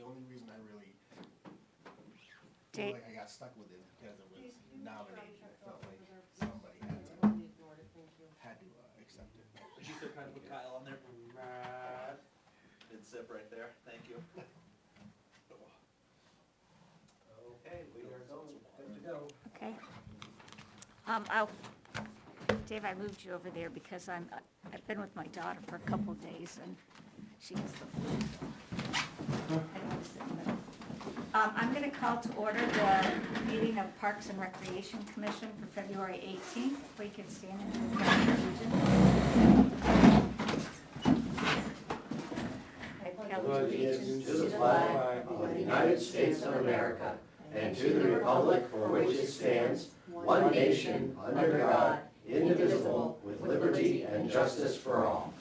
only reason I really Dave- feel like I got stuck with it because it was nominated. I felt like somebody had to accept it. You could kind of put Kyle on there. Good sip right there, thank you. Okay, we are good to go. Okay. Dave, I moved you over there because I've been with my daughter for a couple of days and she has the flu. I don't want to sit in the middle. I'm going to call to order the meeting of Parks and Recreation Commission for February 18th. If we could stand and do the pledge of allegiance. To the flag of the United States of America and to the republic for which it stands, one nation, under God, indivisible, with liberty and justice for all.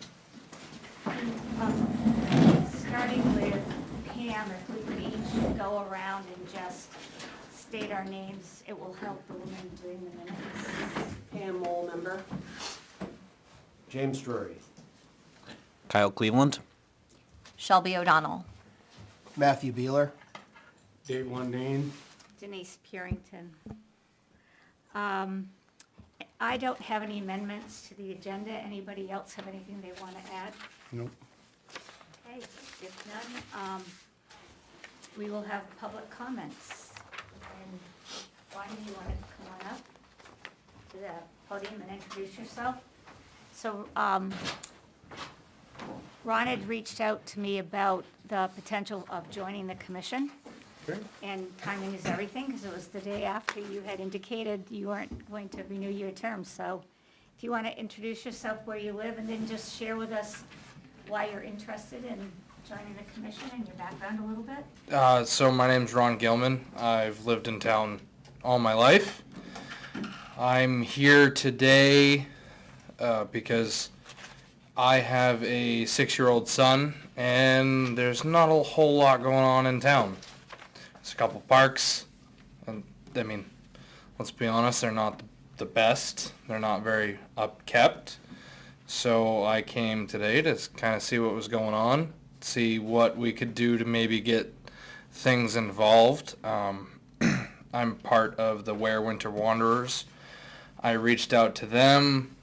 Starting with Pam, if we could each go around and just state our names, it will help the women doing the minutes. Pam Mole, member. James Drury. Kyle Cleveland. Shelby O'Donnell. Matthew Beeler. Dave Lundane. Denise Purington. I don't have any amendments to the agenda. Anybody else have anything they want to add? Nope. Okay, if none, we will have public comments. And Ron, you want to come on up to the podium and introduce yourself? So, Ron had reached out to me about the potential of joining the commission. Great. And timing is everything, because it was the day after you had indicated you weren't going to renew your term. So if you want to introduce yourself, where you live, and then just share with us why you're interested in joining the commission and your background a little bit. So my name's Ron Gilman. I've lived in town all my life. I'm here today because I have a 6-year-old son, and there's not a whole lot going on in town. There's a couple parks, and I mean, let's be honest, they're not the best. They're not very upkept. So I came today to kind of see what was going on, see what we could do to maybe get things involved. I'm part of the Ware Winter Wanderers. I reached out to them,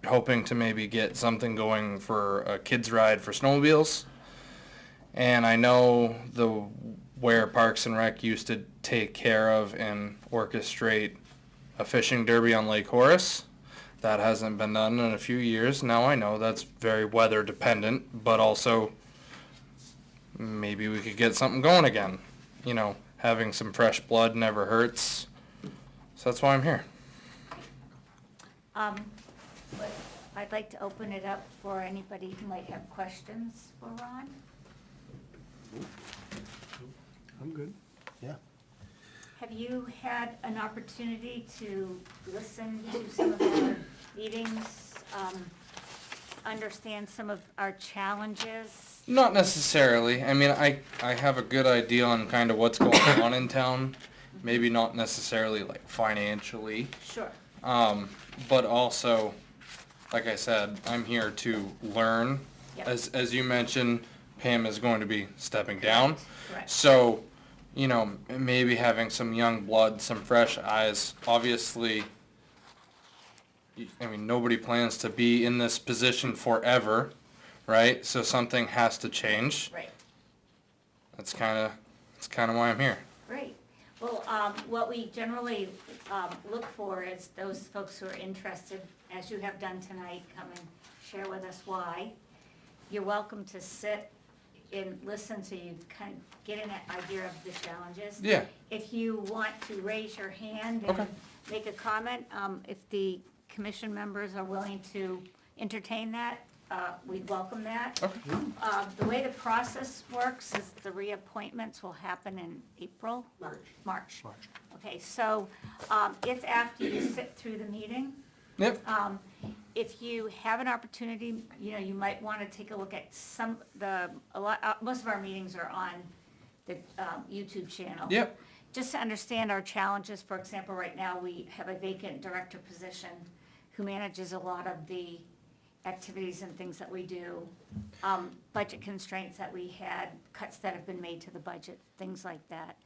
hoping to maybe get something going for a kids ride for snowmobiles. And I know the Ware Parks and Rec used to take care of and orchestrate a fishing derby on Lake Horace. That hasn't been done in a few years. Now I know that's very weather dependent, but also maybe we could get something going again. You know, having some fresh blood never hurts. So that's why I'm here. But I'd like to open it up for anybody who might have questions for Ron. I'm good. Yeah. Have you had an opportunity to listen to some of our meetings, understand some of our challenges? Not necessarily. I mean, I have a good idea on kind of what's going on in town. Maybe not necessarily like financially. Sure. But also, like I said, I'm here to learn. Yep. As you mentioned, Pam is going to be stepping down. Correct. So, you know, maybe having some young blood, some fresh eyes. Obviously, I mean, nobody plans to be in this position forever, right? So something has to change. Right. That's kind of why I'm here. Great. Well, what we generally look for is those folks who are interested, as you have done tonight, come and share with us why. You're welcome to sit and listen so you kind of get an idea of the challenges. Yeah. If you want to raise your hand and Okay. make a comment, if the commission members are willing to entertain that, we'd welcome that. Okay. The way the process works is the reappointments will happen in April? March. Okay, so if after you sit through the meeting, Yep. if you have an opportunity, you know, you might want to take a look at most of our meetings are on the YouTube channel. Yep. Just to understand our challenges, for example, right now, we have a vacant director position who manages a lot of the activities and things that we do, budget constraints that we had, cuts that have been made to the budget, things like that,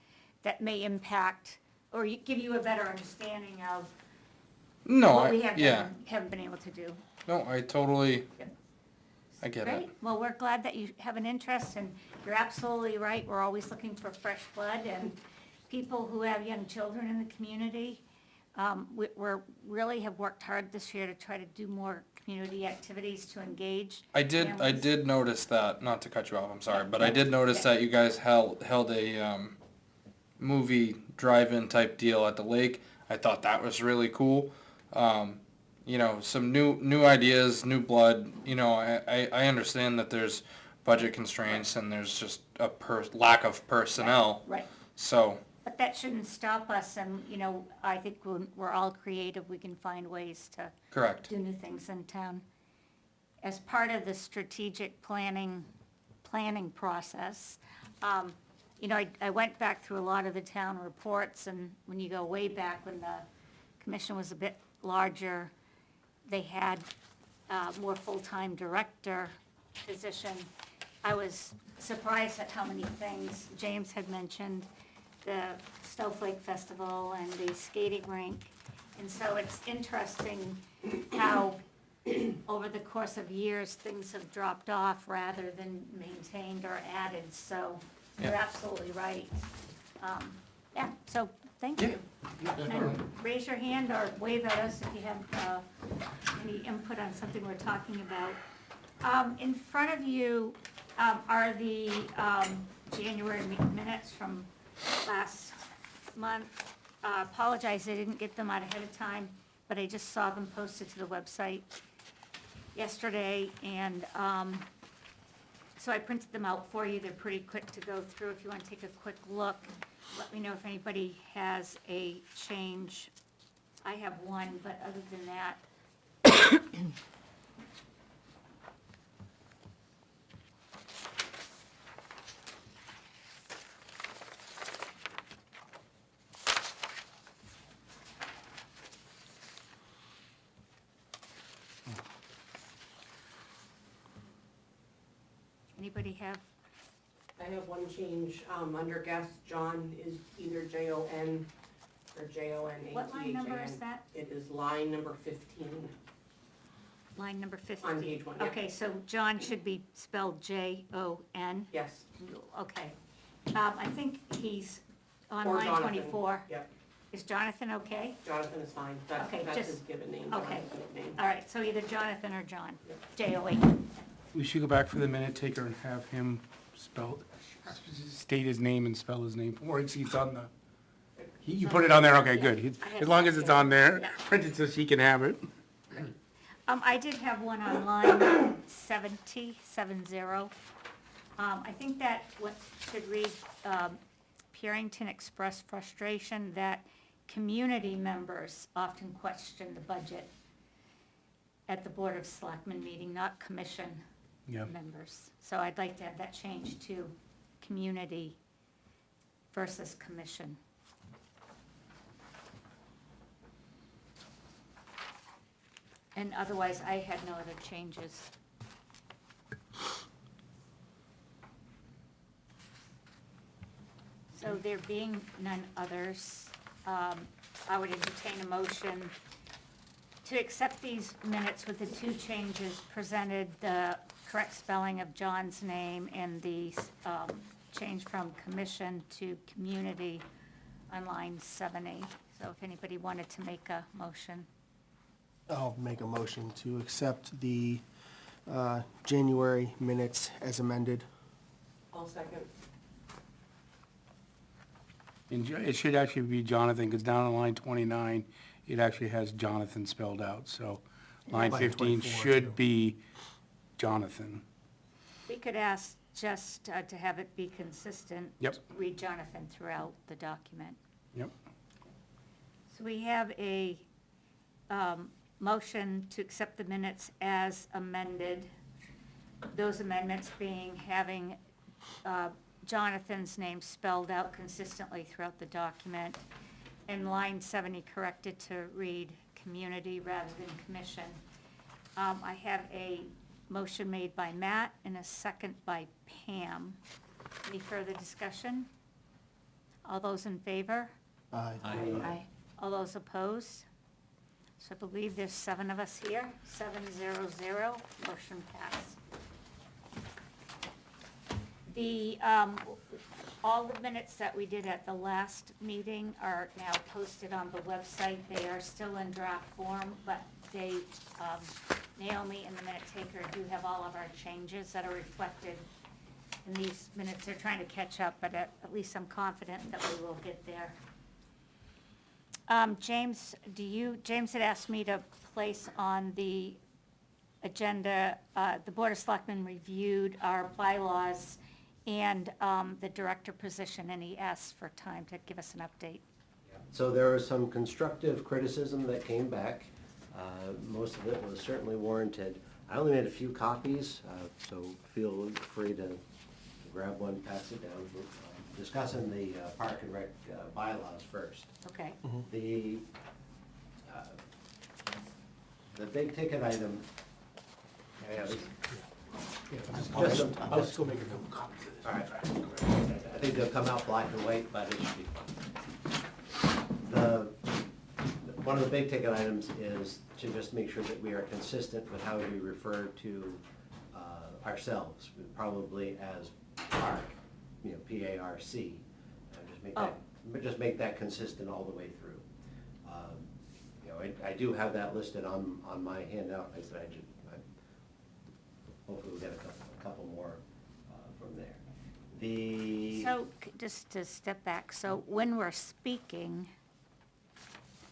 that may impact, or give you a better understanding of No, what we have yeah, haven't been able to do. no, I totally, Yep. I get it. Great, well, we're glad that you have an interest, and you're absolutely right, we're always looking for fresh blood and people who have young children in the community. We're really have worked hard this year to try to do more community activities to engage. I families. did notice that, not to cut you off, I'm sorry, but I Yeah. did notice Yeah. that you guys held a, movie drive-in type deal at the lake. I thought that was really cool. You know, some new ideas, new blood. You know, I understand that there's budget constraints and there's just a lack of personnel. Right, So, but that shouldn't stop us, and, you know, I think when we're all creative, we can find ways to correct. do new things in town. As part of the strategic planning process, you know, I went back through a lot of the town reports, and when you go way back, when the commission was a bit larger, they had more full-time director position. I was surprised at how many things James had mentioned, the Snowflake Festival and the skating rink. And so it's interesting how over the course of years, things have dropped off rather than maintained or added. So you're Yeah. absolutely right. Yeah, so thank you. And raise your hand or wave at us if you have any input on something we're talking about. In front of you are the January minutes from last month. Apologize, I didn't get them out ahead of time, but I just saw them posted to the website yesterday, and so I printed them out for you. They're pretty quick to go through. If you want to take a quick look, let me know if anybody has a change. I have one, but other than that, anybody have? I have one change, under guest, John is either Jon or Jonathan. What line number is that? It is line number 15 Line number 15. on page 1, yeah. Okay, so John should be spelled Jon. Yes, Okay. I think he's on Or line Jonathan. 24. Yep. Is Jonathan okay? Jonathan is fine, Okay, that's just- his given name, okay. Jonathan's nickname. All right, so either Jonathan or John. Yep. Jon. We should go back for the minute taker and have him spell, state his name and spell his name, or he's on the, you put it on there, okay, good. I have As long that as it's here. on there, Yeah. print it so she can have it. I did have one on line 70. I think that what should read, Purington expressed frustration that community members often question the budget at the Board of Selectmen meeting, not commission Yeah. members. So I'd like to have that changed to community versus commission. And otherwise, I had no other changes. So there being none others, I would entertain a motion to accept these minutes with the two changes presented, the correct spelling of John's name and the change from commission to community on line 70. So if anybody wanted to make a motion. I'll make a motion to accept the January minutes as amended. I'll second. And it should actually be Jonathan, because down on line 29, it actually has Jonathan spelled out, so line Line 15 24 should too. be Jonathan. We could ask just to have it be consistent. Yep. Read Jonathan throughout the document. Yep. So we have a motion to accept the minutes as amended. Those amendments being having Jonathan's name spelled out consistently throughout the document, and line 70 corrected to read community rather than commission. I have a motion made by Matt and a second by Pam. Any further discussion? All those in favor? Aye. Aye. All those opposed? So I believe there's 7 of us here, 700, motion passed. The, all the minutes that we did at the last meeting are now posted on the website. They are still in draft form, but they, Naomi and the minute taker do have all of our changes that are reflected in these minutes. They're trying to catch up, but at least I'm confident that we will get there. James, James had asked me to place on the agenda, the Board of Selectmen reviewed our bylaws and the director position, and he asked for time to give us an update. So there was some constructive criticism that came back. Most of it was certainly warranted. I only made a few copies, so feel free to grab one, pass it down. Discussing the Park and Rec bylaws first. Okay. The big ticket item. Yeah, this- I'll just go make a couple copies of this. All right. I think they'll come out black and white, but it should be fun. One of the big ticket items is to just make sure that we are consistent with how we refer to ourselves, probably as Park, P-A-R-C. Just make that consistent all the way through. I do have that listed on my handout. Hopefully we'll get a couple more from there. So, just to step back, so when we're speaking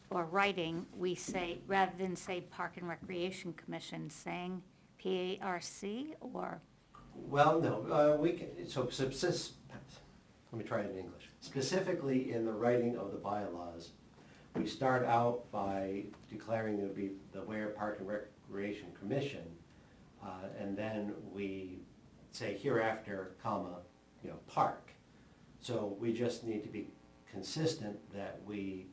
or writing, we say, rather than say Park and Recreation Commission, saying P-A-R-C, or? Well, no, we can, let me try it in English. Specifically in the writing of the bylaws, we start out by declaring it would be the Ware Park and Recreation Commission, and then we say hereafter, comma, park. So we just need to be consistent that we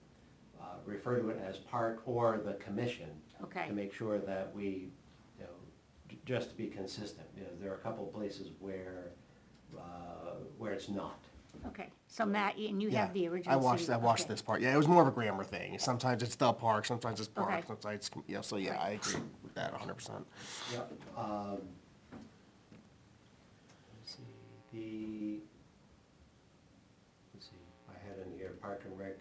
refer to it as park or the commission. Okay. To make sure that we, just to be consistent. There are a couple of places where it's not. Okay, so Matt, and you Yeah, have the original. I watched okay. this part. Yeah, it was more of a grammar thing. Sometimes it's the park, sometimes it's park, Okay. sometimes, so yeah, I agree with that 100%. Yep. Let's see, I had in here Park and Rec,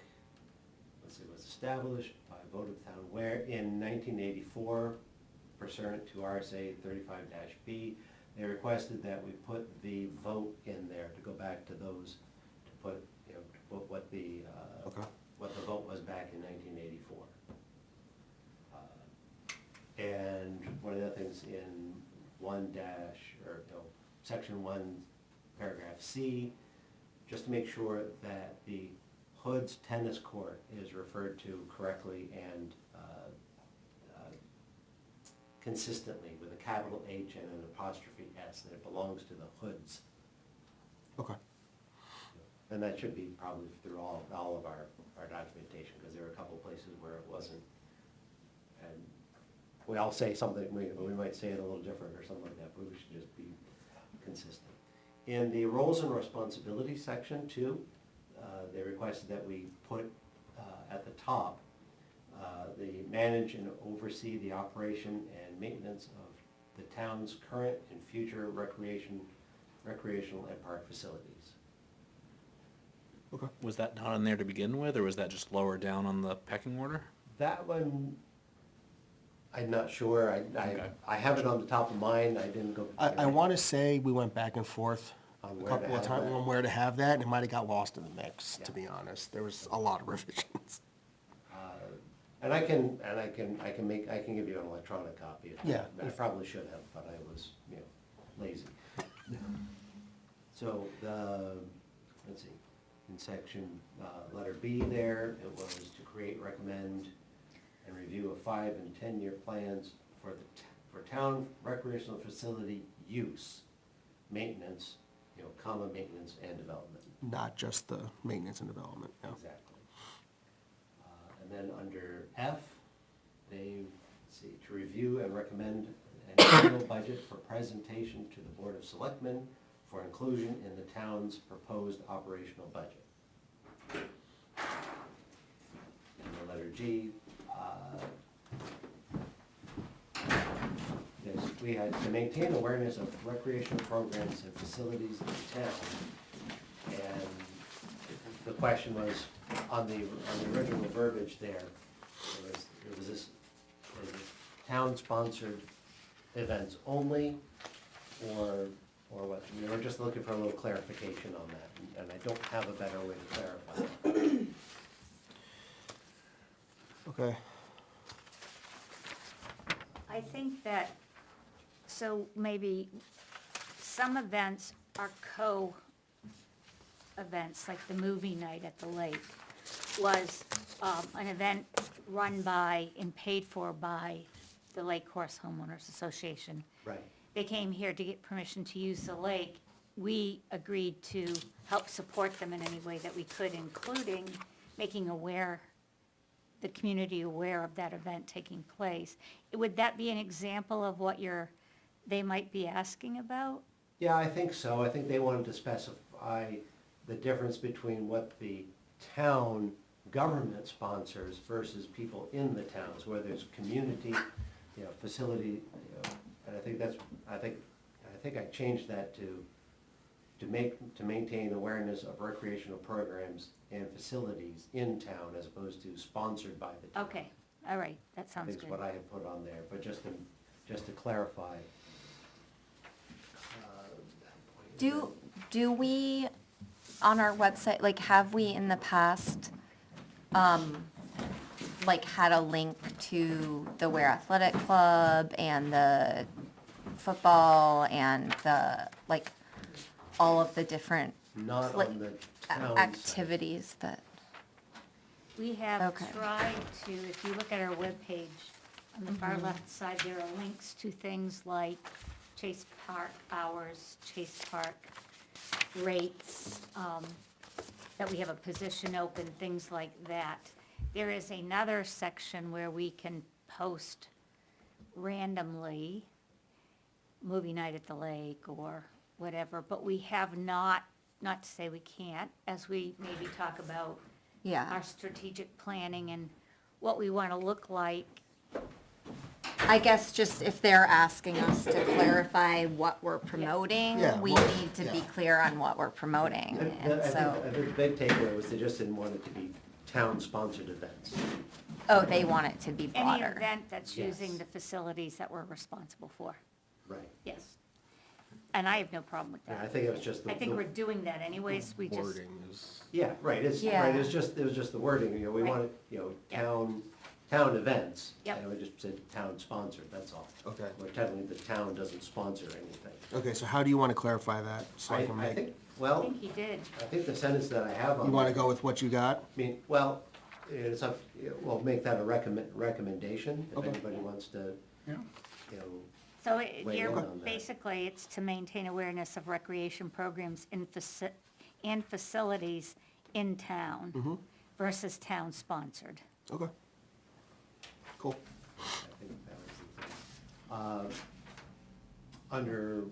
was established by vote of the town Ware in 1984 pursuant to RSA 35-B. They requested that we put the vote in there, to go back to those, to put what the, what the vote was back in 1984. And one of the other things in section 1, paragraph C, just to make sure that the Hood's Tennis Court is referred to correctly and consistently with a capital H and an apostrophe S, that it belongs to the Hoods. Okay. And that should be probably through all of our documentation, because there were a couple of places where it wasn't. And we all say something, we might say it a little different or something like that, but we should just be consistent. In the roles and responsibilities section too, they requested that we put at the top, the manage and oversee the operation and maintenance of the town's current and future recreational and park facilities. Was that not in there to begin with, or was that just lower down on the pecking order? That one, I'm not sure. Okay. I have it on the top of mine. I didn't go. I want to say we went back and forth On a where to couple of have times that. on where to have that, and it might have got lost in the mix, to Yeah. be honest. There was a lot of revisions. And I can give you an electronic copy. Yeah. I probably should have, but I was, lazy. So let's see, in section, letter B there, it was to create, recommend, and review a 5- and 10-year plans for town recreational facility use, maintenance, maintenance and development. Not just the maintenance and development, no. Exactly. And then under F, they see, to review and recommend an annual budget for presentation to the Board of Selectmen for inclusion in the town's proposed operational budget. And the letter G, yes, we had to maintain awareness of recreational programs and facilities in town. And the question was, on the original verbiage there, it was this, is it town-sponsored events only, or what? We were just looking for a little clarification on that, and I don't have a better way to clarify that. Okay. I think that, so maybe some events are co-events, like the movie night at the lake was an event run by and paid for by the Lake Course Homeowners Association. Right. They came here to get permission to use the lake. We agreed to help support them in any way that we could, including making the community aware of that event taking place. Would that be an example of what they might be asking about? Yeah, I think so. I think they wanted to specify the difference between what the town government sponsors versus people in the towns, where there's community, facility, and I think I changed that to maintain awareness of recreational programs and facilities in town as opposed to sponsored by the town. Okay, all right, that I sounds think is good. what I had put on there, but just to clarify. Do we, on our website, like, have we in the past, like, had a link to the Ware Athletic Club and the football and the, like, all of the different Not like, on the town site. activities that, We have Okay. tried to, if you look at our webpage, on the far left side, there are links to things like Chase Park hours, Chase Park rates, that we have a position open, things like that. There is another section where we can post randomly, movie night at the lake or whatever, but we have not to say we can't, as we maybe talk about yeah. our strategic planning and what we want to look like. I guess just if they're asking us to clarify what we're promoting, Yeah, we well, need to be yeah. clear on what we're promoting, and I so, think the big takeaway was they just didn't want it to be town-sponsored events. oh, they want it to be Any broader. event that's using Yes. the facilities that we're responsible for, Right. yes. And I have no problem with And I that. think it was just I think we're doing that anyways, we just, Wording is. Yeah, right, Yeah. it was just the wording, we Right. wanted, Yeah. town events. Yep. And we just said town-sponsored, that's all. Okay. Where technically the town doesn't sponsor anything. Okay, so how do you want to clarify that? So I can I make, think, I well, think he did. I think the sentence that I have on. you want to there- go with what you got? I mean, well, it's up, we'll make that a recommendation, if Okay. anybody wants to, Yeah. So Weigh in you're, on that. basically, it's to maintain awareness of recreation programs and facilities in town versus town-sponsored. Okay. Cool. I think that was the thing. Under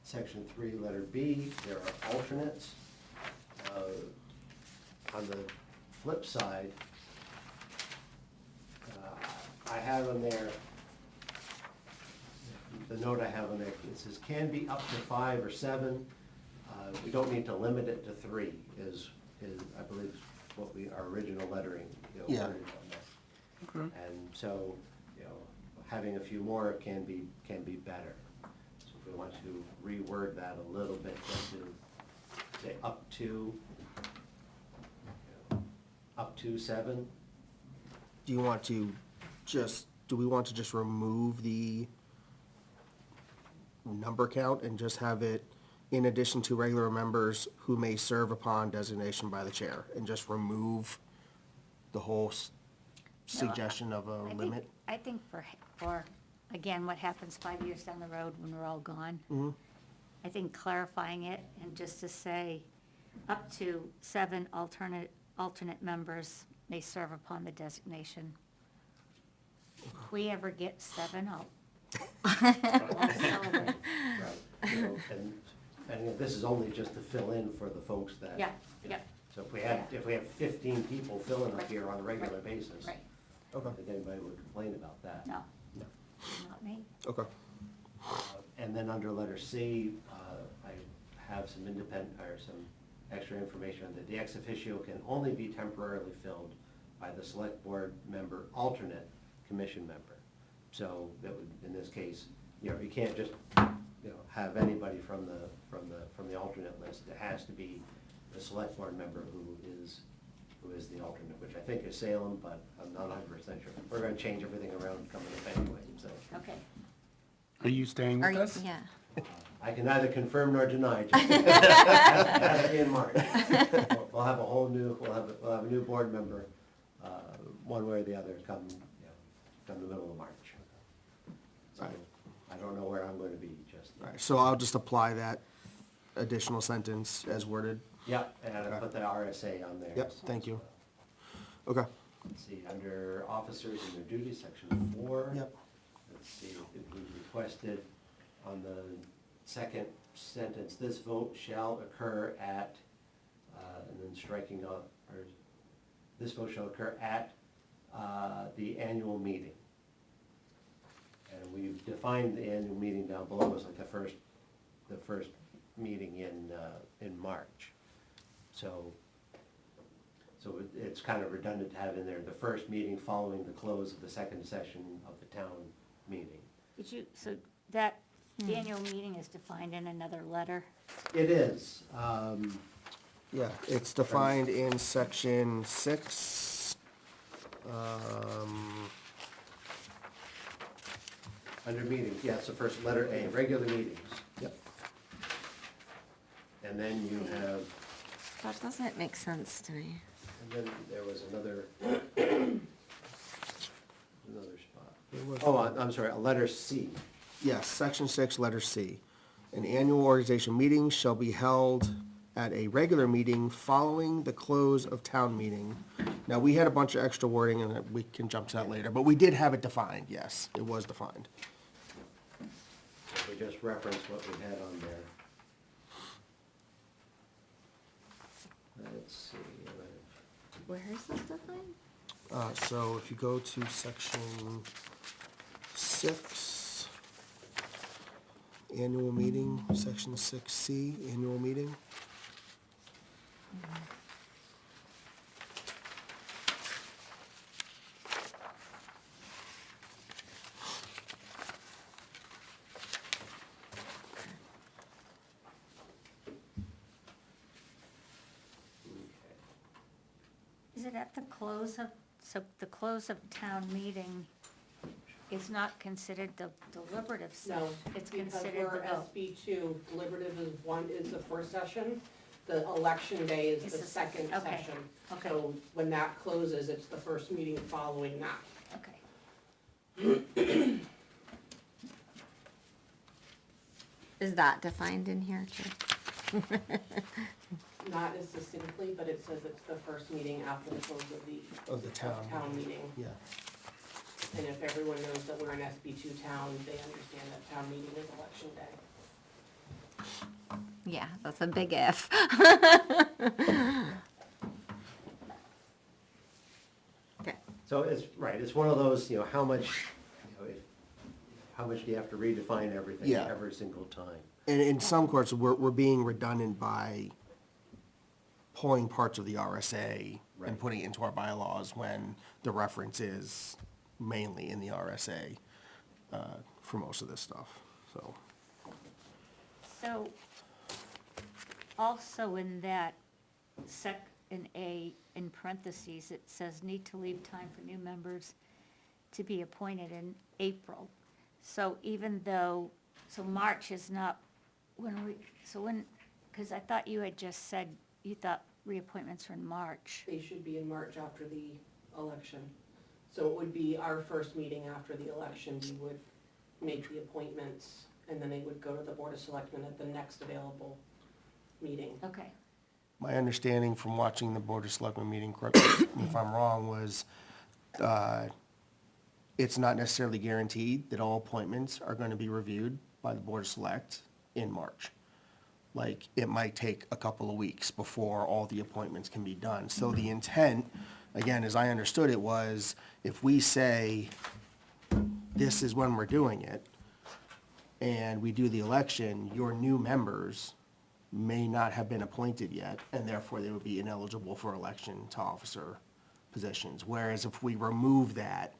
section 3, letter B, there are alternates. On the flip side, I have on there, the note I have on there, it says can be up to 5 or 7. We don't need to limit it to 3, is I believe what our original lettering, Yeah. worded on that. Okay. And so, having a few more can be better. So if we want to reword that a little bit, just to say up to 7. Do we want to just remove the number count and just have it in addition to regular members who may serve upon designation by the chair, and just remove the whole suggestion of a I think- limit? I think for, again, what happens 5 years down the road when we're all gone? I think clarifying it and just to say, up to 7 alternate members may serve upon the designation If we ever get 7, I'll celebrate. Right, you know, and this is only just to fill in for the folks that. Yeah, yeah, So if we have 15 people filling up here on a regular basis, I right. don't think anybody would complain about that. No, No. not me. Okay. And then under letter C, I have some some extra information that the ex officio can only be temporarily filled by the select board member, alternate commission member. So that would, in this case, you can't just, have anybody from the alternate list. It has to be the select board member who is the alternate, which I think is Salem, but I'm not 100% sure. We're gonna change everything around coming up anyway, so. Okay. Are you staying Are with you, us? yeah. I can neither confirm nor deny, just in March. We'll have a new board member, one way or the other, come the middle of March. So, Right. I don't know where I'm going to be, just. All right, so I'll just apply that additional sentence as worded. Yep, and I put the RSA on there. Yep, thank you. Okay. Let's see, under officers and their duties, section 4. Yep. Let's see, we requested on the second sentence, this vote shall occur at, and then striking out, or this vote shall occur at the annual meeting. And we've defined the annual meeting down below as like the first meeting in March. So it's kind of redundant to have in there, the first meeting following the close of the second session of the town meeting. So that the annual meeting is defined in another letter? It is, Yeah, it's defined in section 6. under meetings, yeah, so first letter A, regular meetings. Yep. And then you have, That doesn't make sense to me. and then there was another spot. There was- Oh, I'm sorry, a letter C. Yes, section 6, letter C. An annual organization meeting shall be held at a regular meeting following the close of town meeting. Now, we had a bunch of extra wording, and we can jump to that later, but we did have it defined, yes, it was defined. We just referenced what we had on there. Let's see. Where is this defined? So if you go to section 6, annual meeting, section 6C, annual meeting. Is it at the close of, so the close of town meeting is not considered the deliberative session? No, It's because considered we're the vote. SB2, deliberative is the first session, the election day is It's the the second okay, session. okay. So when that closes, it's the first meeting following that. Okay. Is that defined in here too? Not as succinctly, but it says it's the first meeting after the close of the town meeting. Yeah. And if everyone knows that we're an SB2 town, they understand that town meeting is election day. Yeah, that's a big if. Okay. So it's one of those, how much, how much do you have to redefine everything Yeah. every single time? And in some courts, we're being redundant by pulling parts of the RSA Right. and putting it into our bylaws when the reference is mainly in the RSA for most of this stuff, so. So, also in that in A, in parentheses, it says need to leave time for new members to be appointed in April. So even though, so March is not because I thought you had just said, you thought reappointments were in March. They should be in March after the election. So it would be our first meeting after the election, we would make the appointments, and then they would go to the Board of Selectmen at the next available meeting. Okay, My understanding from watching the Board of Selectmen meeting, correct me if I'm wrong, was it's not necessarily guaranteed that all appointments are gonna be reviewed by the Board of Select in March. Like, it might take a couple of weeks before all the appointments can be done. So the intent, again, as I understood it, was if we say, this is when we're doing it, and we do the election, your new members may not have been appointed yet, and therefore they would be ineligible for election to officer positions. Whereas if we remove that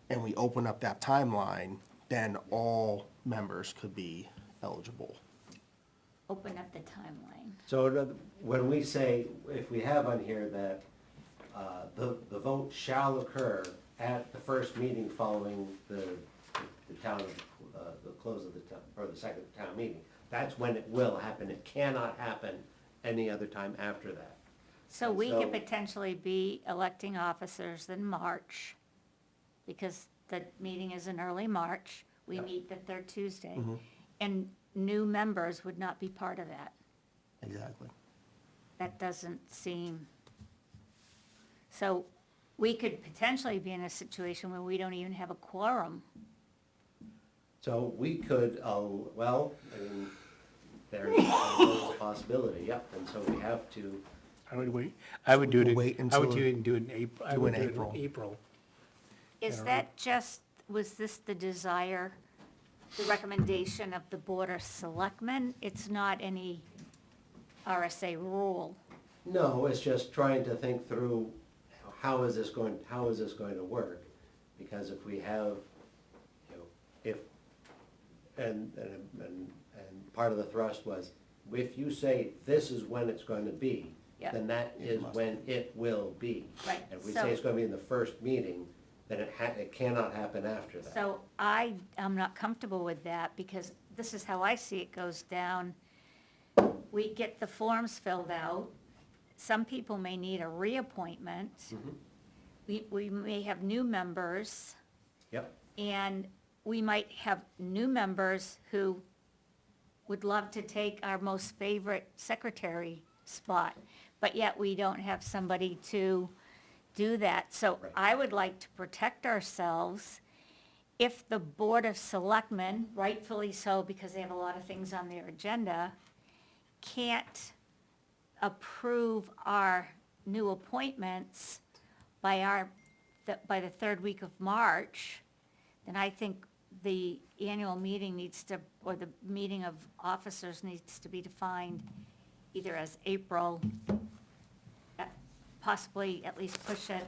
and we open up that timeline, then all members could be eligible. Open up the timeline. So when we say, if we have on here that the vote shall occur at the first meeting following the town, the close of the town, or the second town meeting, that's when it will happen. It cannot happen any other time after that. So we So- could potentially be electing officers in March, because the meeting is in early March. We Yep. meet the third Tuesday, and new members would not be part of that. Exactly. That doesn't seem, so we could potentially be in a situation where we don't even have a quorum. So we could, well, I mean, there's a possibility, yep, and so we have to, I would wait, I would do it, We'll wait I would until- do it in April, I do would in do it April. in April. Is that just, was this the desire, the recommendation of the Board of Selectmen? It's not any RSA rule. no, it's just trying to think through, how is this going to work? Because if we have, you know, if, and part of the thrust was, if you say this is when it's going to be, Yeah. then that is when it will be. Right, If we so- say it's going to be in the first meeting, then it cannot happen after that. So I am not comfortable with that, because this is how I see it goes down. We get the forms filled out. Some people may need a reappointment. We may have new members, Yep, and we might have new members who would love to take our most favorite secretary spot, but yet we don't have somebody to do that. So Right. I would like to protect ourselves if the Board of Selectmen, rightfully so, because they have a lot of things on their agenda, can't approve our new appointments by by the third week of March, then I think the annual meeting needs to, or the meeting of officers needs to be defined either as April, possibly at least push it,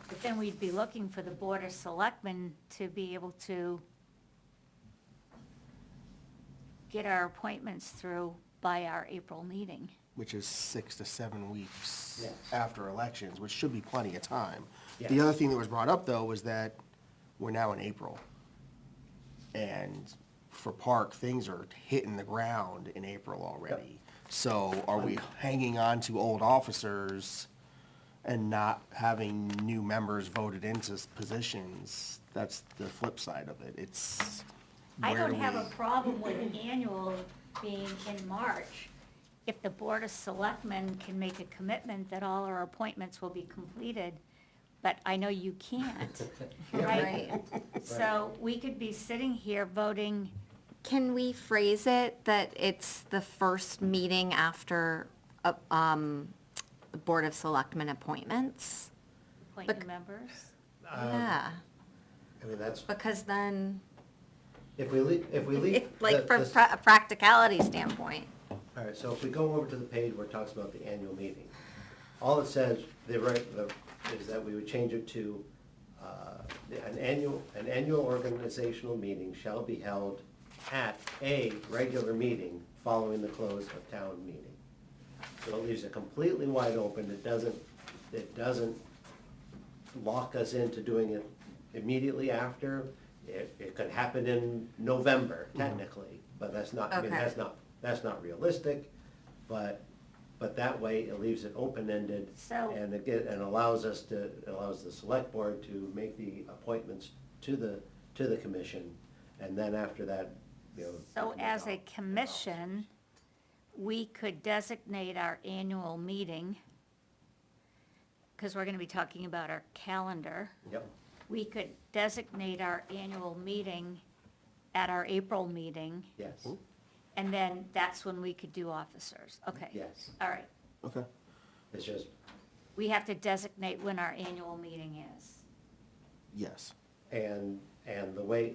but then we'd be looking for the Board of Selectmen to be able to get our appointments through by our April meeting. Which is 6 to 7 weeks Yes. after elections, which should be plenty of time. The Yeah. other thing that was brought up, though, was that we're now in April. And for Park, things are hitting the ground in April already. So are we hanging on to old officers and not having new members voted into positions? That's the flip side of it. It's, I where don't do have a we- problem with an annual being in March, if the Board of Selectmen can make a commitment that all our appointments will be completed, but I know you can't, right? So we could be sitting here voting, Can we phrase it that it's the first meeting after, the Board of Selectmen appointments? appoint new Bec- members. Yeah, I mean, that's, because then, if we leave. like, from a practicality standpoint. All right, so if we go over to the page where it talks about the annual meeting, all it says, is that we would change it to, an annual organizational meeting shall be held at a regular meeting following the close of town meeting. So it leaves it completely wide open, it doesn't lock us into doing it immediately after. It could happen in November technically, but that's not, I mean, Okay. that's not realistic, but that way it leaves it open-ended So- and allows the select board to make the appointments to the commission, and then after that, you know. So we can as a make all- commission, we could designate our annual meeting, because we're gonna be talking about our calendar. Yep, we could designate our annual meeting at our April meeting, Yes, and then that's when we could do officers. Okay. yes. All right. Okay. It's just, We have to designate when our annual meeting is. Yes. and the way,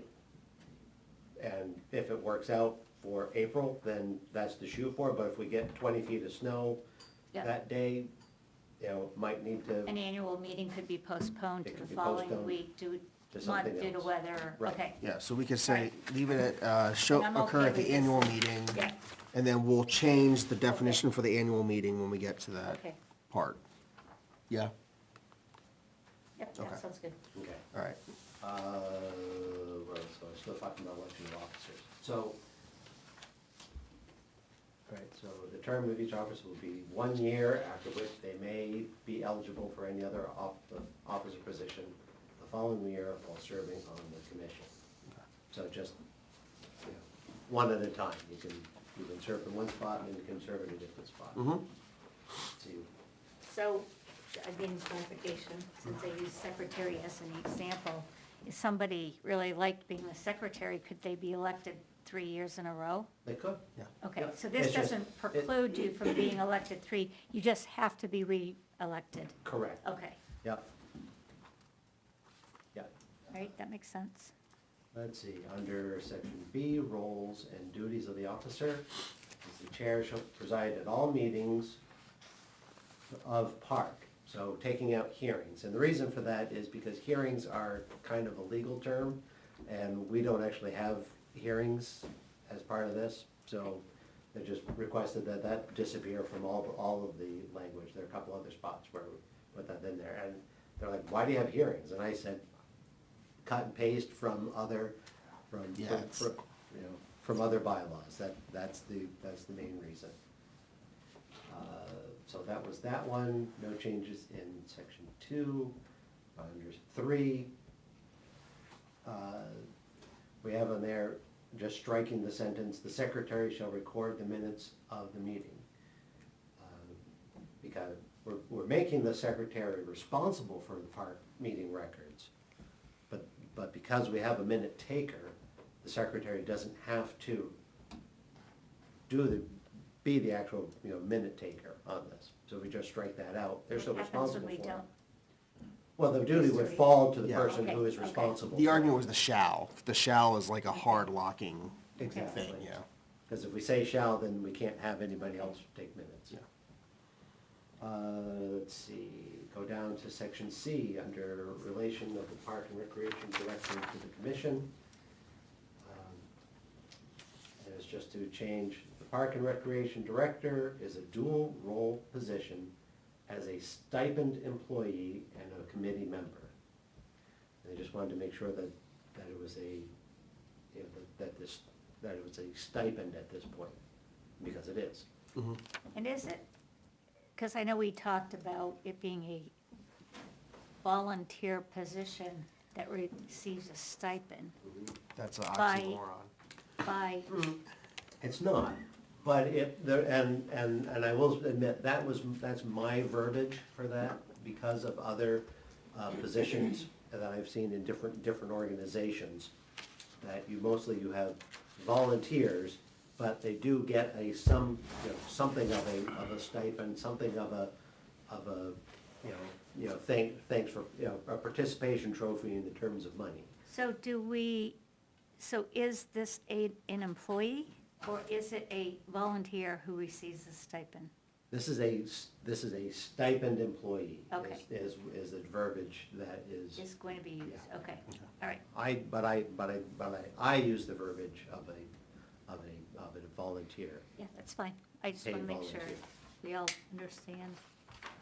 and if it works out for April, then that's to shoot for, but if we get 20 feet of snow Yeah. that day, you know, might need to, An annual meeting could be postponed It to could the be following postponed week due, to something due to else. weather. Right. Okay. Yeah, so we could say, leave it at, show, And I'm occur okay at the with this. annual meeting. Yeah. And then we'll change the definition for the annual meeting when we get to that Okay. part. Yeah, Yep, Okay. that sounds good. okay. all right. Right, so I'm still talking about election of officers. So, right, so the term of each officer will be 1 year, after which they may be eligible for any other officer position the following year while serving on the commission. So just, you know, one at a time. You can serve in one spot and then you can serve in a different spot. Mm-hmm. So you- So, again, clarification, since I use secretary as an example, if somebody really liked being the secretary, could they be elected 3 years in a row? They could. Okay, Yeah. so this It's just- doesn't preclude you from being elected 3, you just have to be re-elected. Correct. Okay, Yep. Yep. all right, that makes sense. Let's see, under section B, roles and duties of the officer, the chair shall preside at all meetings of park. So taking out hearings, and the reason for that is because hearings are kind of a legal term, and we don't actually have hearings as part of this, so they just requested that that disappear from all of the language. There are a couple other spots where we put that in there, and they're like, why do you have hearings? And I said, cut and paste from other, Yeah, it's- you know, from other bylaws, that's the main reason. So that was that one, no changes in section 2. Under 3, we have on there, just striking the sentence, the secretary shall record the minutes of the meeting. Because we're making the secretary responsible for the park meeting records. But because we have a minute taker, the secretary doesn't have to be the actual, you know, minute taker on this. So we just strike that out. They're still What happens when responsible we for it. don't? Well, the duty would fall to the Yeah. person who is Okay, okay. responsible. The for it. argument was the shall. The shall is like a hard locking Exactly. thing, yeah. Because if we say shall, then we can't have anybody else take minutes. Yeah. Let's see, go down to section C, under relation of the Park and Recreation Director to the Commission. And it's just to change, the Park and Recreation Director is a dual role position as a stipend employee and a committee member. And they just wanted to make sure that it was a, you know, that it was a stipend at this point, because it is. And is it, because I know we talked about it being a volunteer position that receives a stipend That's an By- oxymoron. by, It's not, but and I will admit, that's my verbiage for that, because of other positions that I've seen in different organizations, that you have volunteers, but they do get something of a stipend, something of a, thanks for, a participation trophy in the terms of money. so so is this an employee, or is it a volunteer who receives a stipend? This is a stipend employee. Okay. Is the verbiage that is. Is going to be used, Yeah. okay, all right. I use the verbiage of a volunteer. Yeah, that's fine. I just Paid want to make sure volunteer. we all understand.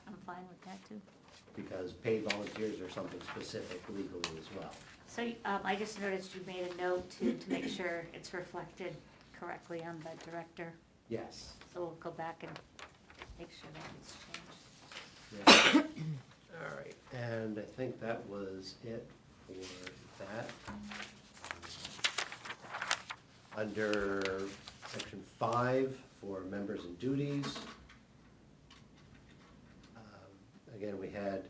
I'm fine with that, too. Because paid volunteers are something specific legally as well. So I just noticed you made a note to make sure it's reflected correctly on the director. Yes. So we'll go back and make sure that it's changed. Yeah. All right, and I think that was it for that. Under section 5 for members and duties. Again, we had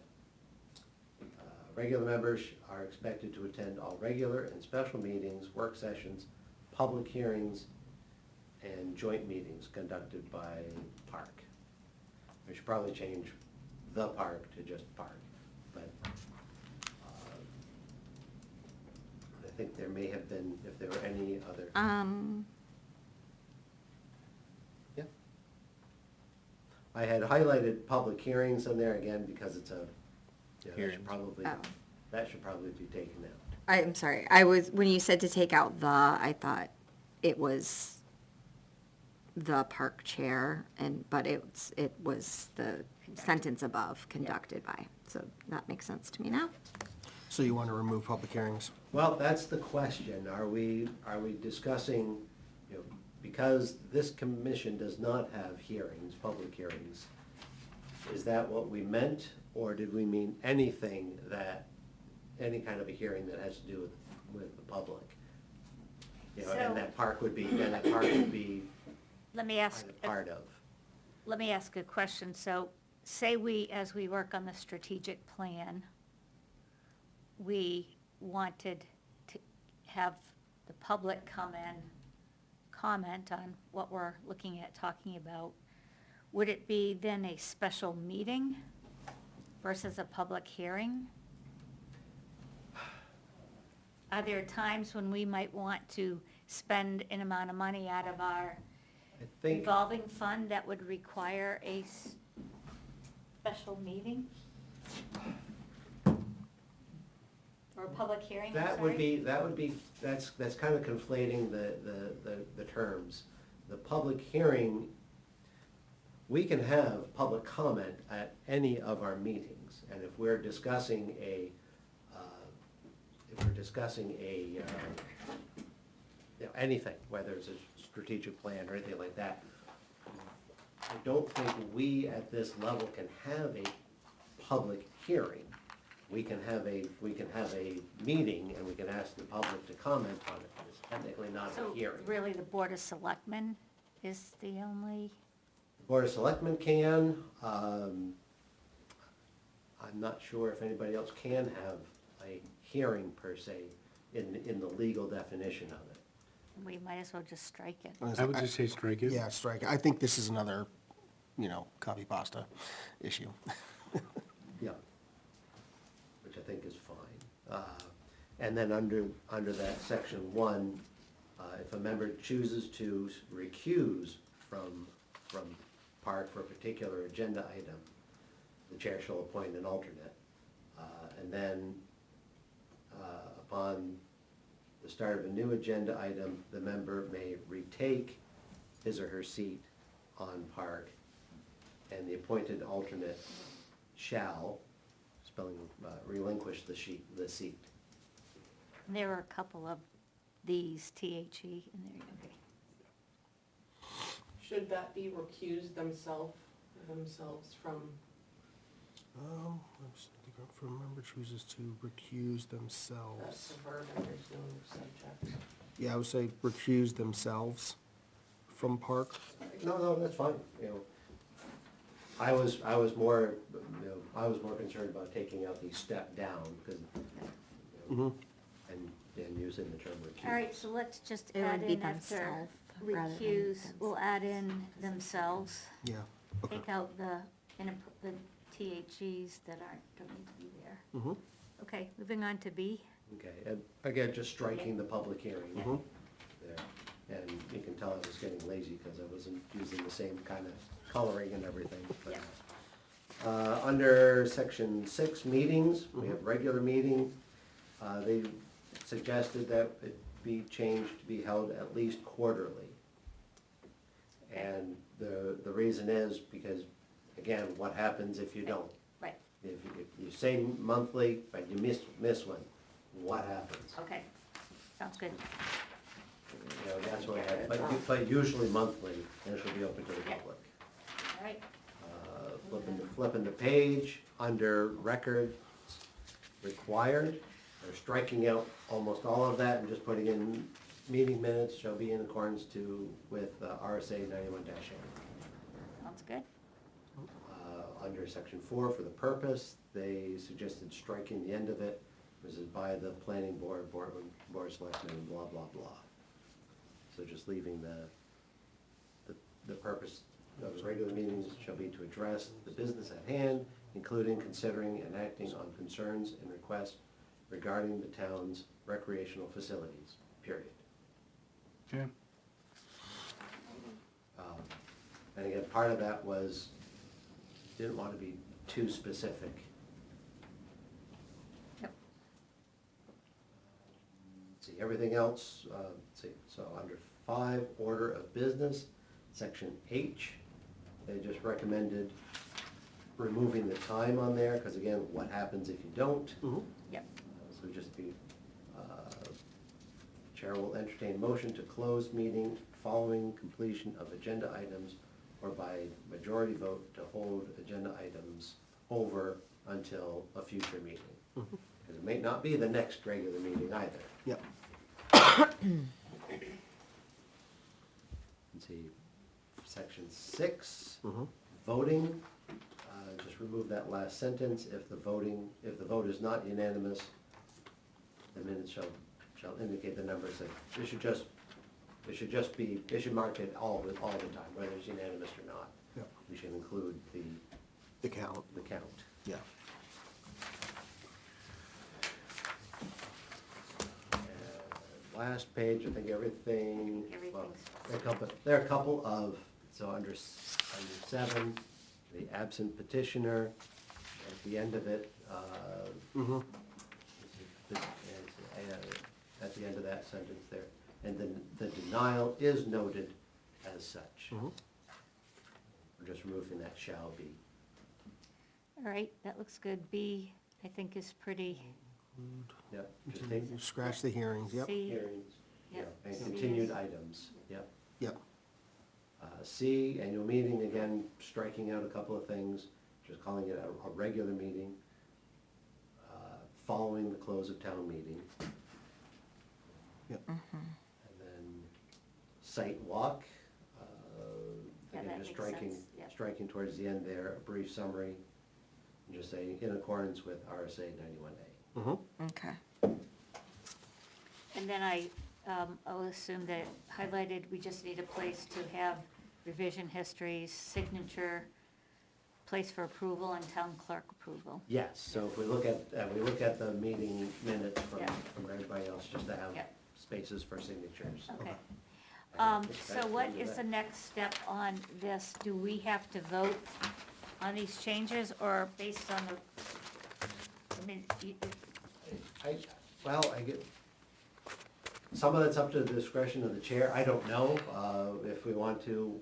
Regular members are expected to attend all regular and special meetings, work sessions, public hearings, and joint meetings conducted by park. We should probably change the park to just park, but I think there may have been, if there were any other. Yeah. I had highlighted public hearings in there again because it's a, yeah, Oh. that should probably be taken out. I'm sorry, when you said to take out the, I thought it was the park chair, but it was the sentence above, conducted by, so that makes sense to me now. So you want to remove public hearings? Well, that's the question. Are we discussing, you know, because this commission does not have hearings, public hearings, is that what we meant? Or did we mean anything any kind of a hearing that has to do with the public? You know, and So- that park would be Let me ask, kind of part of. let me ask a question. So say as we work on the strategic plan, we wanted to have the public come in, comment on what we're looking at, talking about. Would it be then a special meeting versus a public hearing? Are there times when we might want to spend an amount of money out of our I think revolving fund that would require a special meeting? Or a public hearing, I'm that's kind of conflating the terms. The public hearing, we can have public comment at any of our meetings, and if we're discussing anything, whether it's a strategic plan or anything like that, I don't think we at this level can have a public hearing. We can have a meeting and we can ask the public to comment on it. It's technically not So a hearing. really, the Board of Selectmen is the only, Board of Selectmen can, I'm not sure if anybody else can have a hearing per se in the legal definition of it. we might as well just strike it. I would just say strike it. Yeah, strike it. I think this is another, copy pasta issue. Yeah. Which I think is fine. And then under that section 1, if a member chooses to recuse from park for a particular agenda item, the chair shall appoint an alternate. And then upon the start of a new agenda item, the member may retake his or her seat on park, and the appointed alternate shall, relinquish the seat. There are a couple of these, THE, in there, okay. Should that be recused themselves from, If a member chooses to recuse that's themselves. the verb and there's no subject. Yeah, I would say recuse themselves from park. No, that's fine, I was more, concerned about taking out the step down, because, Mhm. and using the term recuse. All right, so let's just It add would be in after themselves rather than recuse, we'll add in themselves. Yeah, okay. Take out the THEs that don't need to be there. Mhm. Okay, moving on to B. Okay, and again, just striking the public hearing Mhm. there. And you can tell I was getting lazy because I wasn't using the same kind of coloring and everything. But, under section 6, meetings, we have regular meeting. They suggested that it be changed to be held at least quarterly. And the reason is because, again, what happens if you don't? Right, If you say monthly, but you miss one, what happens? okay, sounds good. That's what I had, but usually monthly, and it should be open to the Yeah. public. All right, Flipping the page, under records required, they're striking out almost all of that and just putting in meeting minutes shall be in accordance with RSA 91-A. sounds good. Under section 4, for the purpose, they suggested striking the end of it, which is by the planning board, board of selectmen, blah, blah, blah. So just leaving the purpose of the regular meetings shall be to address the business at hand, including considering and acting on concerns and requests regarding the town's recreational facilities, period. Okay. And again, part of that was, didn't want to be too specific. Yep. See, everything else, see, so under 5, order of business, section H, they just recommended removing the time on there, because again, what happens if you don't? Yep. So just be, Chair will entertain motion to close meeting following completion of agenda items or by majority vote to hold agenda items over until a future meeting. Because it may not be the next regular meeting either. Yep. Let's see, section 6, voting, just remove that last sentence. If the vote is not unanimous, the minutes shall indicate the numbers. That it should mark it all the time, whether it's unanimous or not. Yep. We should include The count, the count. yeah. Last page, I think everything, well, Everything's- there are a couple of, so under 7, the absent petitioner, at the end of it, at the end of that sentence there, and then the denial is noted as such. We're just removing that shall be. All right, that looks good. B, I think is pretty. Yep, just take Scratch the hearings, yep. C, hearings, yeah, Yep. and C continued is- items, yep. Yep. C, annual meeting, again, striking out a couple of things, just calling it a regular meeting, following the close of town meeting. Yep. And then site walk, Yeah, again, that just makes striking, sense, yep. striking towards the end there, a brief summary, and just saying, in accordance with RSA 91A. Okay. and then I'll assume that highlighted, we just need a place to have revision histories, signature, place for approval, and town clerk approval. Yes, so if we look at the meeting minutes Yeah. from everybody else, just to have Yeah. spaces for signatures. Okay. I think So that's what the end is of the that. next step on this? Do we have to vote on these changes, or based on the, I mean, I get, some of that's up to the discretion of the chair, I don't know, if we want to,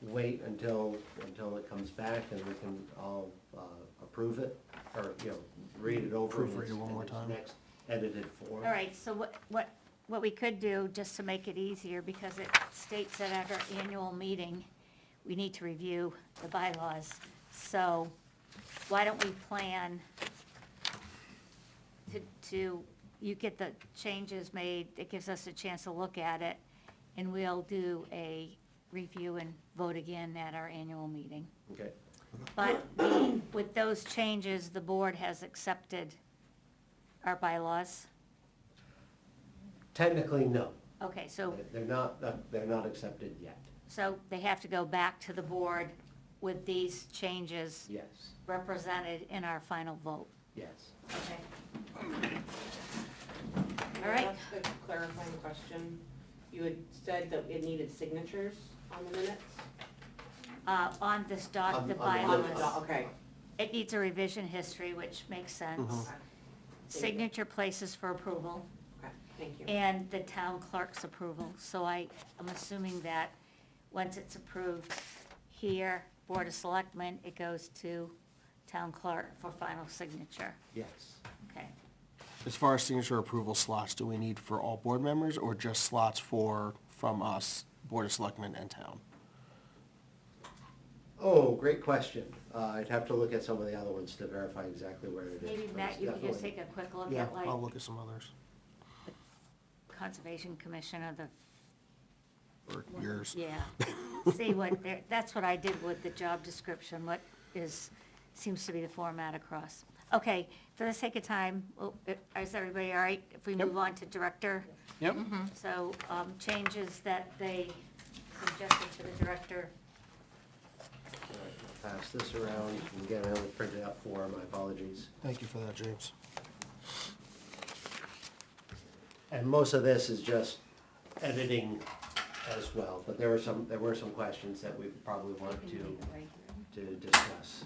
wait until it comes back and we can all, approve it, or, read it over. in Proofread it its- one more in its time. Next edited form. all right, so what we could do, just to make it easier, because it states that at our annual meeting, we need to review the bylaws. So why don't we plan to, you get the changes made, it gives us a chance to look at it, and we'll do a review and vote again at our annual meeting. Okay, But with those changes, the board has accepted our bylaws. technically, no, Okay, so they're not accepted yet, they have to go back to the board with these changes yes, represented in our final vote. yes. Okay. All right. That's a clarifying question. You had said that it needed signatures on the minutes? On this On- on the bylaws, Okay. it needs a revision history, which makes sense. Okay. Signature places for approval, Okay, thank you. and the town clerk's approval. So I'm assuming that once it's approved here, Board of Selectmen, it goes to town clerk for final signature. Yes. Okay. As far as signature approval slots, do we need for all board members or just slots from us, Board of Selectmen and town? Oh, great question. I'd have to look at some of the other ones to verify exactly where it is. Maybe but Matt, it's you could just definitely- take a quick look Yeah, at like I'll look at some others. Conservation Commission or the or yours. Yeah, see what, that's what I did with the job description, what seems to be the format across. Okay, for the sake of time, is everybody all right if we move on to director? Yep. So, changes that they suggested for the director. Pass this around, and again, I only printed out 4, my apologies. Thank you for that, James. And most of this is just editing as well, but there were some questions that we probably want to discuss.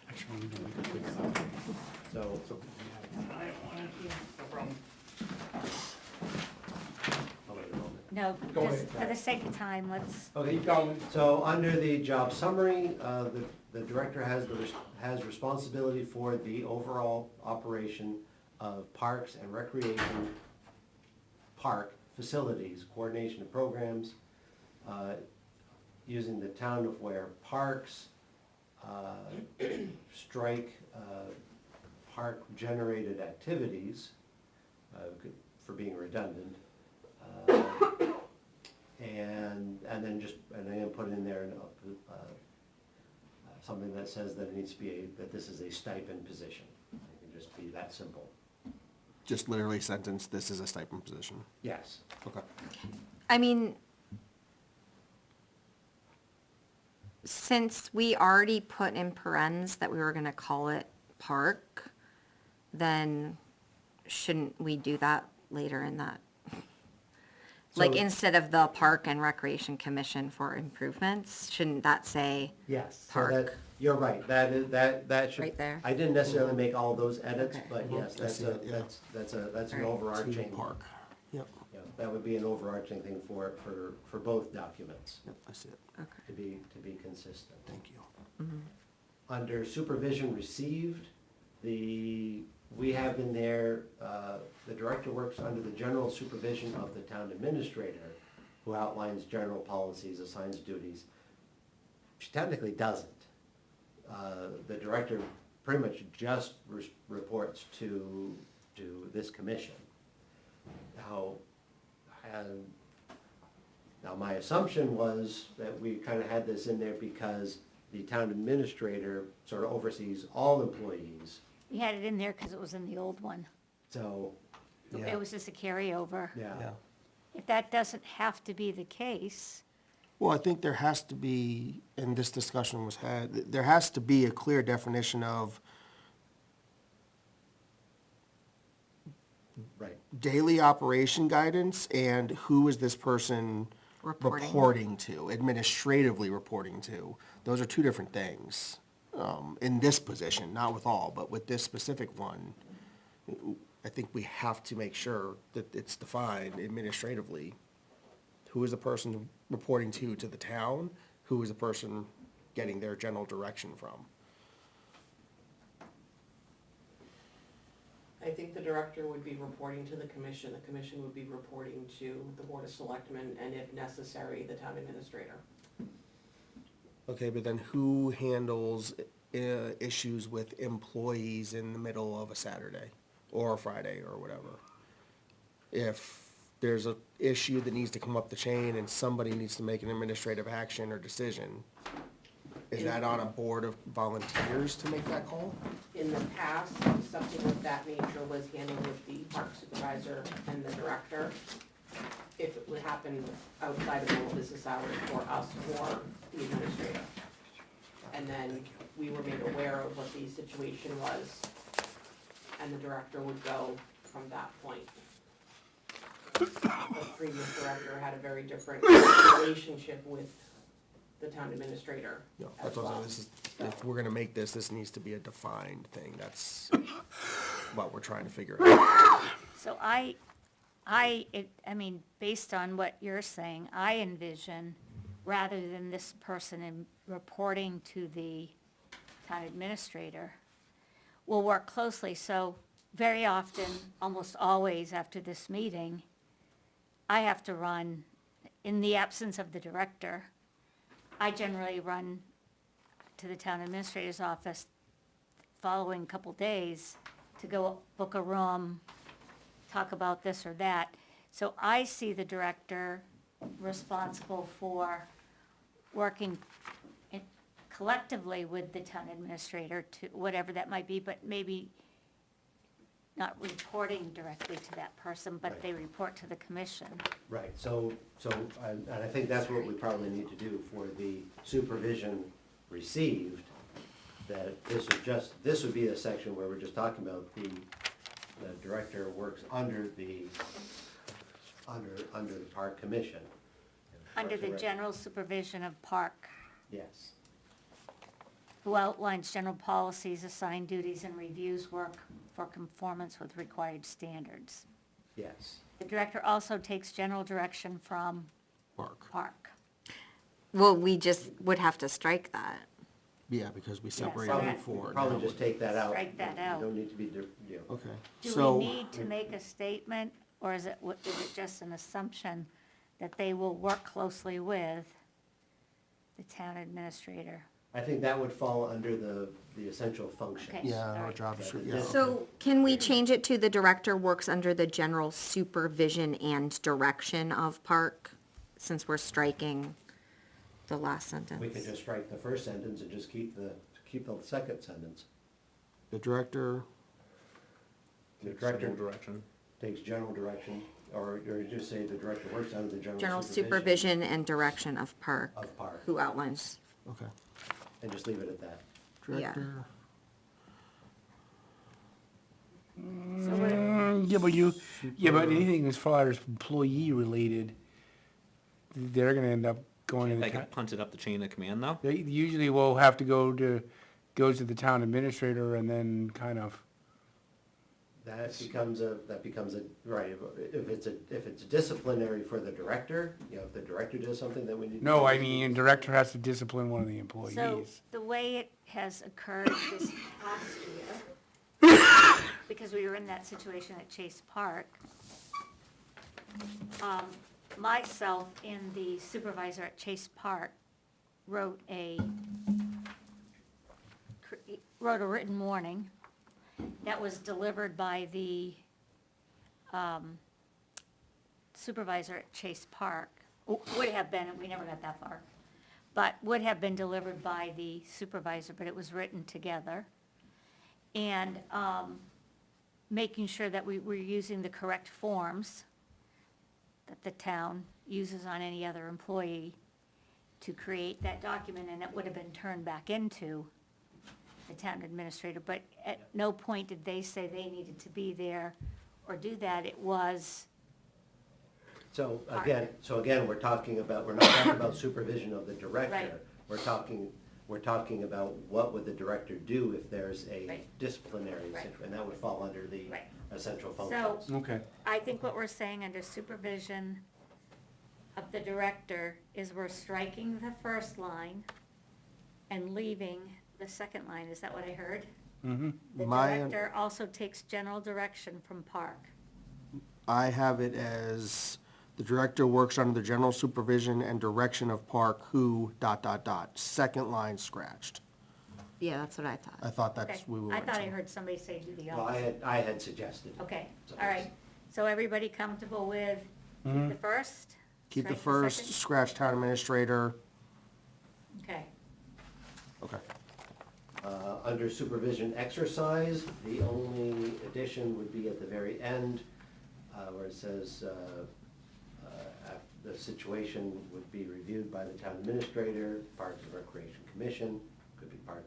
Actually, I'm gonna make a quick copy. So, No problem. I'll wait a moment. No, Go just ahead. for the sake of time, let's, Okay, Keep going. so under the job summary, the director has responsibility for the overall operation of parks and recreation park facilities, coordination of programs, using the town of Ware parks, strike park-generated activities, for being redundant. And then put in there something that says that it needs to be, that this is a stipend position. It can just be that simple. Just literally sentence, this is a stipend position. Yes. Okay. I mean, since we already put in parens that we were gonna call it park, then shouldn't we do that later in that? Like, So- instead of the Park and Recreation Commission for improvements, shouldn't that say, Yes. So Park. that, you're right, that should. Right there. I didn't necessarily make all those edits, Okay. but yes, I see it, yeah. that's an Alright. overarching. To park. Yep, Yeah, that would be an overarching thing for both documents, yep, I see it. okay, to be consistent. Thank you. Under supervision received, we have in there, the director works under the general supervision of the town administrator, who outlines general policies, assigns duties. She technically doesn't. The director pretty much just reports to this commission. Now, my assumption was that we kind of had this in there because the town administrator sort of oversees all employees, we had it in there because it was in the old one. so, Yeah. It was just a carryover. yeah. If that doesn't have to be the case, Well, I think there has to be, and this discussion was had, there has to be a clear definition of Right, daily operation guidance and who is this person Reporting. reporting to, administratively reporting to. Those are two different things, in this position, not with all, but with this specific one. I think we have to make sure that it's defined administratively. Who is the person reporting to the town? Who is the person getting their general direction from? I think the director would be reporting to the commission would be reporting to the board of selectmen, and if necessary, the town administrator. Okay, but then who handles issues with employees in the middle of a Saturday or a Friday or whatever? If there's a issue that needs to come up the chain and somebody needs to make an administrative action or decision, is that on a board of volunteers to make that call? In the past, something of that nature was handled with the park supervisor and the director. If it would happen outside of normal business hours for us or the administrator. And then we were made aware of what the situation was, and the director would go from that point. The previous director had a very different relationship with the town administrator No, as that's what I'm well. saying. If we're gonna make this needs to be a defined thing. That's what we're trying to figure out. so based on what you're saying, I envision, rather than this person reporting to the town administrator, will work closely, so very often, almost always after this meeting, I have to run, in the absence of the director, I generally run to the town administrator's office following couple days to go book a room, talk about this or that. So I see the director responsible for working collectively with the town administrator to, whatever that might be, but maybe not reporting directly to that person, but Right. they report to the commission. Right, and I think that's what we probably need to do for the supervision received, that this would be a section where we're just talking about the director works under the park commission. Under the Parks and Rec. general supervision of park, Yes, who outlines general policies, assigned duties, and reviews work for conformance with required standards. yes. The director also takes general direction from Park. park. Well, we just would have to strike that. Yeah, because we so separated that- it for. Probably just take that out. Strike that out. You don't need to be, Okay, Do so. we need to make a statement, or is it just an assumption that they will work closely with the town administrator? I think that would fall under the essential functions. Okay. Yeah, our Alright. job description, yeah. Yeah. So can we change it to the director works under the general supervision and direction of park, since we're striking the last sentence? We could just strike the first sentence and just keep the second sentence. The director, The director Direction. takes general direction, or just say the director works under the General supervision and direction of park, of park, who outlines, okay. and just leave it at that. Yeah. Director, So what, Yeah, but anything as far as employee related, they're gonna end up going to the They town. could punt it up the chain of command though? They usually will have to go to the town administrator and then kind of, That becomes a, right, if it's disciplinary for the director, if the director does something that we need. no, I mean, director has to discipline one of the so employees. the way it has occurred this past year, because we were in that situation at Chase Park, myself and the supervisor at Chase Park wrote a written warning that was delivered by the supervisor at Chase Park. Would have been, we never got that far, but would have been delivered by the supervisor, but it was written together. And making sure that we were using the correct forms that the town uses on any other employee to create that document, and it would have been turned back into the town administrator, but at no point did they say they needed to be there or do that. It was, So again, we're not talking about supervision of the director. Right. We're talking about what would the director do if there's a Right. disciplinary Right. situation, and that would fall under the Right. essential so functions. Okay, I think what we're saying under supervision of the director is we're striking the first line and leaving the second line. Is that what I heard? mm-hmm. The My- director also takes general direction from park. I have it as, the director works under the general supervision and direction of park who, ... Second line scratched. yeah, that's what I I thought. thought Okay. that's, we were. I thought I into. heard somebody say do the Well, opposite. I had suggested. Okay, all right. So everybody comfortable with Mm-hmm. the first? Keep the Strike first, second? scratch town administrator, Okay. okay. Under supervision exercise, the only addition would be at the very end, where it says, the situation would be reviewed by the town administrator, Parks and Recreation Commission, could be park,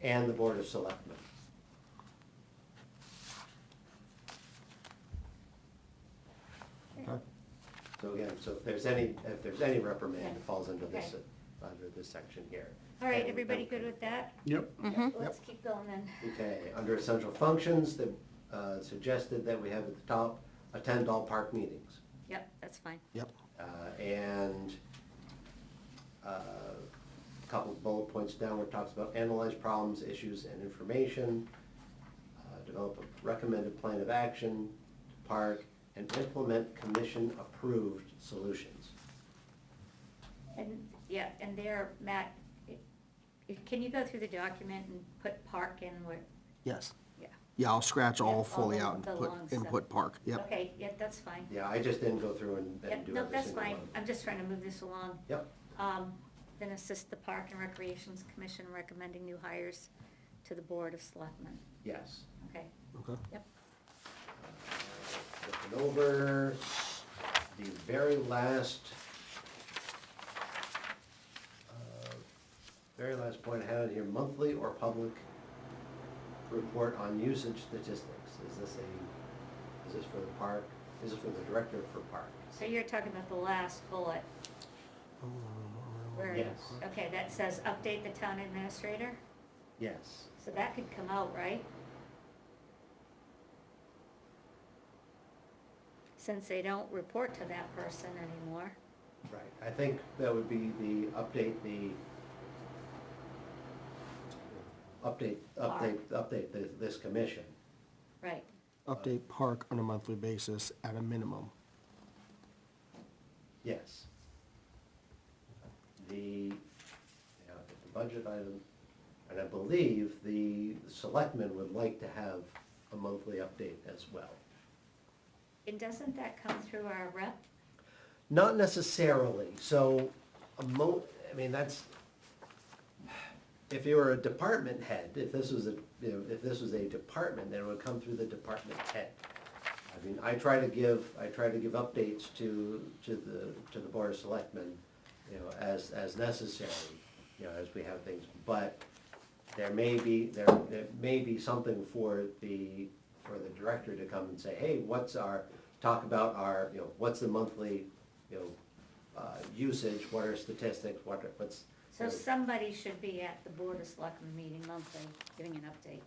and the Board of Selectmen. Okay. So again, if there's any reprimand, Okay. it falls under this, Okay. under this section here. All right, And- everybody good with that? Yep. Let's keep going then. Okay, under essential functions, the, suggested that we have at the top, attend all park meetings. Yep, that's fine. Yep, And a couple of bullet points down where it talks about analyze problems, issues, and information, develop a recommended plan of action to park, and implement commission-approved solutions. And, yeah, and there, Matt, can you go through the document and put park in where, yes. yeah, Yeah, I'll scratch all Yeah, fully all out and the put, long and stuff. put park, yep. Okay, yeah, that's fine. Yeah, I just didn't go through and Yep, do no, every that's single fine. one. I'm just trying to move this along. Yep. Then assist the Park and Recreations Commission recommending new hires to the Board of Selectmen. Yes. Okay, Okay. yep. Looking over the very last point I had here, monthly or public report on usage statistics. Is this for the park? Is this for the director for park? So you're talking about the last bullet? Where- Yes. Okay, that says update the town administrator, Yes. so that could come out, right? Since they don't report to that person anymore. Right. I think that would be the update this commission. Right. Update park on a monthly basis at a minimum. Yes. The budget item, and I believe the selectmen would like to have a monthly update as well. And doesn't that come through our rep? Not necessarily, so, I mean, that's, if you were a department head, if this was a department, then it would come through the department head. I mean, I try to give updates to the Board of Selectmen, as necessary, as we have things, but there may be something for the director to come and say, hey, what's the monthly, usage, what are statistics, what's. So somebody should be at the Board of Selectmen meeting monthly, giving an update,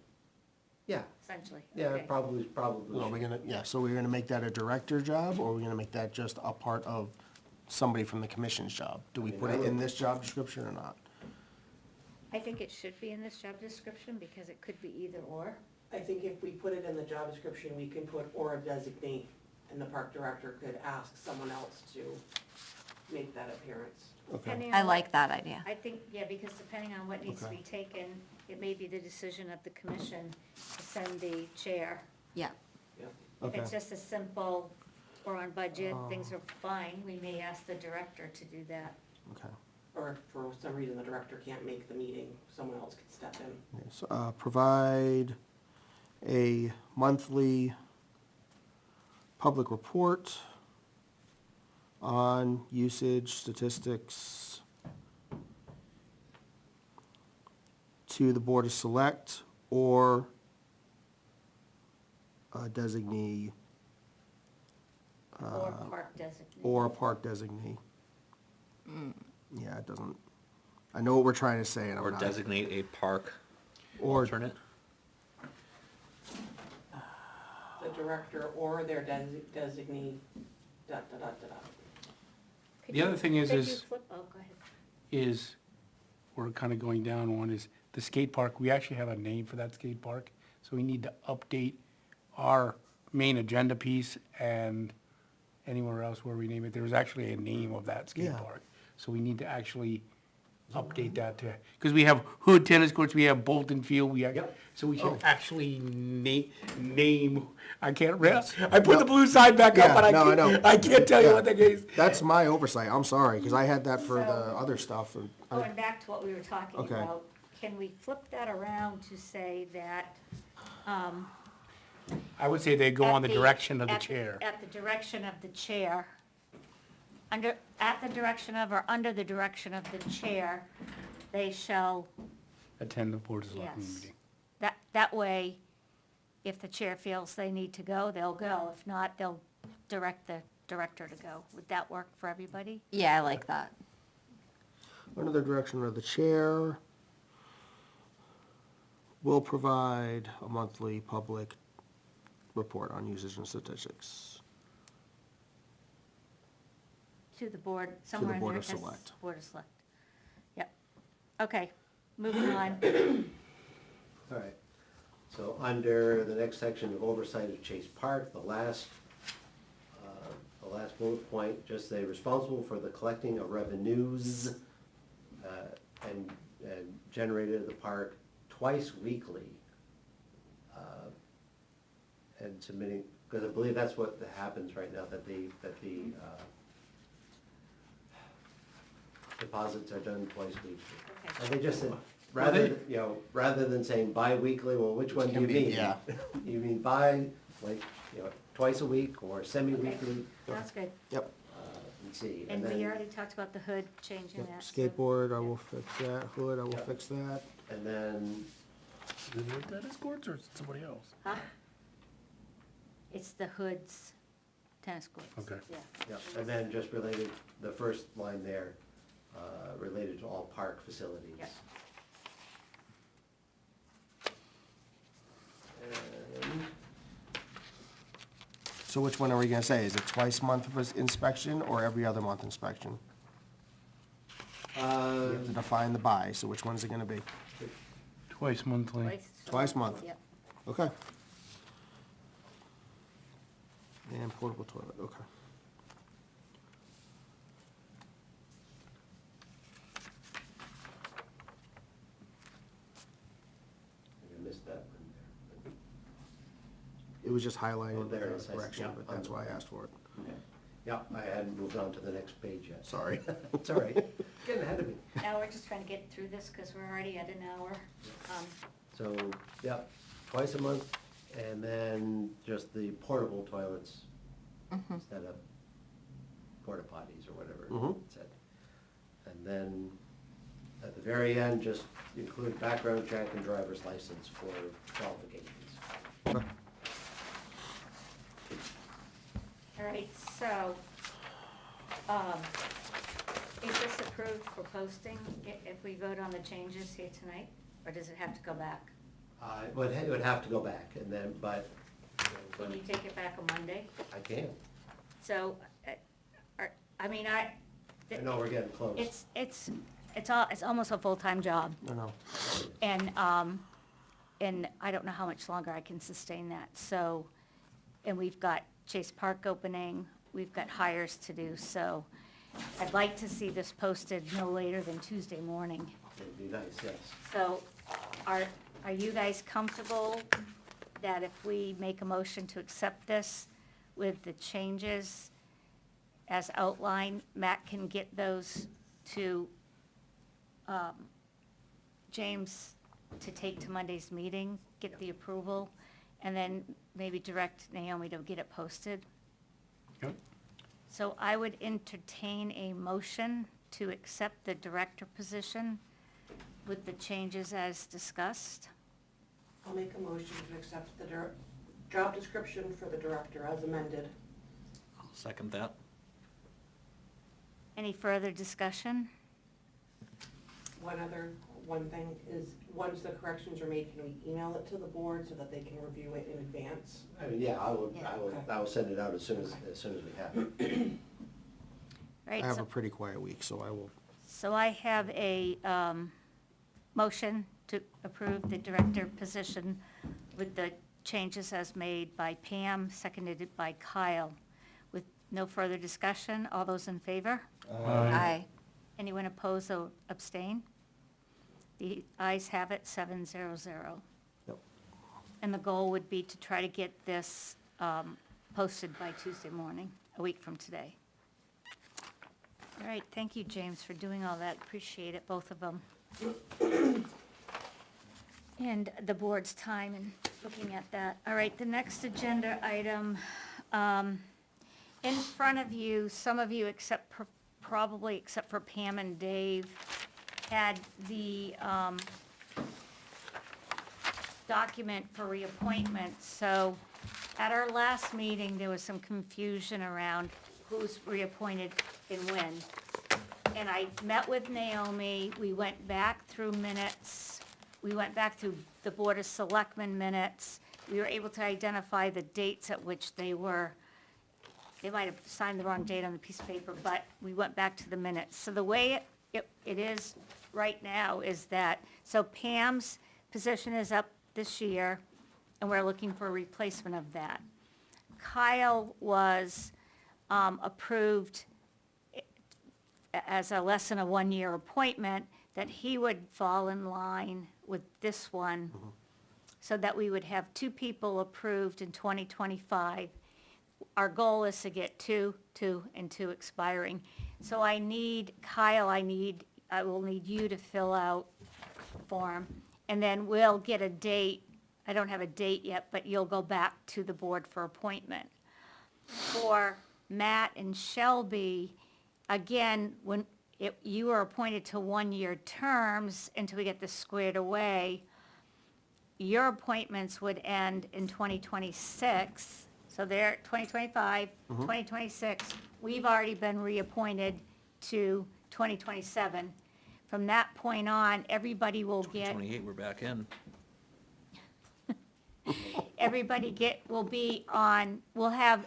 Yeah, essentially. yeah, Okay. probably. Well, so we're gonna make that a director job, or are we gonna make that just a part of somebody from the commission's job? Do we I mean, put I it would- in this job description or not? I think it should be in this job description because it could be either or. I think if we put it in the job description, we can put or a designate, and the park director could ask someone else to make that appearance. Okay, Depending I on like that idea. I think, yeah, because depending on what needs to Okay. be taken, it may be the decision of the commission to send the chair. Yeah. If okay, it's just a simple, we're on budget, things are fine, we may ask the director to do that. okay. Or if for some reason the director can't make the meeting, someone else could step in. Okay, so, provide a monthly public report on usage statistics to the Board of Select or a designee, Or park designate. or a park designee. Yeah, it doesn't, I know what we're trying to say, and I'm Or not. designate a park Or, alternate. The director or their designee, dot, dot, dot, dot, dot. Could The you- other thing is- could is- you flip- Oh, go ahead. Is, we're kind of going down one, is the skate park, we actually have a name for that skate park, so we need to update our main agenda piece and anywhere else where we name it, there's actually a name of that skate Yeah. park. So we need to actually update that to, because we have Hood Tennis Courts, we have Bolton Field, Yep. so we should actually name, I can't I put the blue sign back up, Yeah, but no, I know. I can't tell you Yeah. what that is. that's my oversight, I'm sorry, because I had that for the So- other stuff, and I, Going back to what we were talking Okay. about, can we flip that around to say that, I would say they go on the at direction of the at chair. At the direction of the chair, at the direction of or under the direction of the chair, they shall, Attend the Board of Selectmen yes. meeting. That way, if the chair feels they need to go, they'll go. If not, they'll direct the director to go. Would that work for everybody? Yeah, I like that. under the direction of the chair, will provide a monthly public report on usage and statistics. To the board, somewhere in there. Board of it says Select. Board of Select. Yep. Okay, moving on. All right, so under the next section of oversight of Chase Park, the last bullet point, just say responsible for the collecting of revenues and generated at the park twice weekly. and submitting, because I believe that's what happens right now, that the deposits are done twice weekly. Okay. And they just said, they- rather than saying bi-weekly, well, which one do you Can be, mean? yeah. You mean twice a week or semi-weekly? That's good. Yep. And see, And and we then, already talked about the hood, changing Yep. that. so- Skateboard, I will fix that. Hood, I will Yep. fix that. and then, Is it tennis courts or is it somebody else? Huh? It's the hoods, tennis courts. Okay. Yeah. yeah, and then just related, the first line there, related to all park facilities. Yep. And So which one are we gonna say? Is it twice month of inspection or every other month inspection? We have to define the buy, so which one's it gonna be? Twice monthly. Twice month. Yep. Okay. And portable toilet, okay. I missed that one there. It was just Oh, highlighted there it as is. a correction, Yeah, but that's why I asked for it. Okay. Yeah, I hadn't moved on to the next page yet. Sorry. It's all right, getting ahead of me. Now we're just trying to get through this because we're already at an hour. So, yeah, twice a month, and then just the portable toilets instead of porta potties or whatever Mhm. it said. And then, at the very end, just include background check and driver's license for qualifications. All right, so, is this approved for posting if we vote on the changes here tonight? Or does it have to go back? It would have to go back, and then, but Can you take it back on Monday? I can. So, I mean, I know we're getting close. it's almost a full-time job. No. And I don't know how much longer I can sustain that, so, and we've got Chase Park opening, we've got hires to do, so I'd like to see this posted no later than Tuesday morning. It'd be nice, yes. So, are you guys comfortable that if we make a motion to accept this with the changes as outlined, Matt can get those to, James to take to Monday's meeting, get the approval, and then maybe direct Naomi to get it posted? Yep. So I would entertain a motion to accept the director position with the changes as discussed. I'll make a motion to accept the job description for the director as amended. I'll second that. Any further discussion? One thing is, once the corrections are made, can we email it to the board so that they can review it in advance? I mean, yeah, Yeah. I will send it out as soon as we have it. I Right, have a so, pretty quiet week, so I will. so I have a motion to approve the director position with the changes as made by Pam, seconded by Kyle. With no further discussion, all those in favor? Aye. Anyone oppose or abstain? The ayes have it, 700. Yep. And the goal would be to try to get this posted by Tuesday morning, a week from today. All right, thank you, James, for doing all that. Appreciate it, both of them. And the board's time in looking at that. All right, the next agenda item, in front of you, some of you probably except for Pam and Dave, had the document for reappointment. So at our last meeting, there was some confusion around who's reappointed and when. And I met with Naomi, we went back through minutes, we went back through the Board of Selectmen minutes. We were able to identify the dates at which they might have signed the wrong date on the piece of paper, but we went back to the minutes. So the way it is right now is that, so Pam's position is up this year, and we're looking for a replacement of that. Kyle was approved as a less than a one-year appointment, that he would fall in line with this one. so that we would have 2 people approved in 2025. Our goal is to get 2, 2, and 2 expiring. So I need, Kyle, I will need you to fill out the form, and then we'll get a date. I don't have a date yet, but you'll go back to the board for appointment. For Matt and Shelby, again, you were appointed to 1-year terms until we get this squared away. Your appointments would end in 2026, so they're 2025, 2026. We've already been reappointed to 2027. From that point on, everybody will get, 28, we're back in. we'll have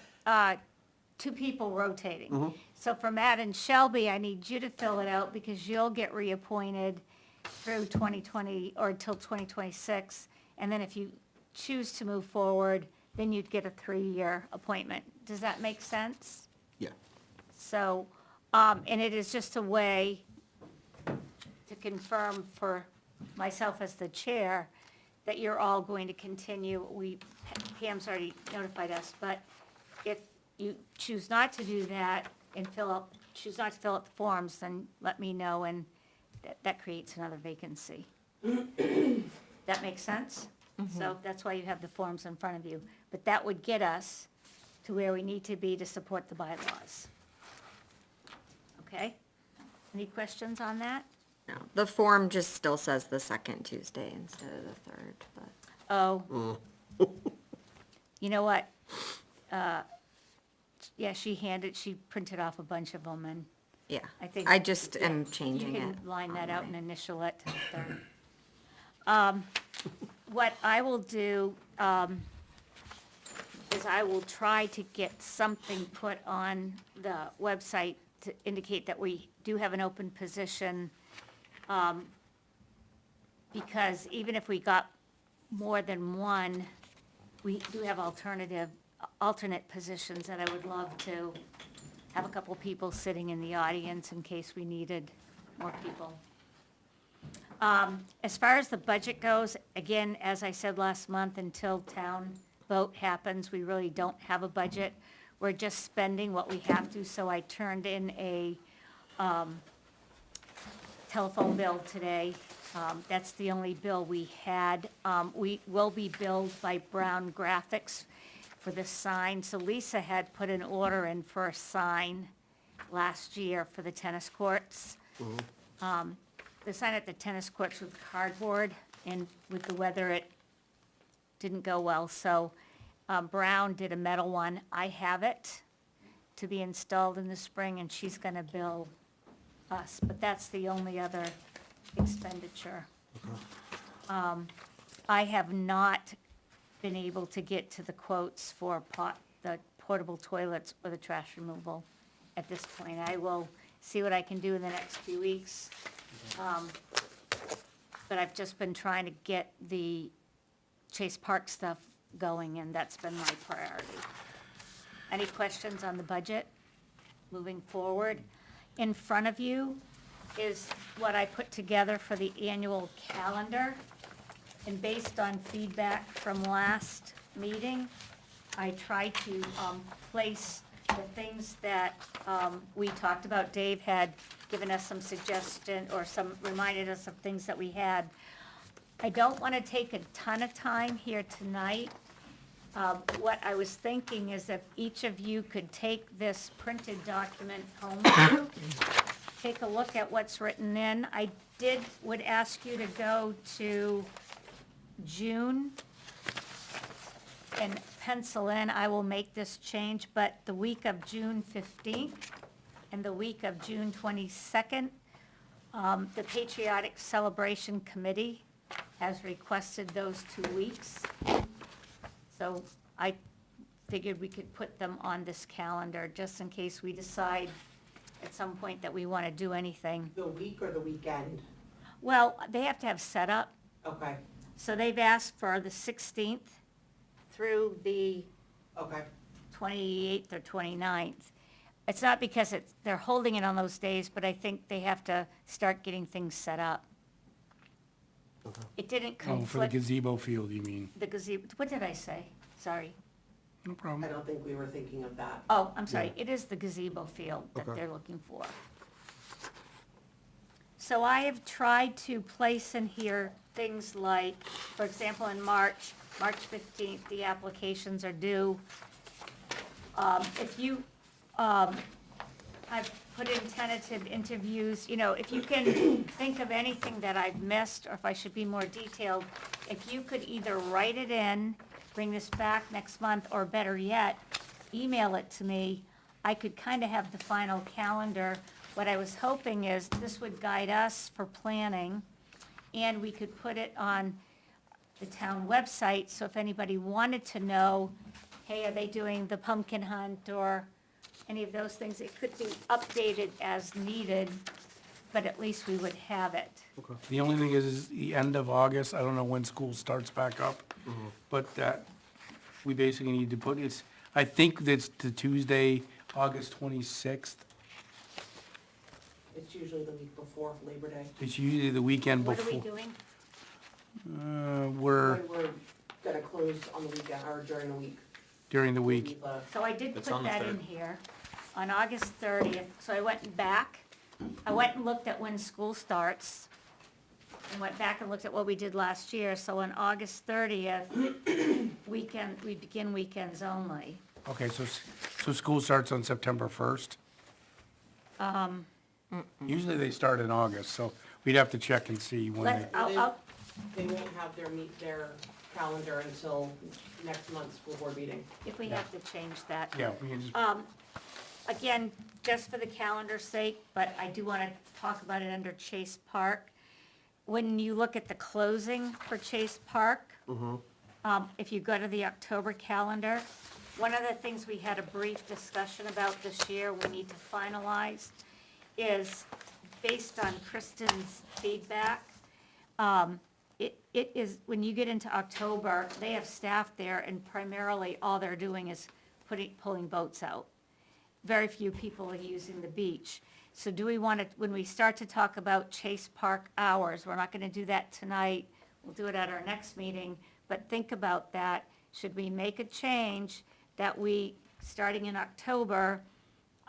2 people rotating. So for Matt and Shelby, I need you to fill it out because you'll get reappointed through 2020 or until 2026. And then if you choose to move forward, then you'd get a 3-year appointment. Does that make sense? Yeah. So, and it is just a way to confirm for myself as the chair that you're all going to continue. Pam's already notified us, but if you choose not to do that and choose not to fill out the forms, then let me know, and that creates another vacancy. That makes sense? So that's why you have the forms in front of you. But that would get us to where we need to be to support the bylaws. Okay? Any questions on that? No, the form just still says the second Tuesday instead of the third, but. Oh. You know what? Yeah, she printed off a bunch of them, and Yeah, I think. I just am changing You it. can line that on out my- and initial it to the third. What I will do, is I will try to get something put on the website to indicate that we do have an open position. Because even if we got more than one, we do have alternate positions that I would love to have a couple people sitting in the audience in case we needed more people. As far as the budget goes, again, as I said last month, until town vote happens, we really don't have a budget. We're just spending what we have to, so I turned in a telephone bill today. That's the only bill we had. We will be billed by Brown Graphics for the sign. So Lisa had put an order in for a sign last year for the tennis courts. The sign at the tennis courts with cardboard, and with the weather, it didn't go well. So Brown did a metal one. I have it to be installed in the spring, and she's gonna bill us, but that's the only other expenditure. I have not been able to get to the quotes for the portable toilets or the trash removal at this point. I will see what I can do in the next few weeks. But I've just been trying to get the Chase Park stuff going, and that's been my priority. Any questions on the budget moving forward? In front of you is what I put together for the annual calendar. And based on feedback from last meeting, I tried to place the things that we talked about. Dave had given us some suggestion, or reminded us of things that we had. I don't want to take a ton of time here tonight. What I was thinking is if each of you could take this printed document home with you, take a look at what's written in. I would ask you to go to June and pencil in, I will make this change, but the week of June 15th and the week of June 22nd, the Patriotic Celebration Committee has requested those 2 weeks. So I figured we could put them on this calendar, just in case we decide at some point that we want to do anything. The week or the weekend? Well, they have to have setup, Okay, so they've asked for the 16th through the okay, 28th or 29th. It's not because they're holding it on those days, but I think they have to start getting things set up. It didn't Oh, for the conflict, gazebo field, you mean? the gazebo, what did I say? Sorry. No I problem. don't think we were thinking of that. Oh, I'm sorry, it is the gazebo field that Okay. they're looking for. So I have tried to place in here things like, for example, in March 15th, the applications are due. If you, I've put in tentative interviews, you know, if you can think of anything that I've missed, or if I should be more detailed, if you could either write it in, bring this back next month, or better yet, email it to me, I could kind of have the final calendar. What I was hoping is this would guide us for planning, and we could put it on the town website, so if anybody wanted to know, hey, are they doing the pumpkin hunt or any of those things, it could be updated as needed, but at least we would have it. The only thing is the end of August, I don't know when school starts back up, but that, we basically need to put, I think that's the Tuesday, August 26th. It's usually the week before Labor Day. It's usually the weekend What are we before. doing? We're When we're gonna close on the weekend, or during the week. during the week. Leave, So I did It's put on the that in 3rd. here, on August 30th, so I went back, I went and looked at when school starts, and went back and looked at what we did last year, so on August 30th, weekend, we begin weekends only. Okay, so school starts on September 1st? Usually they start in August, so we'd have to check and see when Let's, they, They won't have their calendar until next month's school board meeting. if we have to change that. yeah, we can just, Again, just for the calendar's sake, but I do want to talk about it under Chase Park. When you look at the closing for Chase Park, if you go to the October calendar, one of the things we had a brief discussion about this year, we need to finalize, is based on Kristen's feedback. It is, when you get into October, they have staff there, and primarily all they're doing is pulling boats out. Very few people are using the beach. So do we want to, when we start to talk about Chase Park hours, we're not going to do that tonight, we'll do it at our next meeting, but think about that. Should we make a change that we, starting in October,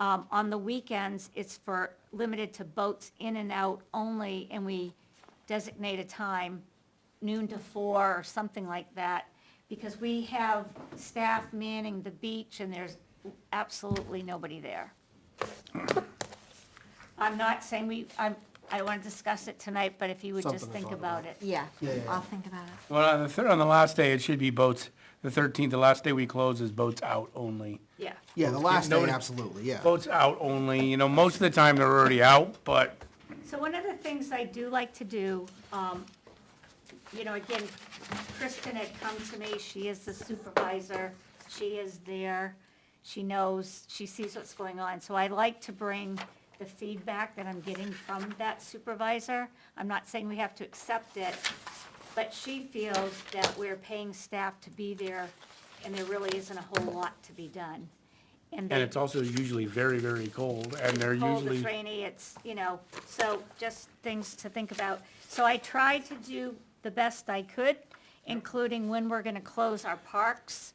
on the weekends, it's for, limited to boats in and out only, and we designate a time, noon to 4 or something like that, because we have staff manning the beach and there's absolutely nobody there. I'm not saying I want to discuss it tonight, but if you would just Something to think thought about about. it. Yeah, Yeah, yeah. I'll think about it. well, on the last day, it should be boats, the 13th, the last day we close is boats out only. Yeah. Yeah, the last day, Nobody- absolutely, yeah. Boats out only, you know, most of the time they're already out, but So one of the things I do like to do, you know, again, Kristen had come to me, she is the supervisor, she is there, she knows, she sees what's going on. So I like to bring the feedback that I'm getting from that supervisor. I'm not saying we have to accept it, but she feels that we're paying staff to be there and there really isn't a whole lot to be done. and they- it's also usually very, very cold, and they're cold, usually. it's rainy, it's, you know, so just things to think about. So I tried to do the best I could, including when we're gonna close our parks,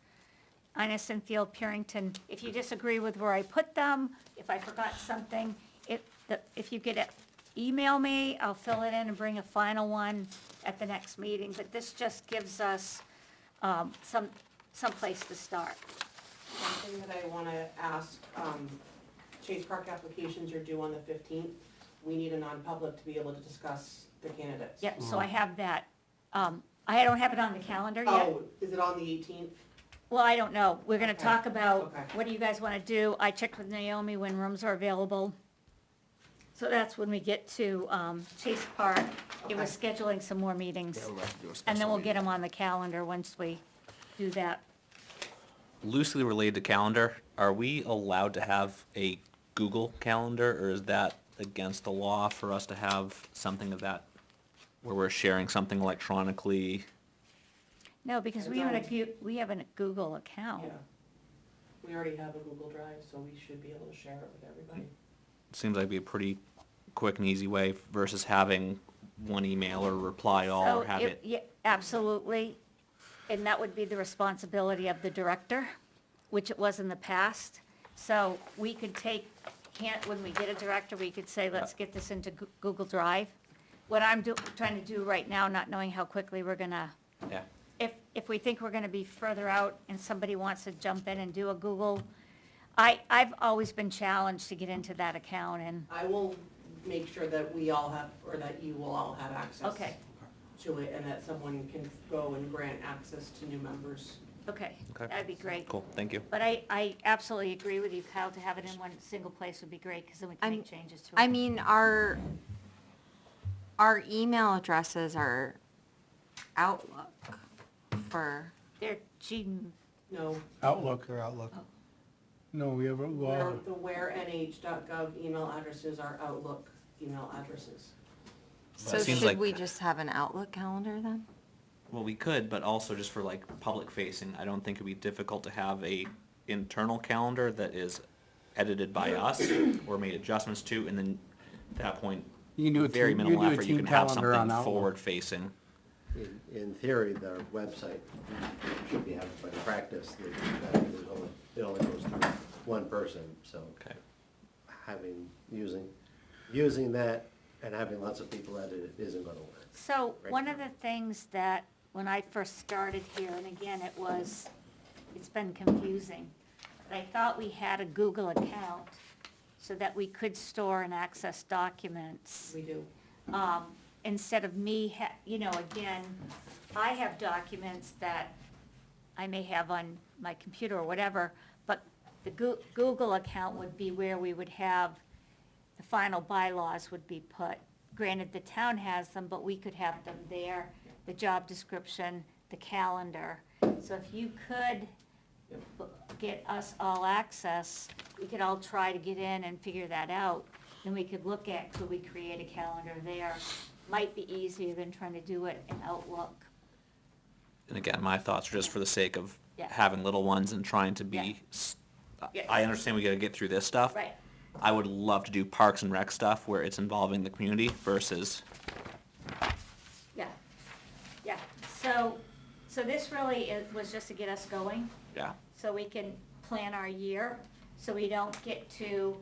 Innis Field, Purrington. If you disagree with where I put them, if I forgot something, if you could email me, I'll fill it in and bring a final one at the next meeting, but this just gives us, some place to start. One thing that I wanna ask, Chase Park applications are due on the 15th. We need a non-public to be able to discuss the candidates. Yep, so I have that. I don't have it on the calendar yet. Oh, is it on the 18th? Well, I don't know. We're gonna Okay. talk about, Okay. what do you guys wanna do? I checked with Naomi when rooms are available. So that's when we get to, Chase Park. It was scheduling some more meetings. Yeah, we'll have to do a And special then we'll get meeting. them on the calendar once we do that. Loosely related to calendar, are we allowed to have a Google Calendar, or is that against the law for us to have something of that, where we're sharing something electronically? No, because we have a Google account. Yeah. We already have a Google Drive, so we should be able to share it with everybody. Seems like it'd be a pretty quick and easy way versus having one email or reply all So or have it? Yeah, absolutely. And that would be the responsibility of the director, which it was in the past. So we could take, when we get a director, we could say, let's get this into Google Drive. What I'm trying to do right now, not knowing how quickly we're gonna, Yeah, if we think we're gonna be further out and somebody wants to jump in and do a Google, I've always been challenged to get into that account and, I will make sure that we all have, or that you will all have access okay, to it, and that someone can go and grant access to new members. okay, Okay. that'd be great. cool, thank you. But I absolutely agree with you, Kyle, to have it in one single place would be great, because then we can I'm- make changes to it. I mean, our email addresses are Outlook for, They're No, Outlook, Their Outlook. no, we have, well, the wherenh.gov email addresses are Outlook email addresses. so seems should like- we just have an Outlook calendar then? Well, we could, but also just for like public facing, I don't think it'd be difficult to have a internal calendar that is edited by us or made adjustments to, and then at that point, you can do a very team, you minimal can do a effort, you team can have calendar on something Outlook. forward facing. In theory, the website should be having, but in practice, it only goes through one person, so Okay. using that and having lots of people edit it isn't gonna work. So, Right. one of the things that, when I first started here, and again, it's been confusing, but I thought we had a Google account so that we could store and access documents. We do. Instead of me, again, I have documents that I may have on my computer or whatever, but the Google account would be where we would have, the final bylaws would be put. Granted, the town has them, but we could have them there, the job description, the calendar. So if you could get us all access, we could all try to get in and figure that out. Then we could look at, could we create a calendar there? Might be easier than trying to do it in Outlook. And again, my thoughts are just for the sake of Yeah. having little ones and trying to Yeah. be, Yes. I understand we gotta get through this stuff. Right. I would love to do Parks and Rec stuff where it's involving the community versus, Yeah, yeah. So this really was just to get us going, yeah. so we can plan our year, so we don't get to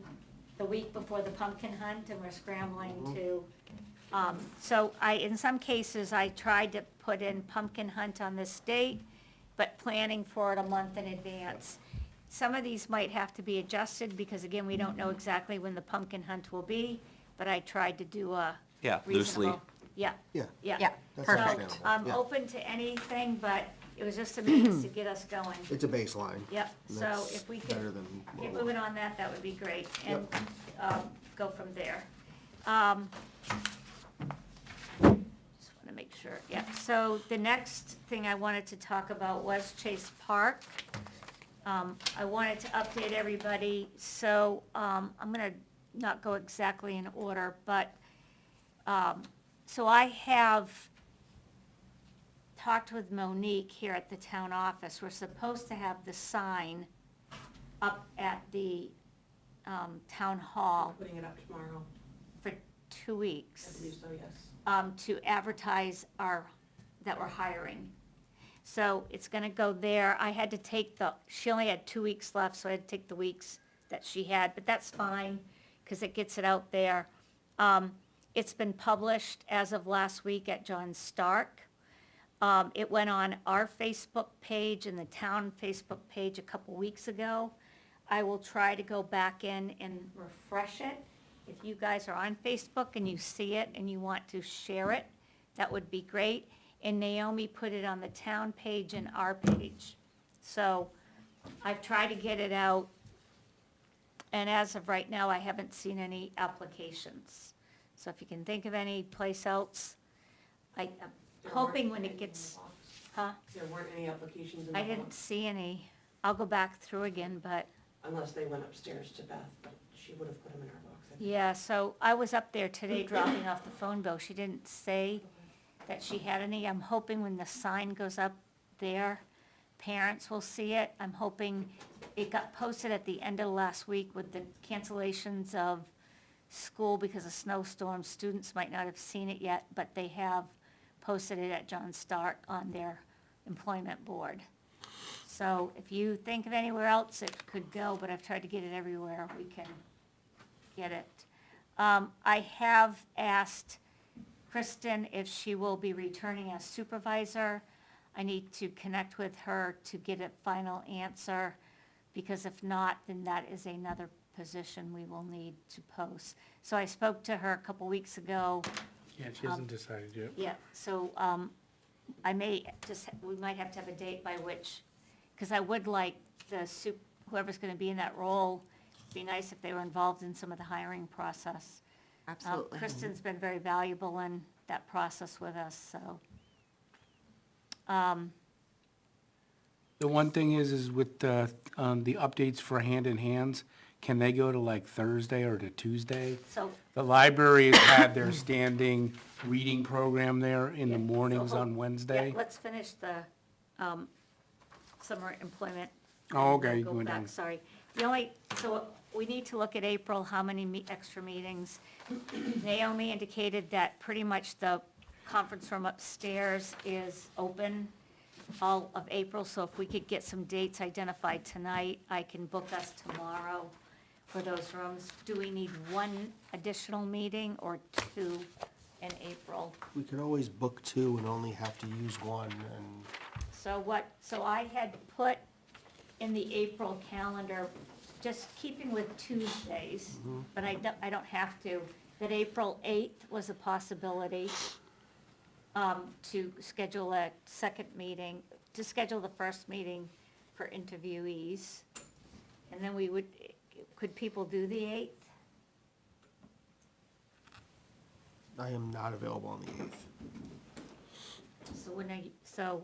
the week before the pumpkin hunt and we're scrambling to, so in some cases, I tried to put in pumpkin hunt on this date, but planning for it a month in advance. Some of these might have to be adjusted, because again, we don't know exactly when the pumpkin hunt will be, but I tried to do a Yeah, loosely. reasonable. Yeah, Yeah, yeah. Yeah, that's So, understandable. I'm Yeah. open to anything, but it was just a means to get us going. It's a baseline. Yep, And so that's if we better could than what get we- moving on that, that would be great, and, go from there. Just wanna make sure, yeah, so the next thing I wanted to talk about was Chase Park. I wanted to update everybody, so, I'm gonna not go exactly in order, but, so I have talked with Monique here at the town office. We're supposed to have the sign up at the, town hall Putting it up tomorrow, for 2 I weeks, believe so, yes. to advertise that we're hiring. So it's gonna go there. I had to take she only had 2 weeks left, so I had to take the weeks that she had, but that's fine, because it gets it out there. It's been published as of last week at John Stark. It went on our Facebook page and the town Facebook page a couple weeks ago. I will try to go back in and refresh it. If you guys are on Facebook and you see it and you want to share it, that would be great. And Naomi put it on the town page and our page. So I've tried to get it out, and as of right now, I haven't seen any applications. So if you can think of any place else, I'm There hoping weren't when any it gets, in the box. huh? There weren't any applications in the I didn't box, see any. I'll go back through again, but, unless they went upstairs to Beth, but she would have put them in our box. I think. yeah, so I was up there today dropping off the phone bill. She didn't say that she had any. I'm hoping when the sign goes up there, parents will see it. I'm hoping it got posted at the end of last week with the cancellations of school because of snowstorms. Students might not have seen it yet, but they have posted it at John Stark on their employment board. So if you think of anywhere else it could go, but I've tried to get it everywhere we can get it. I have asked Kristen if she will be returning as supervisor. I need to connect with her to get a final answer, because if not, then that is another position we will need to post. So I spoke to her a couple weeks ago. Yeah, she hasn't decided yet. Yeah, so, we might have to have a date by which, because I would like whoever's gonna be in that role, it'd be nice if they were involved in some of the hiring process. Absolutely. Kristen's been very valuable in that process with us, so. The one thing is with the updates for Hand in Hands, can they go to like Thursday or to Tuesday? So, The library has had their standing reading program there in the Yeah, so mornings on yeah, Wednesday. let's finish the, summer employment. Oh, and okay, we'll go going back, down. sorry. So we need to look at April, how many extra meetings. Naomi indicated that pretty much the conference room upstairs is open all of April, so if we could get some dates identified tonight, I can book us tomorrow for those rooms. Do we need one additional meeting or two in April? We could always book 2 and only have to use 1, and So I had put in the April calendar, just keeping with Tuesdays, but I don't have to, that April 8th was a possibility, to schedule a second meeting, to schedule the first meeting for interviewees. And then could people do the 8th? I am not available on the 8th. So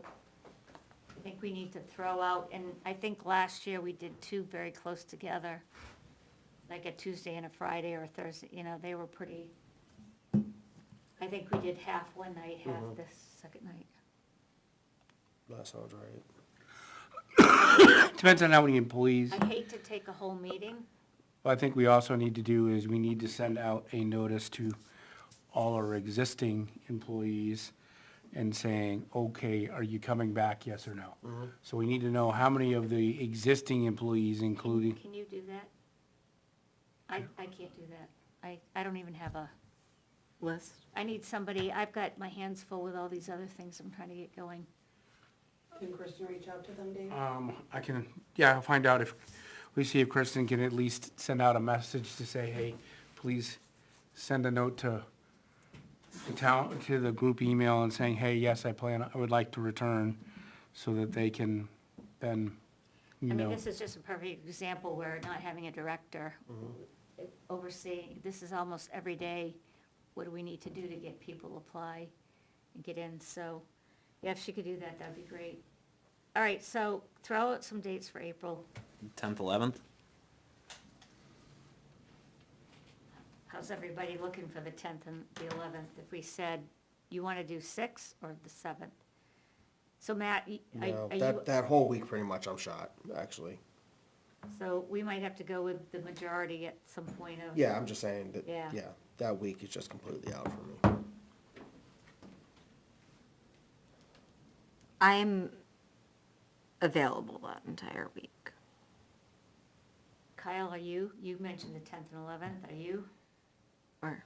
I think we need to throw out, and I think last year we did 2 very close together, like a Tuesday and a Friday or a Thursday, they were pretty, I think we did half one night, half the second night. That sounds right. Depends on how many employees. I hate to take a whole meeting. What I think we also need to do is we need to send out a notice to all our existing employees and saying, okay, are you coming back, yes or no? So we need to know how many of the existing employees, including, Can you do that? I can't do that. I don't even have a, List. I need somebody, I've got my hands full with all these other things I'm trying to get going. Can Kristen reach out to them, Dave? I'll find out if, we see if Kristen can at least send out a message to say, hey, please send a note to the town, to the group email and saying, hey, yes, I would like to return, so that they can then, I mean, this is just a perfect example where not having a director overseeing, this is almost every day, what do we need to do to get people apply and get in? So, yeah, if she could do that, that'd be great. All right, so throw out some dates for April. 10th, 11th? How's everybody looking for the 10th and the 11th? If we said, you want to do 6th or the 7th? So Matt, No, are you, that whole week pretty much I'm shot, actually. so we might have to go with the majority at some point of. Yeah, I'm just saying that, Yeah. yeah, that week is just completely out for me. I'm available that entire week. Kyle, are you? You mentioned the 10th and 11th, are you? Or,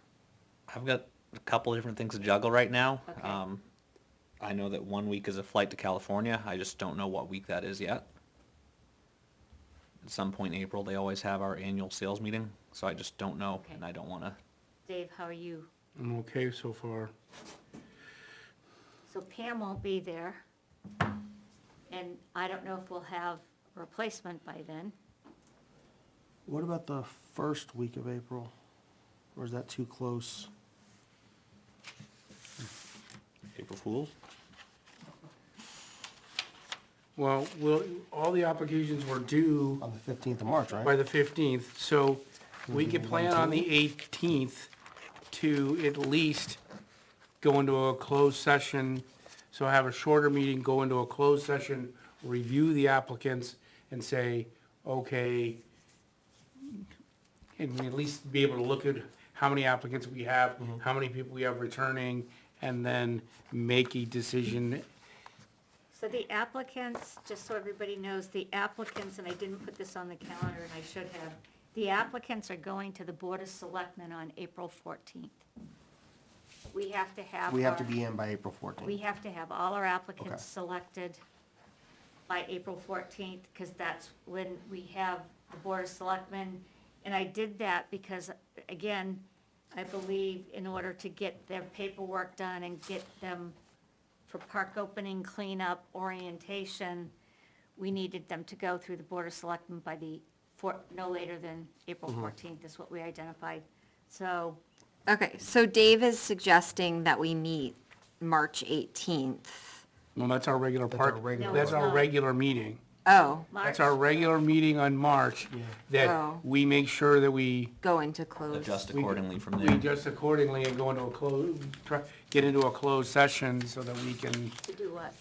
I've got a couple of different things to juggle right now. Okay. I know that one week is a flight to California. I just don't know what week that is yet. At some point in April, they always have our annual sales meeting, so I just don't know, Okay. and I don't want to. Dave, how are you? I'm okay so far. So Pam won't be there, and I don't know if we'll have a replacement by then. What about the first week of April? Or is that too close? April Fools? Well, all the applications were due On the 15th of March, by right? the 15th, so we could plan on the 18th to at least go into a closed session, so have a shorter meeting, go into a closed session, review the applicants, and say, okay, and we at least be able to look at how many applicants we have, how many people we have returning, and then make a decision. So the applicants, just so everybody knows, the applicants, and I didn't put this on the calendar and I should have, the applicants are going to the Board of Selectmen on April 14th. We have to have. We have to our- be in by April We 14th. have to have all our Okay. applicants selected by April 14th, because that's when we have the Board of Selectmen. And I did that because, again, I believe in order to get their paperwork done and get them for park opening, cleanup, orientation, we needed them to go through the Board of Selectmen by no later than April 14th is what we identified. So, Okay, so Dave is suggesting that we meet March 18th. Well, that's our regular That's our park, regular- that's No, it's our not. regular meeting. Oh, That's March, our regular meeting on March, that Oh. we make sure that we go into close. Adjust accordingly from we there. adjust accordingly and go into a get into a closed session so that we can, to do what?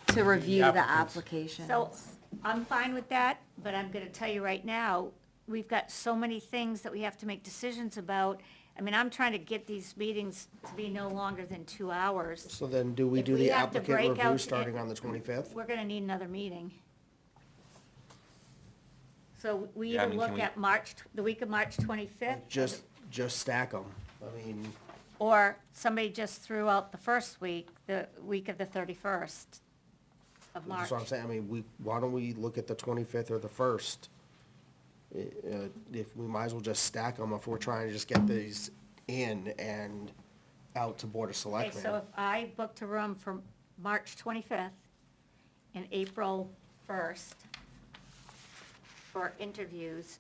To review the applicants. application. So, I'm fine with that, but I'm gonna tell you right now, we've got so many things that we have to make decisions about. I mean, I'm trying to get these meetings to be no longer than 2 hours. So then do we If do we the have to applicant break review out starting on the 25th? We're gonna need another meeting. So we Yeah, I either mean, can look we- at the week of March 25th, Just stack them. I mean, or somebody just threw out the first week, the week of the 31st of March. that's what I'm saying. I mean, why don't we look at the 25th or the 1st? If we might as well just stack them if we're trying to just get these in and out to Board of Okay, Selectmen. so if I booked a room for March 25th and April 1st for interviews,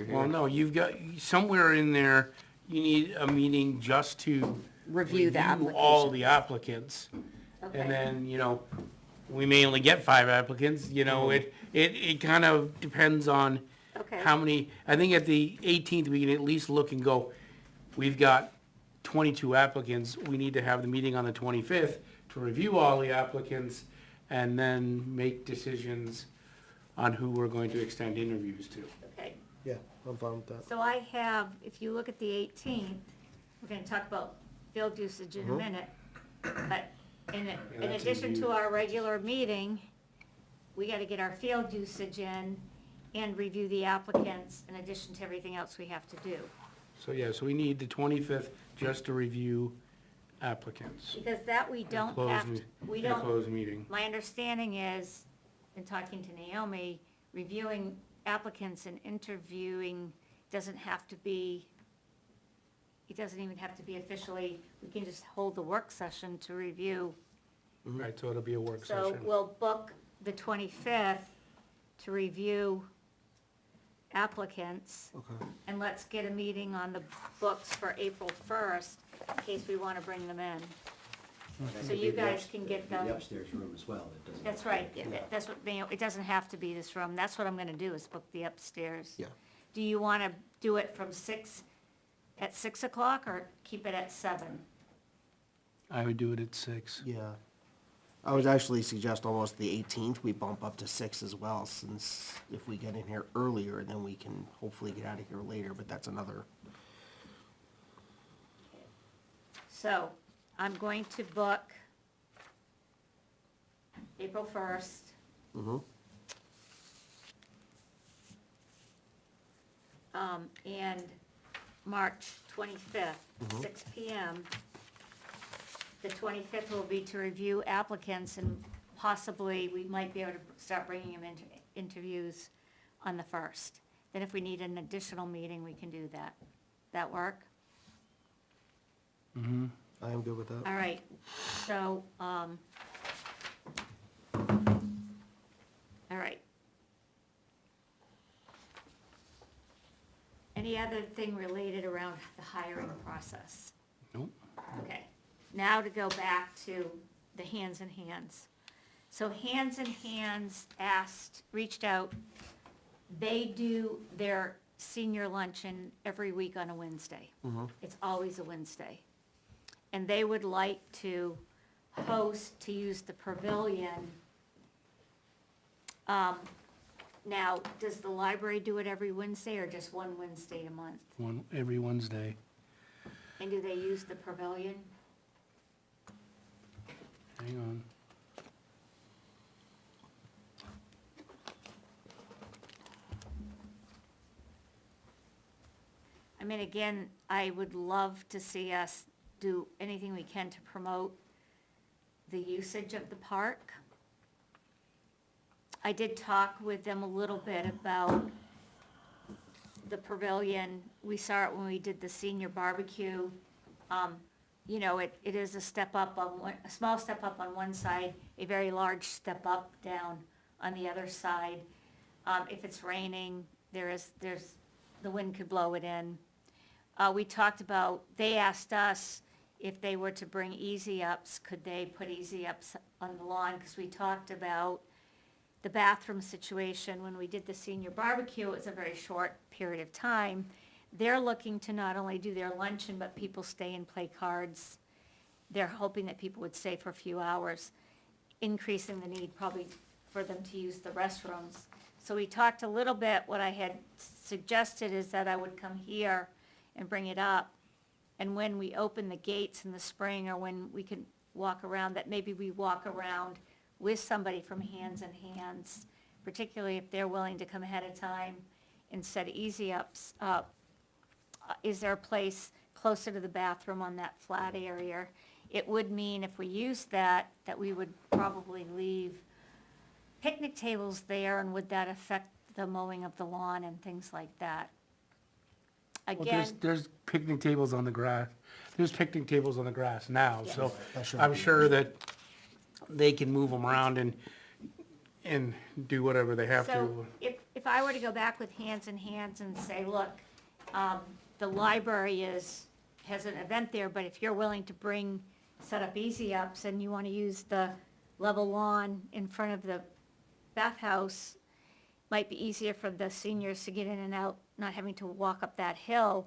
well, no, you've got, somewhere in there, you need a meeting just to Review the all the applicants. okay? And then, we may only get 5 applicants, it kind of depends on Okay. how many, I think at the 18th, we can at least look and go, we've got 22 applicants, we need to have the meeting on the 25th to review all the applicants and then make decisions on who we're going to extend interviews to. Okay, Yeah, I'm fine with that. so I have, if you look at the 18th, we're gonna talk about field usage in a minute, but in that's addition easy. to our regular meeting, we gotta get our field usage in and review the applicants in addition to everything else we have to do. So, yeah, so we need the 25th just to review applicants. Because that we don't Closed have, me- we in a don't, closed meeting. my understanding is, in talking to Naomi, reviewing applicants and interviewing doesn't have to be, it doesn't even have to be officially, we can just hold the work session to review. Right, so it'll be a work So session. we'll book the 25th to review applicants, Okay. and let's get a meeting on the books for April 1st, in case we want to bring them in. So you guys can get them. The upstairs room as well, it doesn't. That's right, that's what, it doesn't have to be this room, that's what I'm gonna do, is book the upstairs. Yeah. Do you wanna do it from at 6 o'clock, or keep it at 7? I would do it at 6. Yeah. I would actually suggest almost the 18th, we bump up to 6 as well, since if we get in here earlier, then we can hopefully get out of here later, but that's another. So, I'm going to book April 1st. Mm-hmm. And March 25th, 6 PM. The 25th will be to review applicants, and possibly we might be able to start bringing them into interviews on the 1st. Then if we need an additional meeting, we can do that. That work? I am good with that. All right, so, all right. Any other thing related around the hiring process? Nope. Okay, now to go back to the Hands in Hands. So Hands in Hands reached out, they do their senior luncheon every week on a Wednesday. It's always a Wednesday. And they would like to host, to use the pavilion, Now, does the library do it every Wednesday or just one Wednesday a month? Every Wednesday. And do they use the pavilion? Hang on. I mean, again, I would love to see us do anything we can to promote the usage of the park. I did talk with them a little bit about the pavilion. We saw it when we did the senior barbecue. You know, it is a step up on one, a small step up on one side, a very large step up down on the other side. If it's raining, there's, the wind could blow it in. We talked about, they asked us if they were to bring easy-ups, could they put easy-ups on the lawn? Because we talked about the bathroom situation when we did the senior barbecue. It was a very short period of time. They're looking to not only do their luncheon, but people stay and play cards. They're hoping that people would stay for a few hours, increasing the need probably for them to use the restrooms. So we talked a little bit, what I had suggested is that I would come here and bring it up. And when we open the gates in the spring, or when we can walk around, that maybe we walk around with somebody from Hands and Hands, particularly if they're willing to come ahead of time and set easy-ups up. Is there a place closer to the bathroom on that flat area? It would mean if we used that, that we would probably leave picnic tables there, and would that affect the mowing of the lawn and things like that? Well, Again, there's picnic tables on the grass. There's picnic tables on the grass now, so That should I'm be- sure that they can move them around and do whatever they have so to. if I were to go back with Hands in Hands and say, look, the library has an event there, but if you're willing to set up easy-ups and you want to use the level lawn in front of the bathhouse, might be easier for the seniors to get in and out, not having to walk up that hill.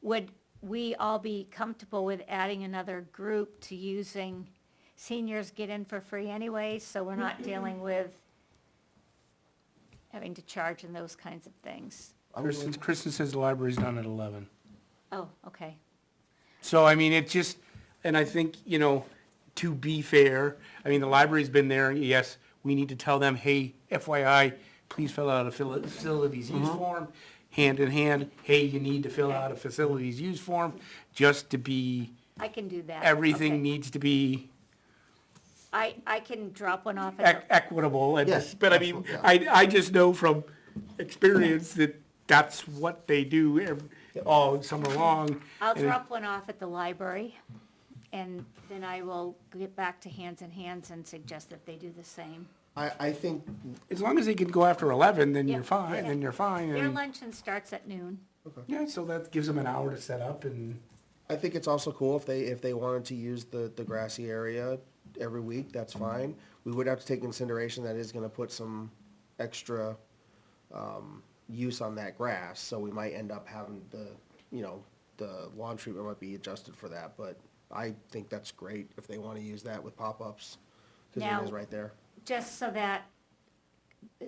Would we all be comfortable with adding another group to using, seniors get in for free anyway, so we're not dealing with having to charge and those kinds of things? Kristen says the library's done at 11. Oh, okay. So, I mean, it just, and I think, you know, to be fair, I mean, the library's been there, yes, we need to tell them, hey, FYI, please fill out a facilities use form. Hand in Hand, hey, you need to fill out a facilities use form, just to be, I can do that. everything Okay. needs to be I can drop one off at the, equitable, and, Yes, but I mean, absolutely, I just know from experience that that's what they do all summer long. I'll and it- drop one off at the library, and then I will get back to Hands in Hands and suggest that they do the same. I think, As long as they can go after 11, then Yeah, you're fine, yeah. then you're fine, Their and, luncheon starts at noon. yeah, so that gives them an hour to set up, and, I think it's also cool if they wanted to use the grassy area every week, that's fine. We would have to take consideration that is gonna put some extra, use on that grass, so we might end up having the lawn treatment might be adjusted for that, but I think that's great if they wanna use that with pop-ups, cause Now- it is right there. Just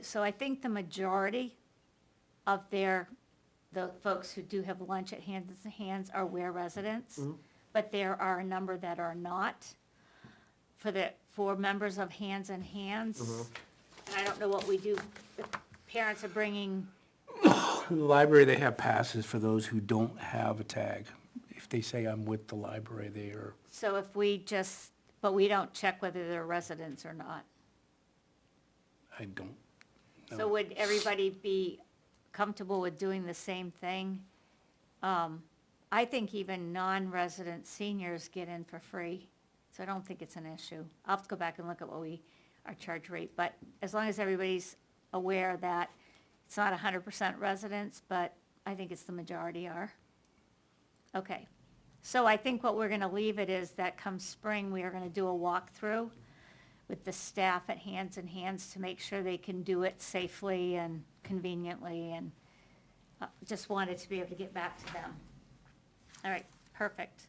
so I think the majority of the folks who do have lunch at Hands in Hands are Ware residents, but there are a number that are not. For members of Hands in Hands, and I don't know what we do, if parents are bringing, the library, they have passes for those who don't have a tag. If they say I'm with the library, they are, so if we but we don't check whether they're residents or not. I don't, So would everybody be comfortable with doing the same thing? I think even non-resident seniors get in for free, so I don't think it's an issue. I'll have to go back and look at our charge rate, but as long as everybody's aware that it's not 100% residents, but I think it's the majority are. Okay, so I think what we're gonna leave it is that come spring, we are gonna do a walkthrough with the staff at Hands in Hands to make sure they can do it safely and conveniently, and just wanted to be able to get back to them. All right, perfect.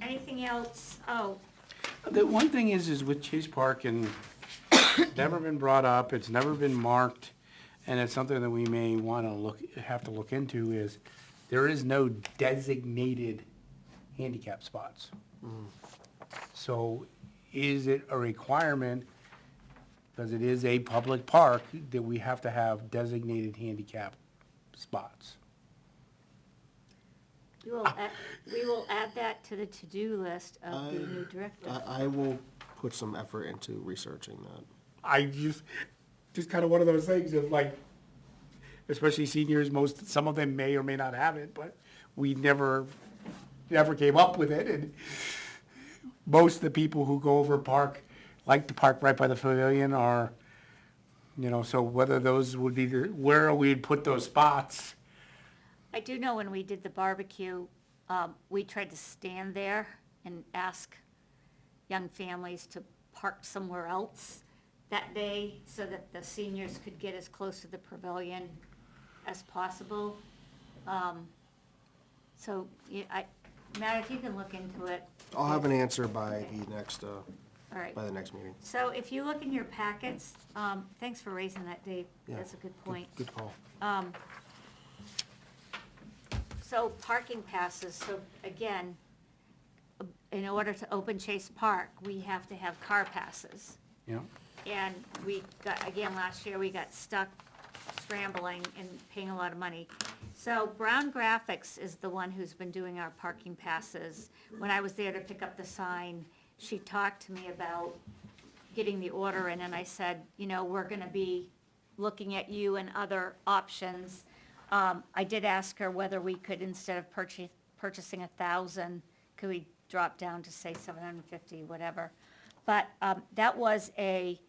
Anything else? Oh, the one thing is with Chase Park and never been brought up, it's never been marked, and it's something that we may wanna have to look into is, there is no designated handicap spots. So is it a requirement, because it is a public park, that we have to have designated handicap spots? We will add that to the to-do list of the new director. I will put some effort into researching that. I just kind of one of those things of like, especially seniors, some of them may or may not have it, but we never came up with it, and most of the people who go over like to park right by the pavilion are, so whether those would be, where we'd put those spots. I do know when we did the barbecue, we tried to stand there and ask young families to park somewhere else that day so that the seniors could get as close to the pavilion as possible. So, Matt, if you can look into it. I'll have an answer by the next, All right. by the next meeting. So if you look in your packets, thanks for raising that, Dave. Yeah, That's a good point. Good call. So parking passes, so again, in order to open Chase Park, we have to have car passes. And we got, again, last year, we got stuck scrambling and paying a lot of money. So Brown Graphics is the one who's been doing our parking passes. When I was there to pick up the sign, she talked to me about getting the order in, and I said, we're gonna be looking at you and other options. I did ask her whether we could, instead of purchasing 1,000, could we drop down to, say, 750, whatever. But that was a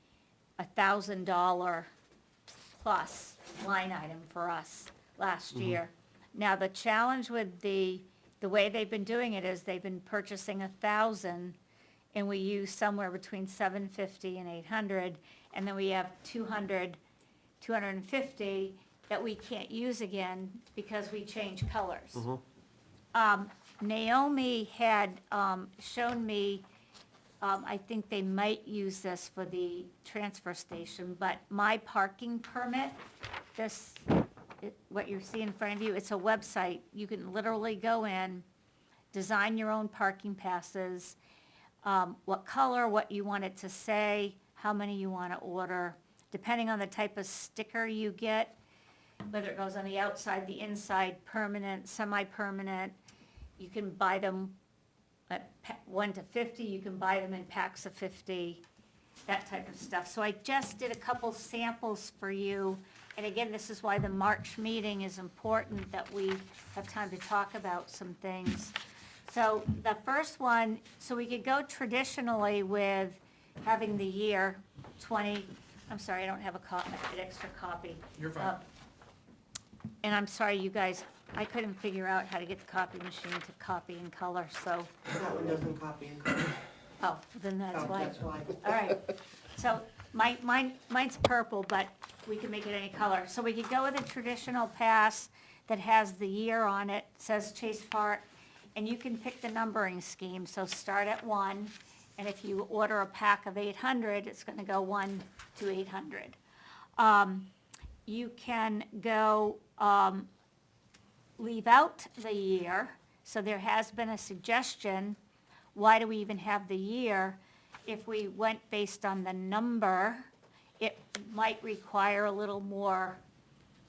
$1,000 plus line item for us last year. Now, the challenge with the way they've been doing it is they've been purchasing 1,000, and we use somewhere between 750 and 800, and then we have 200, 250 that we can't use again because we change colors. Naomi had shown me, I think they might use this for the transfer station, but My Parking Permit, what you see in front of you, it's a website. You can literally go in, design your own parking passes, what color, what you want it to say, how many you want to order, depending on the type of sticker you get, whether it goes on the outside, the inside, permanent, semi-permanent. You can buy them at 1 to 50, you can buy them in packs of 50, that type of stuff. So I just did a couple samples for you. And again, this is why the March meeting is important, that we have time to talk about some things. So the first one, so we could go traditionally with having the year 20, I'm sorry, I don't have an extra copy. You're fine. And I'm sorry, you guys, I couldn't figure out how to get the copy machine to copy in color, so, That one doesn't copy and color. oh, then that's why. That's why. All right, so mine's purple, but we can make it any color. So we could go with a traditional pass that has the year on it, says Chase Park, and you can pick the numbering scheme. So start at 1, and if you order a pack of 800, it's gonna go 1 to 800. You can go, leave out the year. So there has been a suggestion, why do we even have the year? If we went based on the number, it might require a little more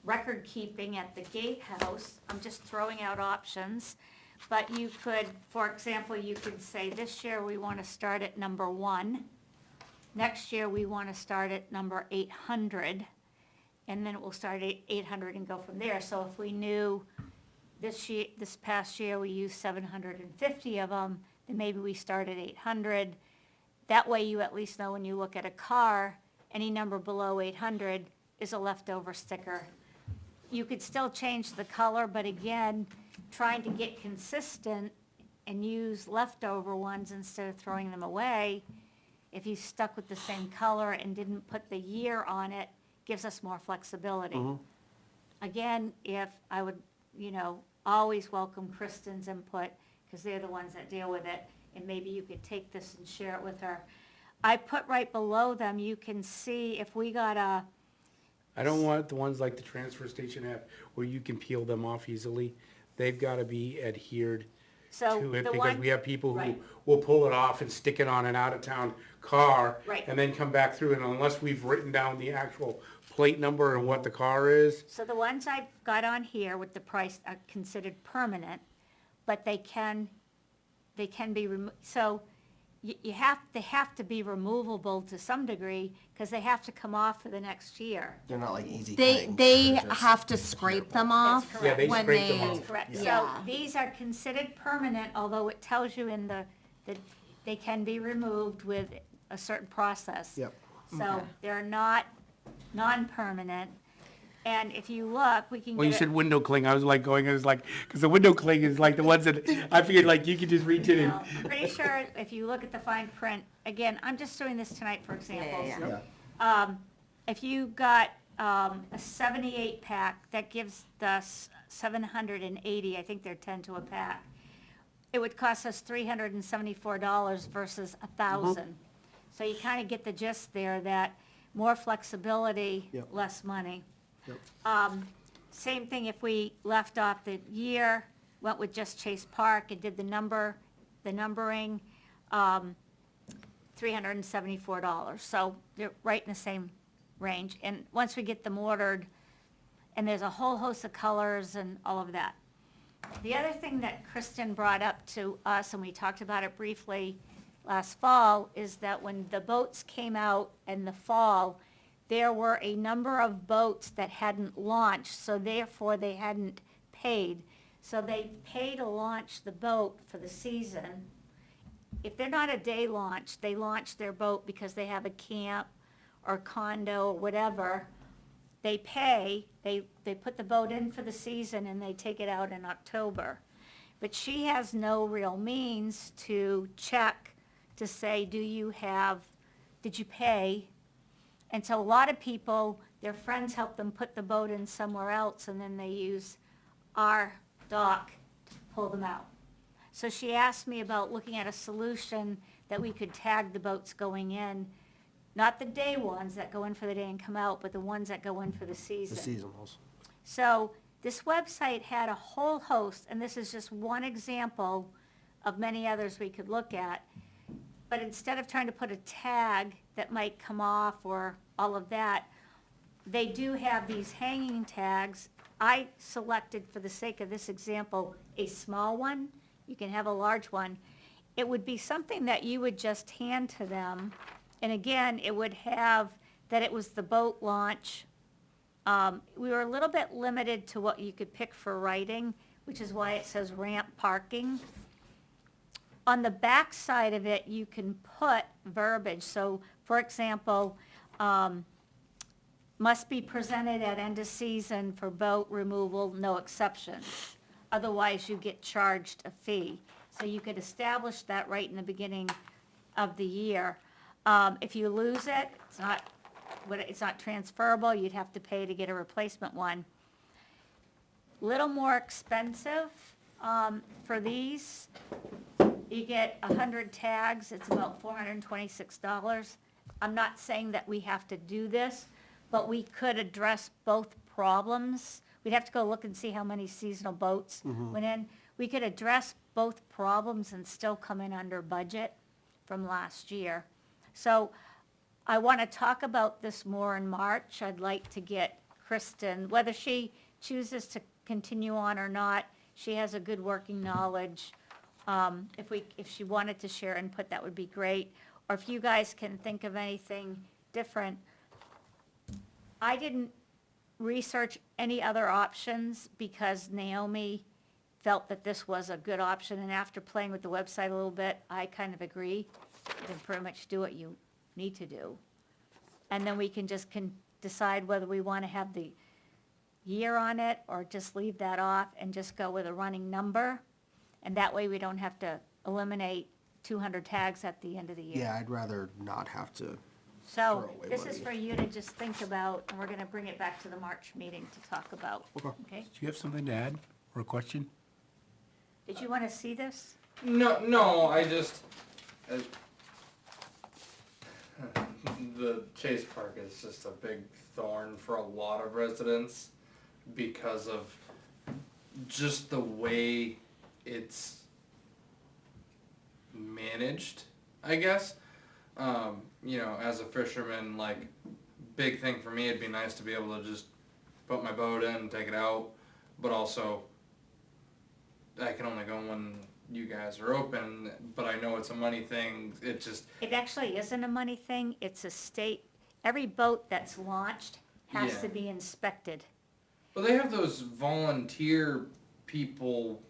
record keeping at the gatehouse. I'm just throwing out options. But you could, for example, you could say, this year we want to start at number 1. Next year we want to start at number 800. And then we'll start at 800 and go from there. So if we knew this past year we used 750 of them, then maybe we start at 800. That way you at least know when you look at a car, any number below 800 is a leftover sticker. You could still change the color, but again, trying to get consistent and use leftover ones instead of throwing them away, if you stuck with the same color and didn't put the year on it, gives us more flexibility. Again, if I would, always welcome Kristen's input, because they're the ones that deal with it, and maybe you could take this and share it with her. I put right below them, you can see if we got a, I don't want the ones like the transfer station have, where you can peel them off easily. They've gotta be adhered so to it, the because one, we have people who right. will pull it off and stick it on an out-of-town car. Right. And then come back through, and unless we've written down the actual plate number and what the car is, So the ones I've got on here with the price are considered permanent, but they can be so they have to be removable to some degree, because they have to come off for the next year. They're not like easy They, things. they They're just- have to scrape them off correct. Yeah, they when scrape them they, off. That's correct. So Yeah. these are considered permanent, although it tells you in that they can be removed with a certain process. Yep. So they're not non-permanent. And if you look, we can when you get said it. window cling, I was like because the window cling is like the ones that, I figured like you could just reach in and. No, I'm pretty sure if you look at the fine print, again, I'm just doing this tonight for examples. yeah. Yeah. If you got a 78 pack, that gives us 780, I think they're 10 to a pack. It would cost us $374 versus $1,000. So you kind of get the gist there that more fluxibility, Yep. less money. Yep. Same thing if we left off the year, went with just Chase Park and did the numbering, $374. So they're right in the same range. And once we get them ordered, and there's a whole host of colors and all of that. The other thing that Kristen brought up to us, and we talked about it briefly last fall, is that when the boats came out in the fall, there were a number of boats that hadn't launched, so therefore they hadn't paid. So they pay to launch the boat for the season. If they're not a day launch, they launch their boat because they have a camp or condo or whatever. They pay, they put the boat in for the season and they take it out in October. But she has no real means to check to say, did you pay? And so a lot of people, their friends help them put the boat in somewhere else, and then they use our dock to pull them out. So she asked me about looking at a solution that we could tag the boats going in, not the day ones that go in for the day and come out, but the ones that go in for the The season. seasonals. So this website had a whole host, and this is just one example of many others we could look at. But instead of trying to put a tag that might come off or all of that, they do have these hanging tags. I selected, for the sake of this example, a small one. You can have a large one. It would be something that you would just hand to them. And again, it would have that it was the boat launch. We were a little bit limited to what you could pick for writing, which is why it says ramp parking. On the back side of it, you can put verbiage. So, for example, must be presented at end of season for boat removal, no exceptions. Otherwise, you get charged a fee. So you could establish that right in the beginning of the year. If you lose it, it's not transferable, you'd have to pay to get a replacement one. Little more expensive for these. You get 100 tags, it's about $426. I'm not saying that we have to do this, but we could address both problems. We'd have to go look and see how many seasonal boats went in. We could address both problems and still come in under budget from last year. So I want to talk about this more in March. I'd like to get Kristen, whether she chooses to continue on or not, she has a good working knowledge. If she wanted to share input, that would be great. Or if you guys can think of anything different. I didn't research any other options because Naomi felt that this was a good option, and after playing with the website a little bit, I kind of agree. You can pretty much do what you need to do. And then we can just decide whether we want to have the year on it or just leave that off and just go with a running number. And that way we don't have to eliminate 200 tags at the end of the year. Yeah, I'd rather not have to. So Throw away this is money. for you to just think about, and we're going to bring it back to the March meeting to talk about. Okay. Okay? Do you have something to add or a question? Did you want to see this? No, I just, the Chase Park is just a big thorn for a lot of residents because of just the way it's managed, I guess. You know, as a fisherman, like, big thing for me, it'd be nice to be able to just put my boat in and take it out, but also I can only go when you guys are open, but I know it's a money thing. It just, It actually isn't a money thing, it's a state, every boat that's launched has Yeah. to be inspected. well, they have those volunteer people.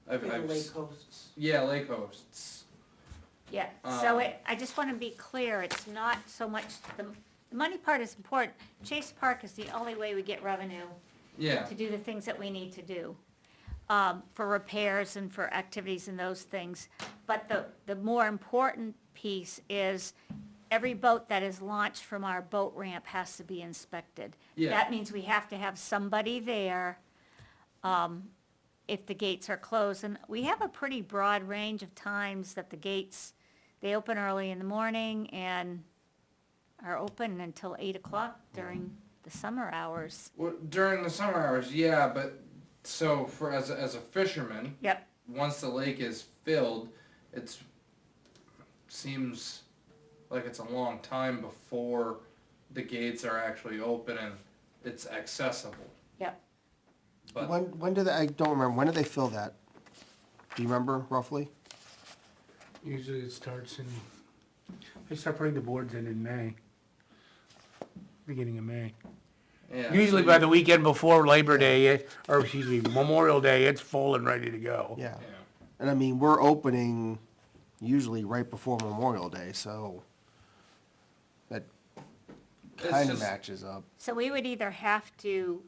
For the lake hosts. Yeah, lake hosts. Yeah, so Um, I just want to be clear, it's not so much, the money part is important. Chase Park is the only way we get revenue Yeah, to do the things that we need to do, for repairs and for activities and those things. But the more important piece is every boat that is launched from our boat ramp has to be inspected. Yeah. That means we have to have somebody there, if the gates are closed. And we have a pretty broad range of times that the gates, they open early in the morning and are open until 8 o'clock during the summer hours. well, during the summer hours, yeah, but so for as a fisherman, Yep, once the lake is filled, it seems like it's a long time before the gates are actually open and it's accessible. yep. But When do they, I don't remember, when do they fill that? Do you remember roughly? Usually it starts in, they start putting the boards in May, beginning of May. yeah, Usually so by you- the weekend before Labor Day, or excuse me, Memorial Day, it's full and ready to go. Yeah. Yeah. And I mean, we're opening usually right before Memorial Day, so that It's kind of just- matches up. So we would either have to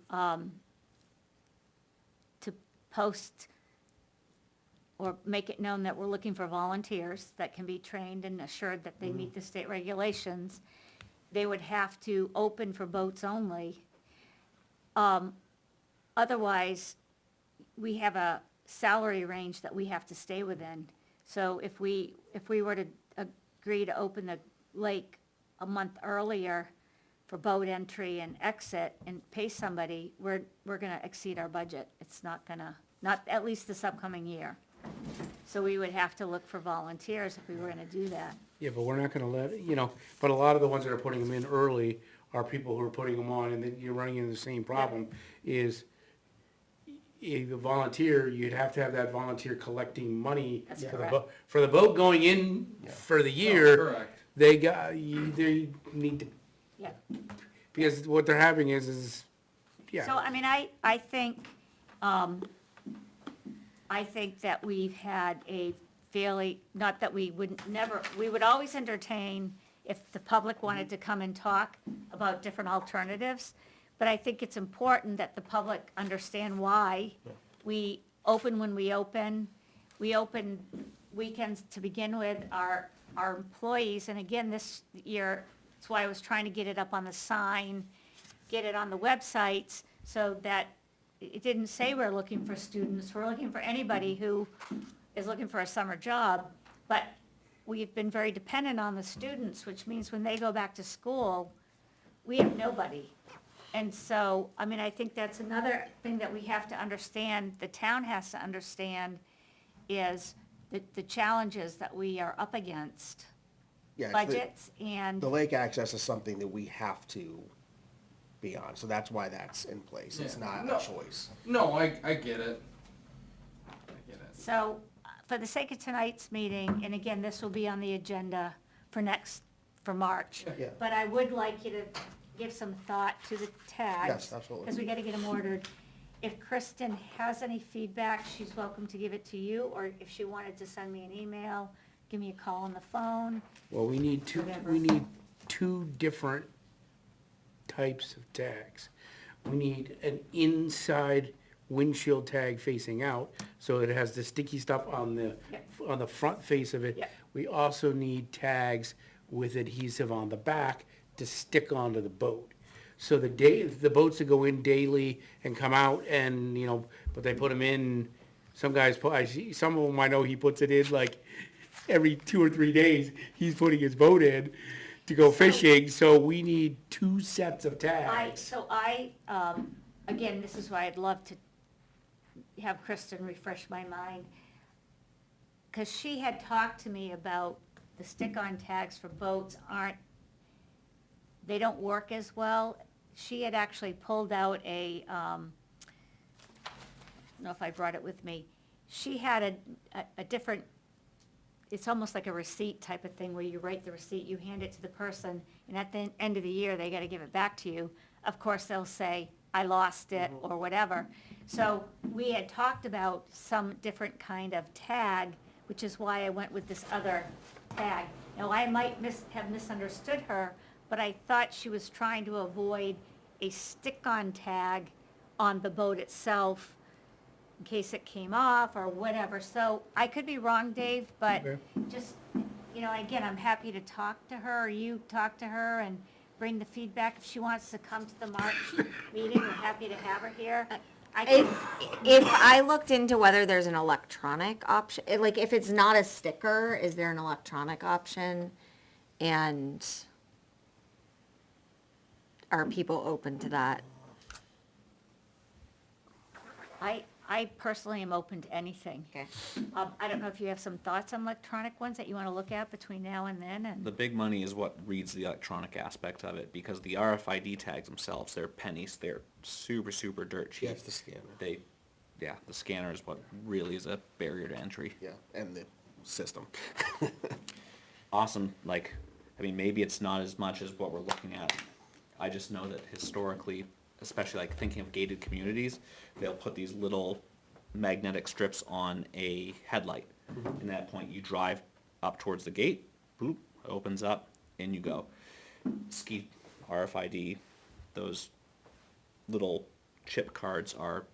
post or make it known that we're looking for volunteers that can be trained and assured that they meet the state regulations. They would have to open for boats only. Otherwise, we have a salary range that we have to stay within. So if we were to agree to open the lake a month earlier for boat entry and exit and pay somebody, we're gonna exceed our budget. It's not gonna, not at least this upcoming year. So we would have to look for volunteers if we were gonna do that. Yeah, but we're not gonna let, but a lot of the ones that are putting them in early are people who are putting them on, and then you're running into the same problem, is if a volunteer, you'd have to have that volunteer collecting money That's for the correct. boat, for the boat going in for the year, correct. they need to, Yeah. because what they're having is, yeah. So, I mean, I think that we've had a fairly, not that we would never, we would always entertain if the public wanted to come and talk about different alternatives, but I think it's important that the public understand why we open when we open. We open weekends to begin with, our employees, and again, this year, that's why I was trying to get it up on the sign, get it on the websites, so that it didn't say we're looking for students, we're looking for anybody who is looking for a summer job, but we've been very dependent on the students, which means when they go back to school, we have nobody. And so, I mean, I think that's another thing that we have to understand, the town has to understand, is the challenges that we are up against, Yeah, budgets and. the lake access is something that we have to be on, so that's why that's in place. It's Yeah. not No. a choice. No, I get it. I get it. So, for the sake of tonight's meeting, and again, this will be on the agenda for March. Yeah. But I would like you to give some thought to the tags. Yes, absolutely. Because we gotta get them ordered. If Kristen has any feedback, she's welcome to give it to you, or if she wanted to send me an email, give me a call on the phone. Well, we need Whatever. two different types of tags. We need an inside windshield tag facing out, so it has the sticky stuff on the, Yep. on the front face of it. Yep. We also need tags with adhesive on the back to stick onto the boat. So the boats that go in daily and come out and, but they put them in, some guys I see, some of them I know he puts it in like every 2 or 3 days, he's putting his boat in, to go fishing, so we need 2 sets of I, tags. so I, again, this is why I'd love to have Kristen refresh my mind. Because she had talked to me about the stick-on tags for boats they don't work as well. She had actually pulled out I don't know if I brought it with me. She had a different, it's almost like a receipt type of thing where you write the receipt, you hand it to the person, and at the end of the year, they gotta give it back to you. Of course, they'll say, I lost it, or whatever. So we had talked about some different kind of tag, which is why I went with this other tag. Now, I might have misunderstood her, but I thought she was trying to avoid a stick-on tag on the boat itself in case it came off or whatever. So I could be wrong, Dave, but Okay. just, again, I'm happy to talk to her, or you talk to her and bring the feedback. If she wants to come to the March meeting, we're happy to have her here. I can, If I looked into whether there's an electronic option, like if it's not a sticker, is there an electronic option? And are people open to that? I personally am open to anything. Okay. I don't know if you have some thoughts on electronic ones that you want to look at between now and then, and. The big money is what reads the electronic aspect of it, because the RFID tags themselves, they're pennies, they're super, super dirt cheap. Yeah, it's the scanner. The scanner is what really is a barrier to entry. Yeah, and the system. Awesome, maybe it's not as much as what we're looking at. I just know that historically, especially thinking of gated communities, they'll put these little magnetic strips on a headlight. And at that point, you drive up towards the gate, boop, it opens up, in you go. Ski RFID, those little chip cards are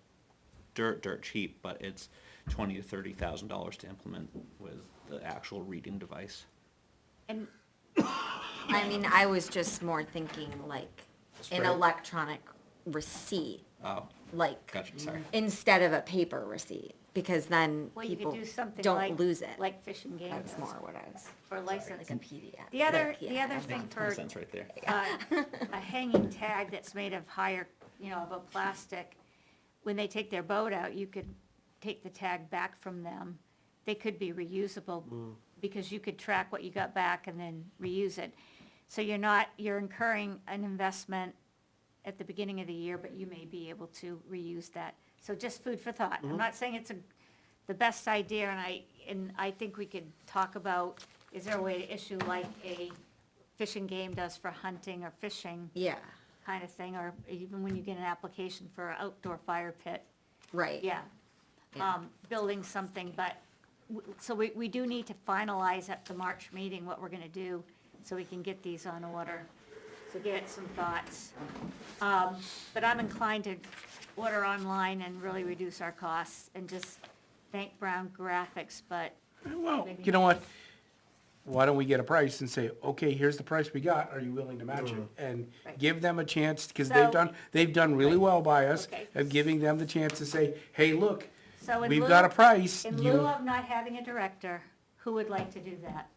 dirt cheap, but it's $20,000 to $30,000 to implement with the actual reading device. And I mean, I was just more thinking like an Straight. electronic receipt, Oh, like gotcha, sorry. instead of a paper receipt, because then well, you people could do something don't like lose it. like Fish and Game That's does more what I was. for license. Like a PDF. The other Like, the yeah. other thing Makes a ton of for sense right there. a hanging tag that's made of higher, of a plastic, when they take their boat out, you could take the tag back from them. They could be reusable because you could track what you got back and then reuse it. So you're incurring an investment at the beginning of the year, but you may be able to reuse that. So just food for thought. I'm not saying it's the best idea, and I think we could talk about, is there a way to issue like a Fish and Game does for hunting or fishing Yeah, kind of thing, or even when you get an application for an outdoor fire pit, right. yeah. Yeah. Building something, but, so we do need to finalize at the March meeting what we're gonna do, so we can get these on order. So get some thoughts. But I'm inclined to order online and really reduce our costs, and just thank Brown Graphics, but Well, maybe you know what? Why don't we get a price and say, okay, here's the price we got, are you willing to match it? And Right. give them a chance, because So- they've done really well by us, Okay. of giving them the chance to say, hey, look, So in we've lieu- got a price. In you- lieu of not having a director, who would like to do that?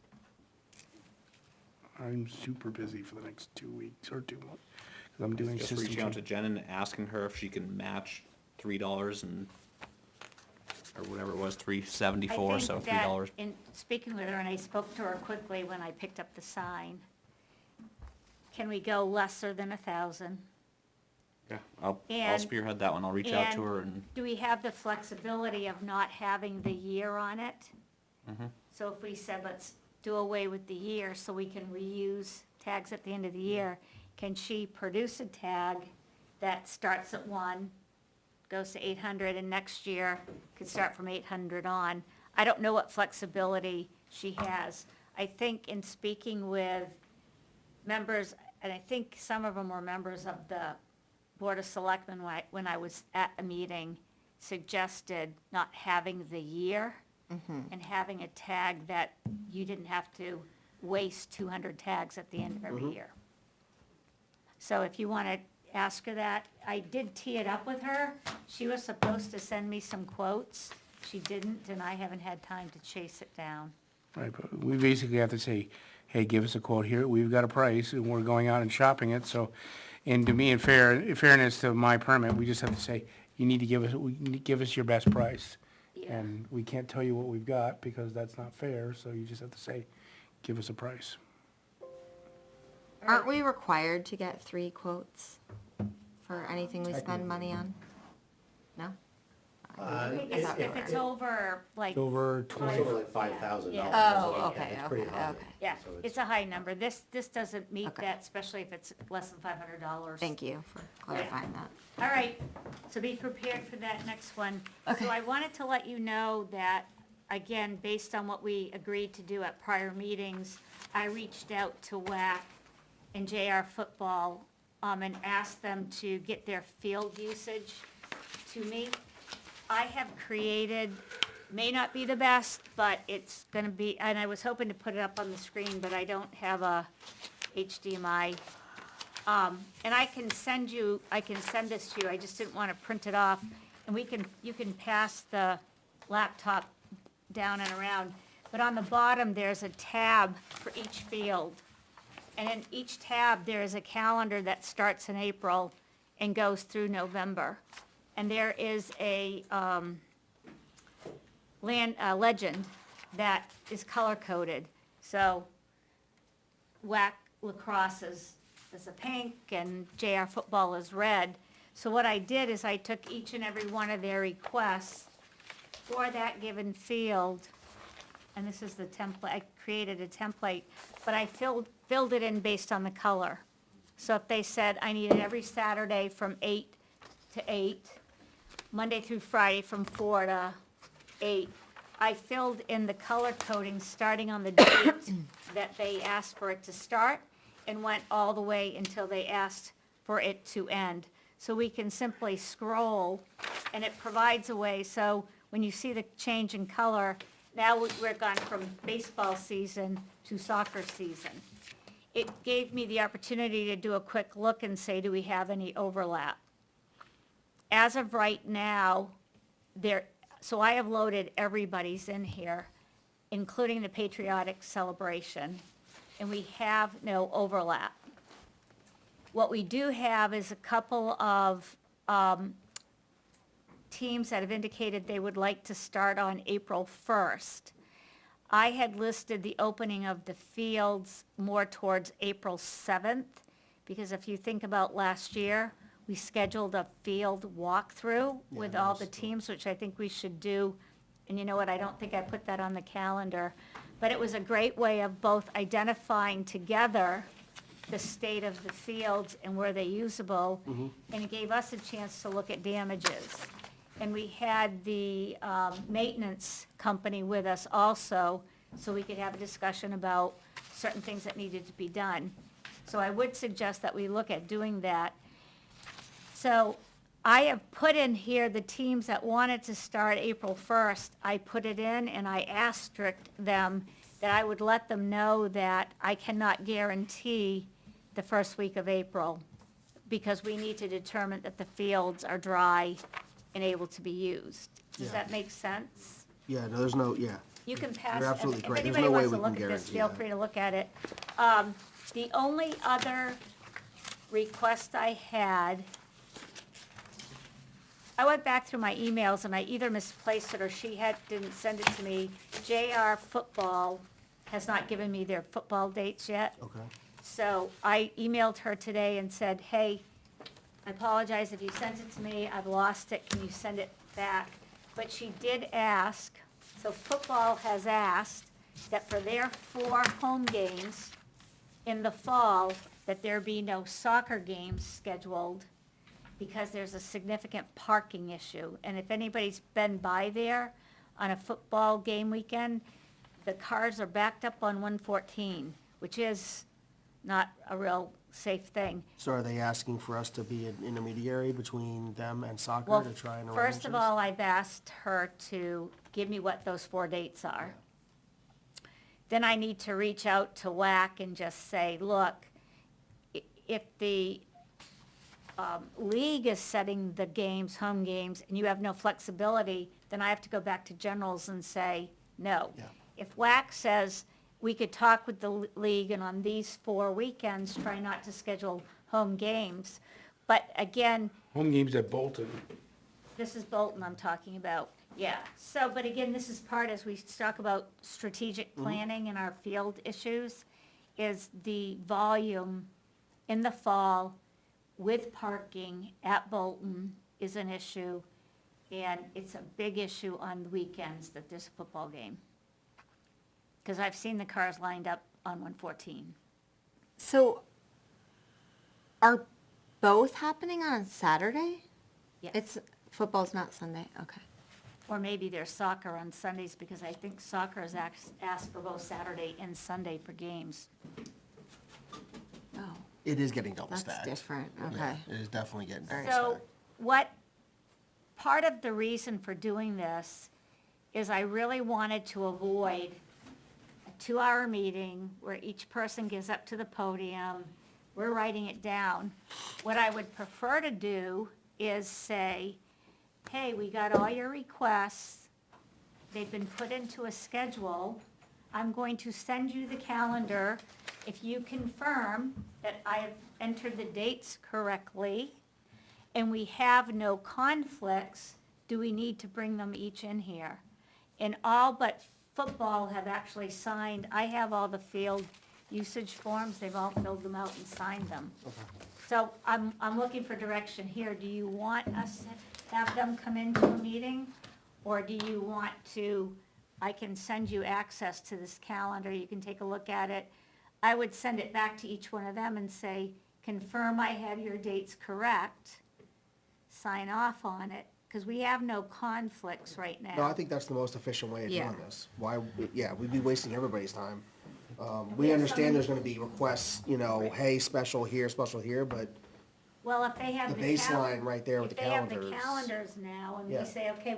I'm super busy for the next 2 weeks or 2 months, because I'm doing Just system reaching out to change. Jen and asking her if she can match $3 and, or whatever it was, $3.74, so $3. In speaking with her, and I spoke to her quickly when I picked up the sign, can we go lesser than 1,000? Yeah, I'll And- spearhead that one. I'll reach out to her and, Do we have the flexibility of not having the year on it? So if we said, let's do away with the year so we can reuse tags at the end of the year, can she produce a tag that starts at 1, goes to 800, and next year could start from 800 on? I don't know what flexibility she has. I think in speaking with members, and I think some of them were members of the Board of Selectmen when I was at a meeting, suggested not having the year and having a tag that you didn't have to waste 200 tags at the end of every year. So if you want to ask her that, I did tee it up with her. She was supposed to send me some quotes. She didn't, and I haven't had time to chase it down. Right, but we basically have to say, hey, give us a quote here, we've got a price, and we're going out and shopping it, so, and to me, in fairness to my permit, we just have to say, you need to give us your best price. Yeah. And we can't tell you what we've got, because that's not fair, so you just have to say, give us a price. Aren't we required to get 3 quotes for anything we spend money on? No? If it's over, like, It's over It's 20, over like $5,000. Yeah. Oh, okay, It's pretty okay, high. okay. yeah, So it's a high number. This doesn't meet Okay. that, especially if it's less than $500. Thank you for clarifying that. All right, so be prepared for that next one. Okay. So I wanted to let you know that, again, based on what we agreed to do at prior meetings, I reached out to WAC and JR Football, and asked them to get their field usage to me. I have created, may not be the best, but it's gonna be, and I was hoping to put it up on the screen, but I don't have a HDMI. And I can send this to you, I just didn't wanna print it off, and you can pass the laptop down and around. But on the bottom, there's a tab for each field. And in each tab, there is a calendar that starts in April and goes through November. And there is a legend that is color-coded. So WAC lacrosse is a pink and JR football is red. So what I did is I took each and every one of their requests for that given field, and this is the template, I created a template, but I filled it in based on the color. So if they said, I need it every Saturday from 8 to 8, Monday through Friday from 4 to 8, I filled in the color coding starting on the date that they asked for it to start and went all the way until they asked for it to end. So we can simply scroll, and it provides a way, so when you see the change in color, now we're gone from baseball season to soccer season. It gave me the opportunity to do a quick look and say, do we have any overlap? As of right now, so I have loaded everybody's in here, including the patriotic celebration, and we have no overlap. What we do have is a couple of teams that have indicated they would like to start on April 1st. I had listed the opening of the fields more towards April 7th, because if you think about last year, we scheduled a field walkthrough with all the teams, which I think we should do. And you know what, I don't think I put that on the calendar. But it was a great way of both identifying together the state of the fields and were they usable, and it gave us a chance to look at damages. And we had the maintenance company with us also, so we could have a discussion about certain things that needed to be done. So I would suggest that we look at doing that. So I have put in here the teams that wanted to start April 1st. I put it in and I asterisked them that I would let them know that I cannot guarantee the first week of April, because we need to determine that the fields are dry and able to be used. Does Yeah. that make sense? Yeah, no, there's no, yeah. You can pass. You're absolutely if correct. There's anybody no way wants to we can look at this, guarantee feel that. free to look at it. The only other request I had, I went back through my emails and I either misplaced it or didn't send it to me. JR Football has not given me their football dates yet. Okay. So I emailed her today and said, hey, I apologize if you sent it to me, I've lost it, can you send it back? But she did ask, so football has asked that for their 4 home games in the fall, that there be no soccer games scheduled because there's a significant parking issue. And if anybody's been by there on a football game weekend, the cars are backed up on 114, which is not a real safe thing. So are they asking for us to be an intermediary between them and soccer Well, to try and arrange first of this? all, I've asked her to give me what those 4 dates are. Then I need to reach out to WAC and just say, look, if the league is setting the games, home games, and you have no flexibility, then I have to go back to generals and say, no. Yeah. If WAC says, we could talk with the league, and on these 4 weekends, try not to schedule home games. But again, Home games at Bolton. this is Bolton I'm talking about, yeah. So, but again, this is part, as we talk about strategic planning and our field issues, is the volume in the fall with parking at Bolton is an issue, and it's a big issue on the weekends that there's a football game. Because I've seen the cars lined up on 114. So are both happening on Saturday? Yes. It's, football's not Sunday, okay. Or maybe there's soccer on Sundays, because I think soccer has asked for both Saturday and Sunday for games. Oh, It is getting double that's stacked. different, Yeah, okay. it is definitely getting double So stacked. what, part of the reason for doing this is I really wanted to avoid a 2-hour meeting where each person gets up to the podium, we're writing it down. What I would prefer to do is say, hey, we got all your requests, they've been put into a schedule, I'm going to send you the calendar. If you confirm that I have entered the dates correctly, and we have no conflicts, do we need to bring them each in here? And all but football have actually signed, I have all the field usage forms, they've all filled them out and signed them. So I'm looking for direction here. Do you want us to have them come into a meeting? Or do you want to, I can send you access to this calendar, you can take a look at it. I would send it back to each one of them and say, confirm I have your dates correct, sign off on it, because we have no conflicts right now. No, I think that's the most efficient way of Yeah. doing this. Why, yeah, we'd be wasting everybody's time. We We have understand some- there's gonna be requests, you know, hey, special here, but Well, if they have the the baseline right there with the if they have the calendars. calendars now, and we Yeah. say, okay,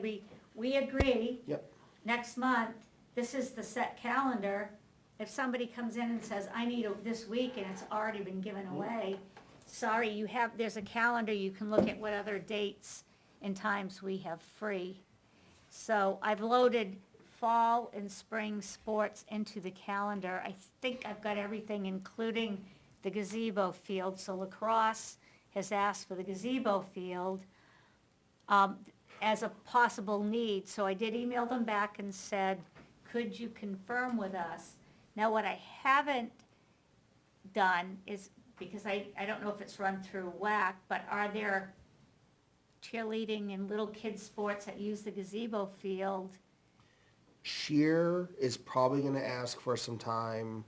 we agree, Yep, next month, this is the set calendar. If somebody comes in and says, I need it this week, and it's already been given away, sorry, there's a calendar, you can look at what other dates and times we have free. So I've loaded fall and spring sports into the calendar. I think I've got everything, including the gazebo field. So lacrosse has asked for the gazebo field as a possible need. So I did email them back and said, could you confirm with us? Now, what I haven't done is, because I don't know if it's run through WAC, but are there cheerleading and little kids' sports that use the gazebo field? Sheer is probably gonna ask for some time,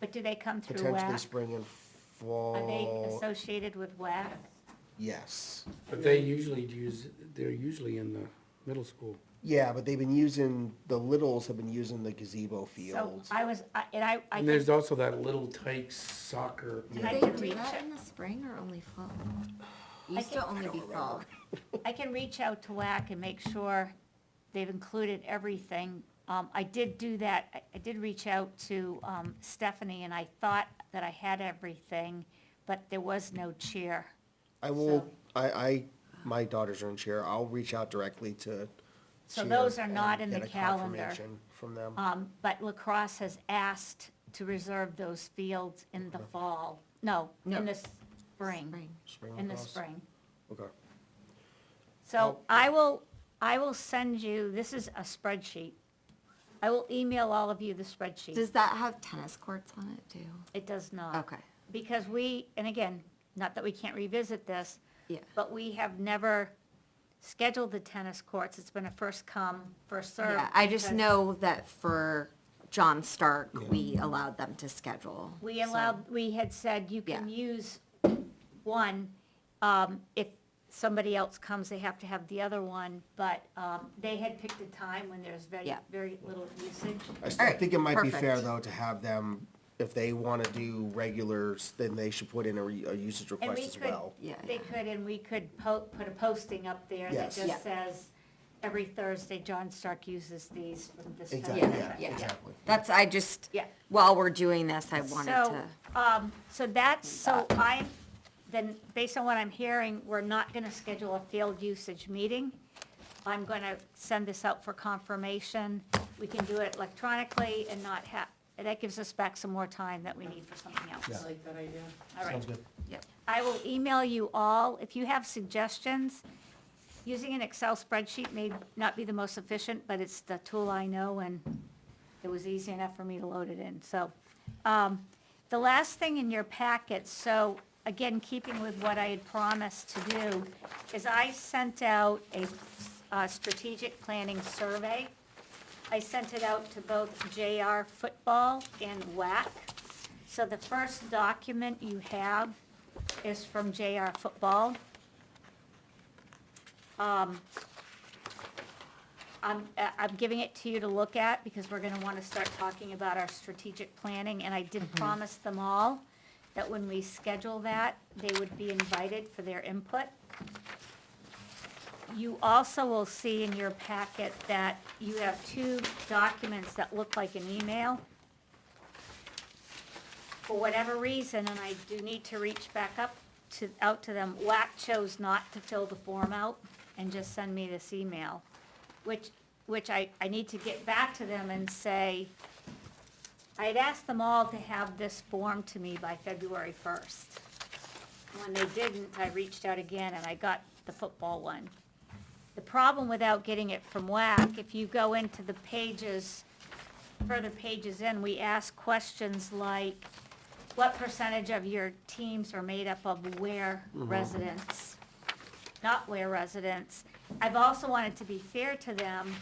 But do they come through potentially WAC? spring and Are they fall. associated with WAC? Yes. But they usually use, they're usually in the middle school. Yeah, but they've been using, the littles have been using the gazebo So fields. I And there's also that little Tykes soccer. And Do I they can do reach that it. in the spring or only fall? I Used to can- only be fall. I can reach out to WAC and make sure they've included everything. I did do that, I did reach out to Stephanie, and I thought that I had everything, but there was no cheer. I will, my daughters are in cheer, I'll reach out directly to So cheer those are not and in the get a calendar. confirmation From them. But lacrosse has asked to reserve those fields in the fall, no, No. in the spring, Spring in the lacrosse? spring. Okay. So I will send you, this is a spreadsheet. I will email all of you the spreadsheet. Does that have tennis courts on it too? It does not. Okay, Because and again, not that we can't revisit this, yeah. but we have never scheduled the tennis courts. It's been a first come, first served. Yeah, I just because know that for John Stark, we allowed them to schedule. We so- we had said you can Yeah. use one. If somebody else comes, they have to have the other one, but they had picked a time when there's very, Yeah. very little usage. I Alright, think it might be fair, perfect. though, to have them, if they wanna do regulars, then they should put in a usage And request we as could, well. Yeah, they yeah. could, and we could put a posting up there that Yes. Yeah. just says, every Thursday, John Stark uses these from this time. Exactly, to Yeah, yeah, time." yeah. exactly. That's, I just, Yeah. while we're doing this, I wanted So, to, so then, based on what I'm hearing, we're not gonna schedule a field usage meeting. I'm gonna send this out for confirmation. We can do it electronically and not that gives us back some more time that we need for something else. Yeah. I like that idea. All right. Sounds good. Yep. I will email you all, if you have suggestions, using an Excel spreadsheet may not be the most efficient, but it's the tool I know, and it was easy enough for me to load it in, so. The last thing in your packet, so, again, keeping with what I had promised to do, is I sent out a strategic planning survey. I sent it out to both JR Football and WAC. So the first document you have is from JR Football. I'm giving it to you to look at because we're gonna wanna start talking about our strategic planning, and I did promise them all that when we schedule that, they would be invited for their input. You also will see in your packet that you have two documents that look like an email. For whatever reason, and I do need to reach back out to them, WAC chose not to fill the form out and just send me this email, which I need to get back to them and say, I had asked them all to have this form to me by February 1st. When they didn't, I reached out again and I got the football one. The problem without getting it from WAC, if you go into the pages, further pages in, we ask questions like, what percentage of your teams are made up of Ware residents, not Ware residents? I've also wanted to be fair to them,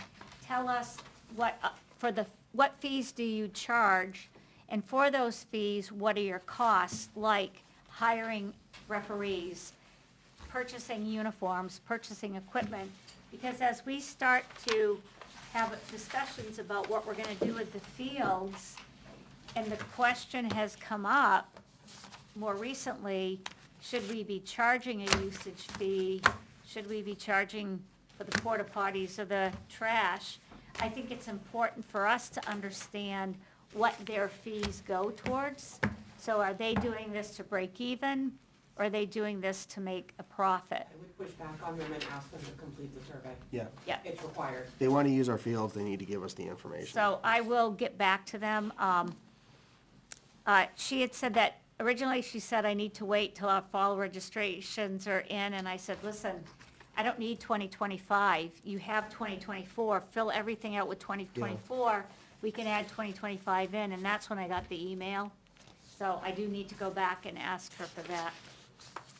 tell us what fees do you charge? And for those fees, what are your costs, like hiring referees, purchasing uniforms, purchasing equipment? Because as we start to have discussions about what we're gonna do with the fields, and the question has come up more recently, should we be charging a usage fee? Should we be charging for the porta potties or the trash? I think it's important for us to understand what their fees go towards. So are they doing this to break even, or are they doing this to make a profit? I would push back on them and ask them to complete the survey. Yeah. Yeah, It's required. They want to use our fields, they need to give us the information. so I will get back to them. She had said that, originally she said, I need to wait till our fall registrations are in, and I said, listen, I don't need 2025, you have 2024, fill everything out with 2024, we can add 2025 in, and that's when I got the email. So I do need to go back and ask her for that.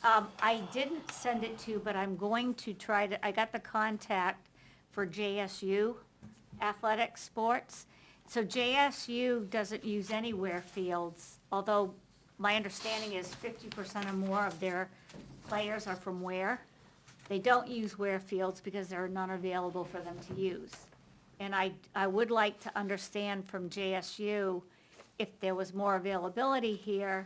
I didn't send it to, but I'm going to try to, I got the contact for JSU Athletic Sports. So JSU doesn't use any Ware fields, although my understanding is 50% or more of their players are from Ware. They don't use Ware fields because there are none available for them to use. And I would like to understand from JSU, if there was more availability here,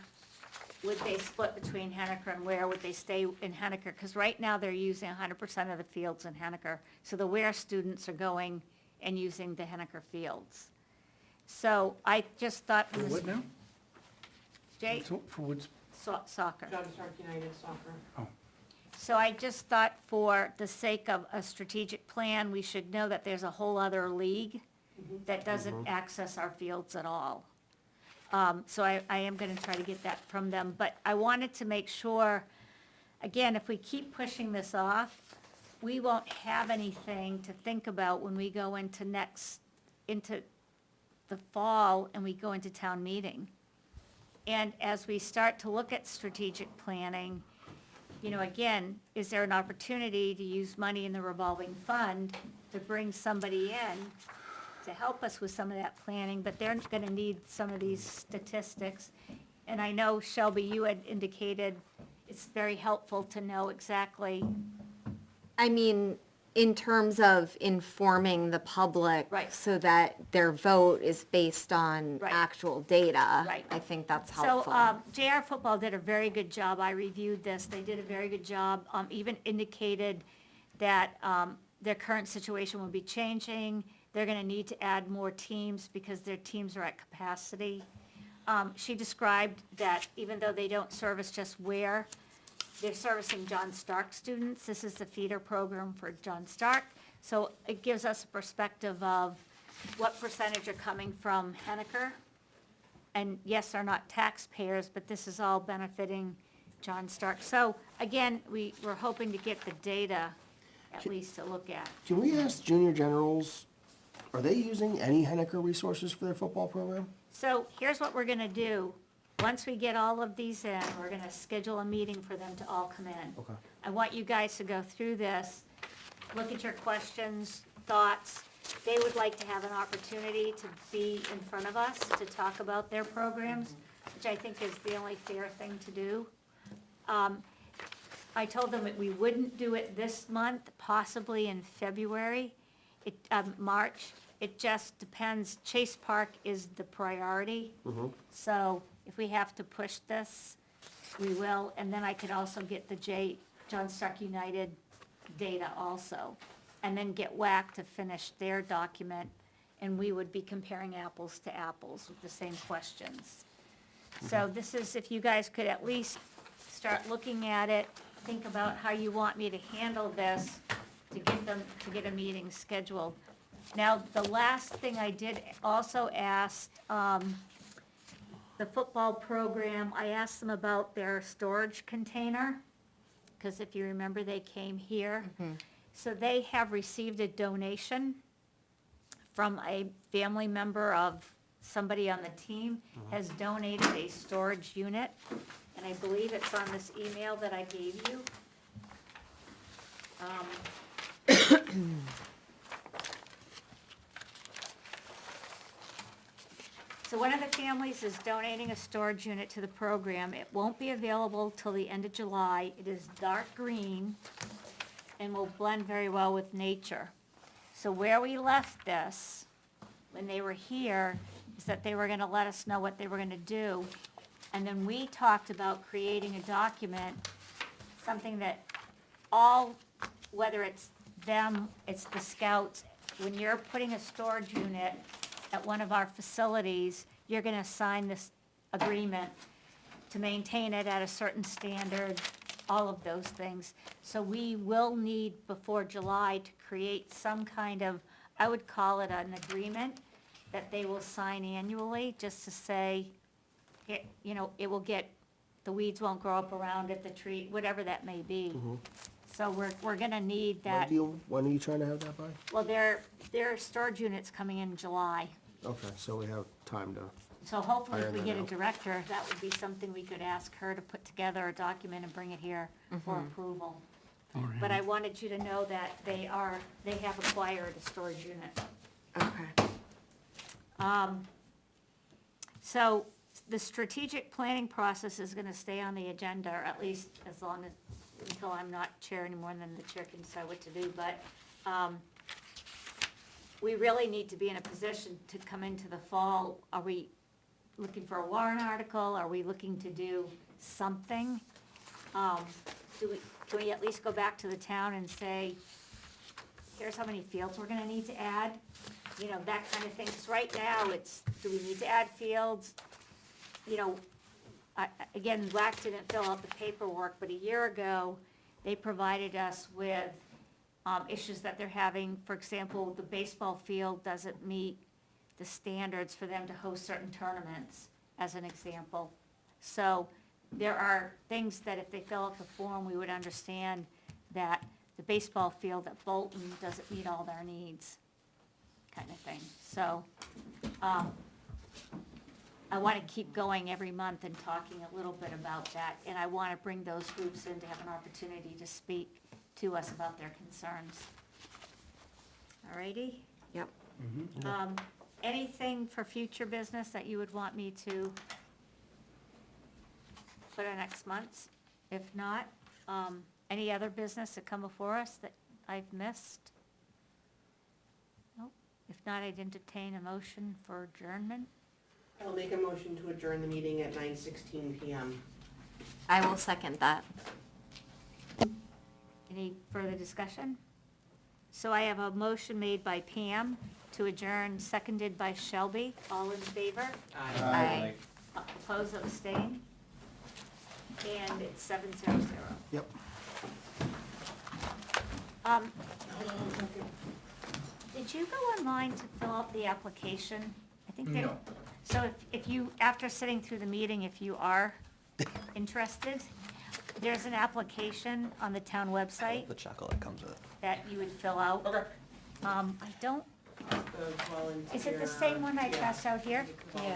would they split between Henniker and Ware? Would they stay in Henniker? Because right now they're using 100% of the fields in Henniker. So the Ware students are going and using the Henniker fields. So I just thought. For what now? Jay, For what's, soccer. John Stark United Soccer. So I just thought for the sake of a strategic plan, we should know that there's a whole other league that doesn't access our fields at all. So I am gonna try to get that from them, but I wanted to make sure, again, if we keep pushing this off, we won't have anything to think about when we go into the fall and we go into town meeting. And as we start to look at strategic planning, you know, again, is there an opportunity to use money in the revolving fund to bring somebody in to help us with some of that planning, but they're gonna need some of these statistics. And I know, Shelby, you had indicated it's very helpful to know exactly, I mean, in terms of informing the public. Right. So that their vote is based on Right. actual data. Right. I think that's so, helpful. JR Football did a very good job. I reviewed this. They did a very good job. Even indicated that, their current situation will be changing. They're gonna need to add more teams because their teams are at capacity. She described that even though they don't service just Ware, they're servicing John Stark students. This is the feeder program for John Stark. So it gives us a perspective of what percentage are coming from Henniker and yes, they're not taxpayers, but this is all benefiting John Stark. So again, we're hoping to get the data at least to look at. Can we ask junior generals, are they using any Henniker resources for their football program? So here's what we're gonna do. Once we get all of these in, we're gonna schedule a meeting for them to all come in. Okay. I want you guys to go through this, look at your questions, thoughts. They would like to have an opportunity to be in front of us to talk about their programs, which I think is the only fair thing to do. I told them that we wouldn't do it this month, possibly in February, March. It just depends. Chase Park is the priority. So if we have to push this, we will. And then I could also get the John Stark United data also. And then get WAC to finish their document. And we would be comparing apples to apples with the same questions. So this is, if you guys could at least start looking at it, think about how you want me to handle this to get a meeting scheduled. Now, the last thing I did also ask, the football program, I asked them about their storage container, because if you remember, they came here. So they have received a donation from a family member of somebody on the team, has donated a storage unit, and I believe it's on this email that I gave you. So one of the families is donating a storage unit to the program. It won't be available till the end of July. It is dark green and will blend very well with nature. So where we left this, when they were here, is that they were gonna let us know what they were gonna do. And then we talked about creating a document, something that all, whether it's them, it's the scouts, when you're putting a storage unit at one of our facilities, you're gonna sign this agreement to maintain it at a certain standard, all of those things. So we will need before July to create some kind of, I would call it an agreement that they will sign annually, just to say, it, you know, it will get, the weeds won't grow up around it, the tree, whatever that may be. So we're gonna need that. When are you trying to have that by? Well, their storage unit's coming in July. Okay, so we have time to, So hopefully if Iron we that get a out. director, that would be something we could ask her to put together a document and bring it here for approval. But I wanted you to know that they have acquired a storage unit. Okay. So the strategic planning process is gonna stay on the agenda, or at least as long as, until I'm not chair anymore, and then the chair can decide what to do, but, we really need to be in a position to come into the fall. Are we looking for a warrant article? Are we looking to do something? Can we at least go back to the town and say, here's how many fields we're gonna need to add? You know, that kind of thing, 'cause right now, it's, do we need to add fields? You know, again, WAC didn't fill out the paperwork, but a year ago, they provided us with, issues that they're having. For example, the baseball field doesn't meet the standards for them to host certain tournaments, as an example. So there are things that if they fill out the form, we would understand that the baseball field at Bolton doesn't meet all their needs, kind of thing. So, I want to keep going every month and talking a little bit about that, and I want to bring those groups in to have an opportunity to speak to us about their concerns. All righty? Yep. Anything for future business that you would want me to put on next month's? If not, any other business that come before us that I've missed? Nope. If not, I'd entertain a motion for adjournment. I'll make a motion to adjourn the meeting at 9:16 PM. I will second that. Any further discussion? So I have a motion made by Pam to adjourn, seconded by Shelby. All in favor? Aye. Oppose, abstain? And it's 700. yep. Did you go online to fill out the application? I think they. No. So if you, after sitting through the meeting, if you are interested, there's an application on the town website The chuckle that comes with it. that you would fill out. Okay. I don't, The volunteer. is it the same one I yeah. passed out here? Yeah.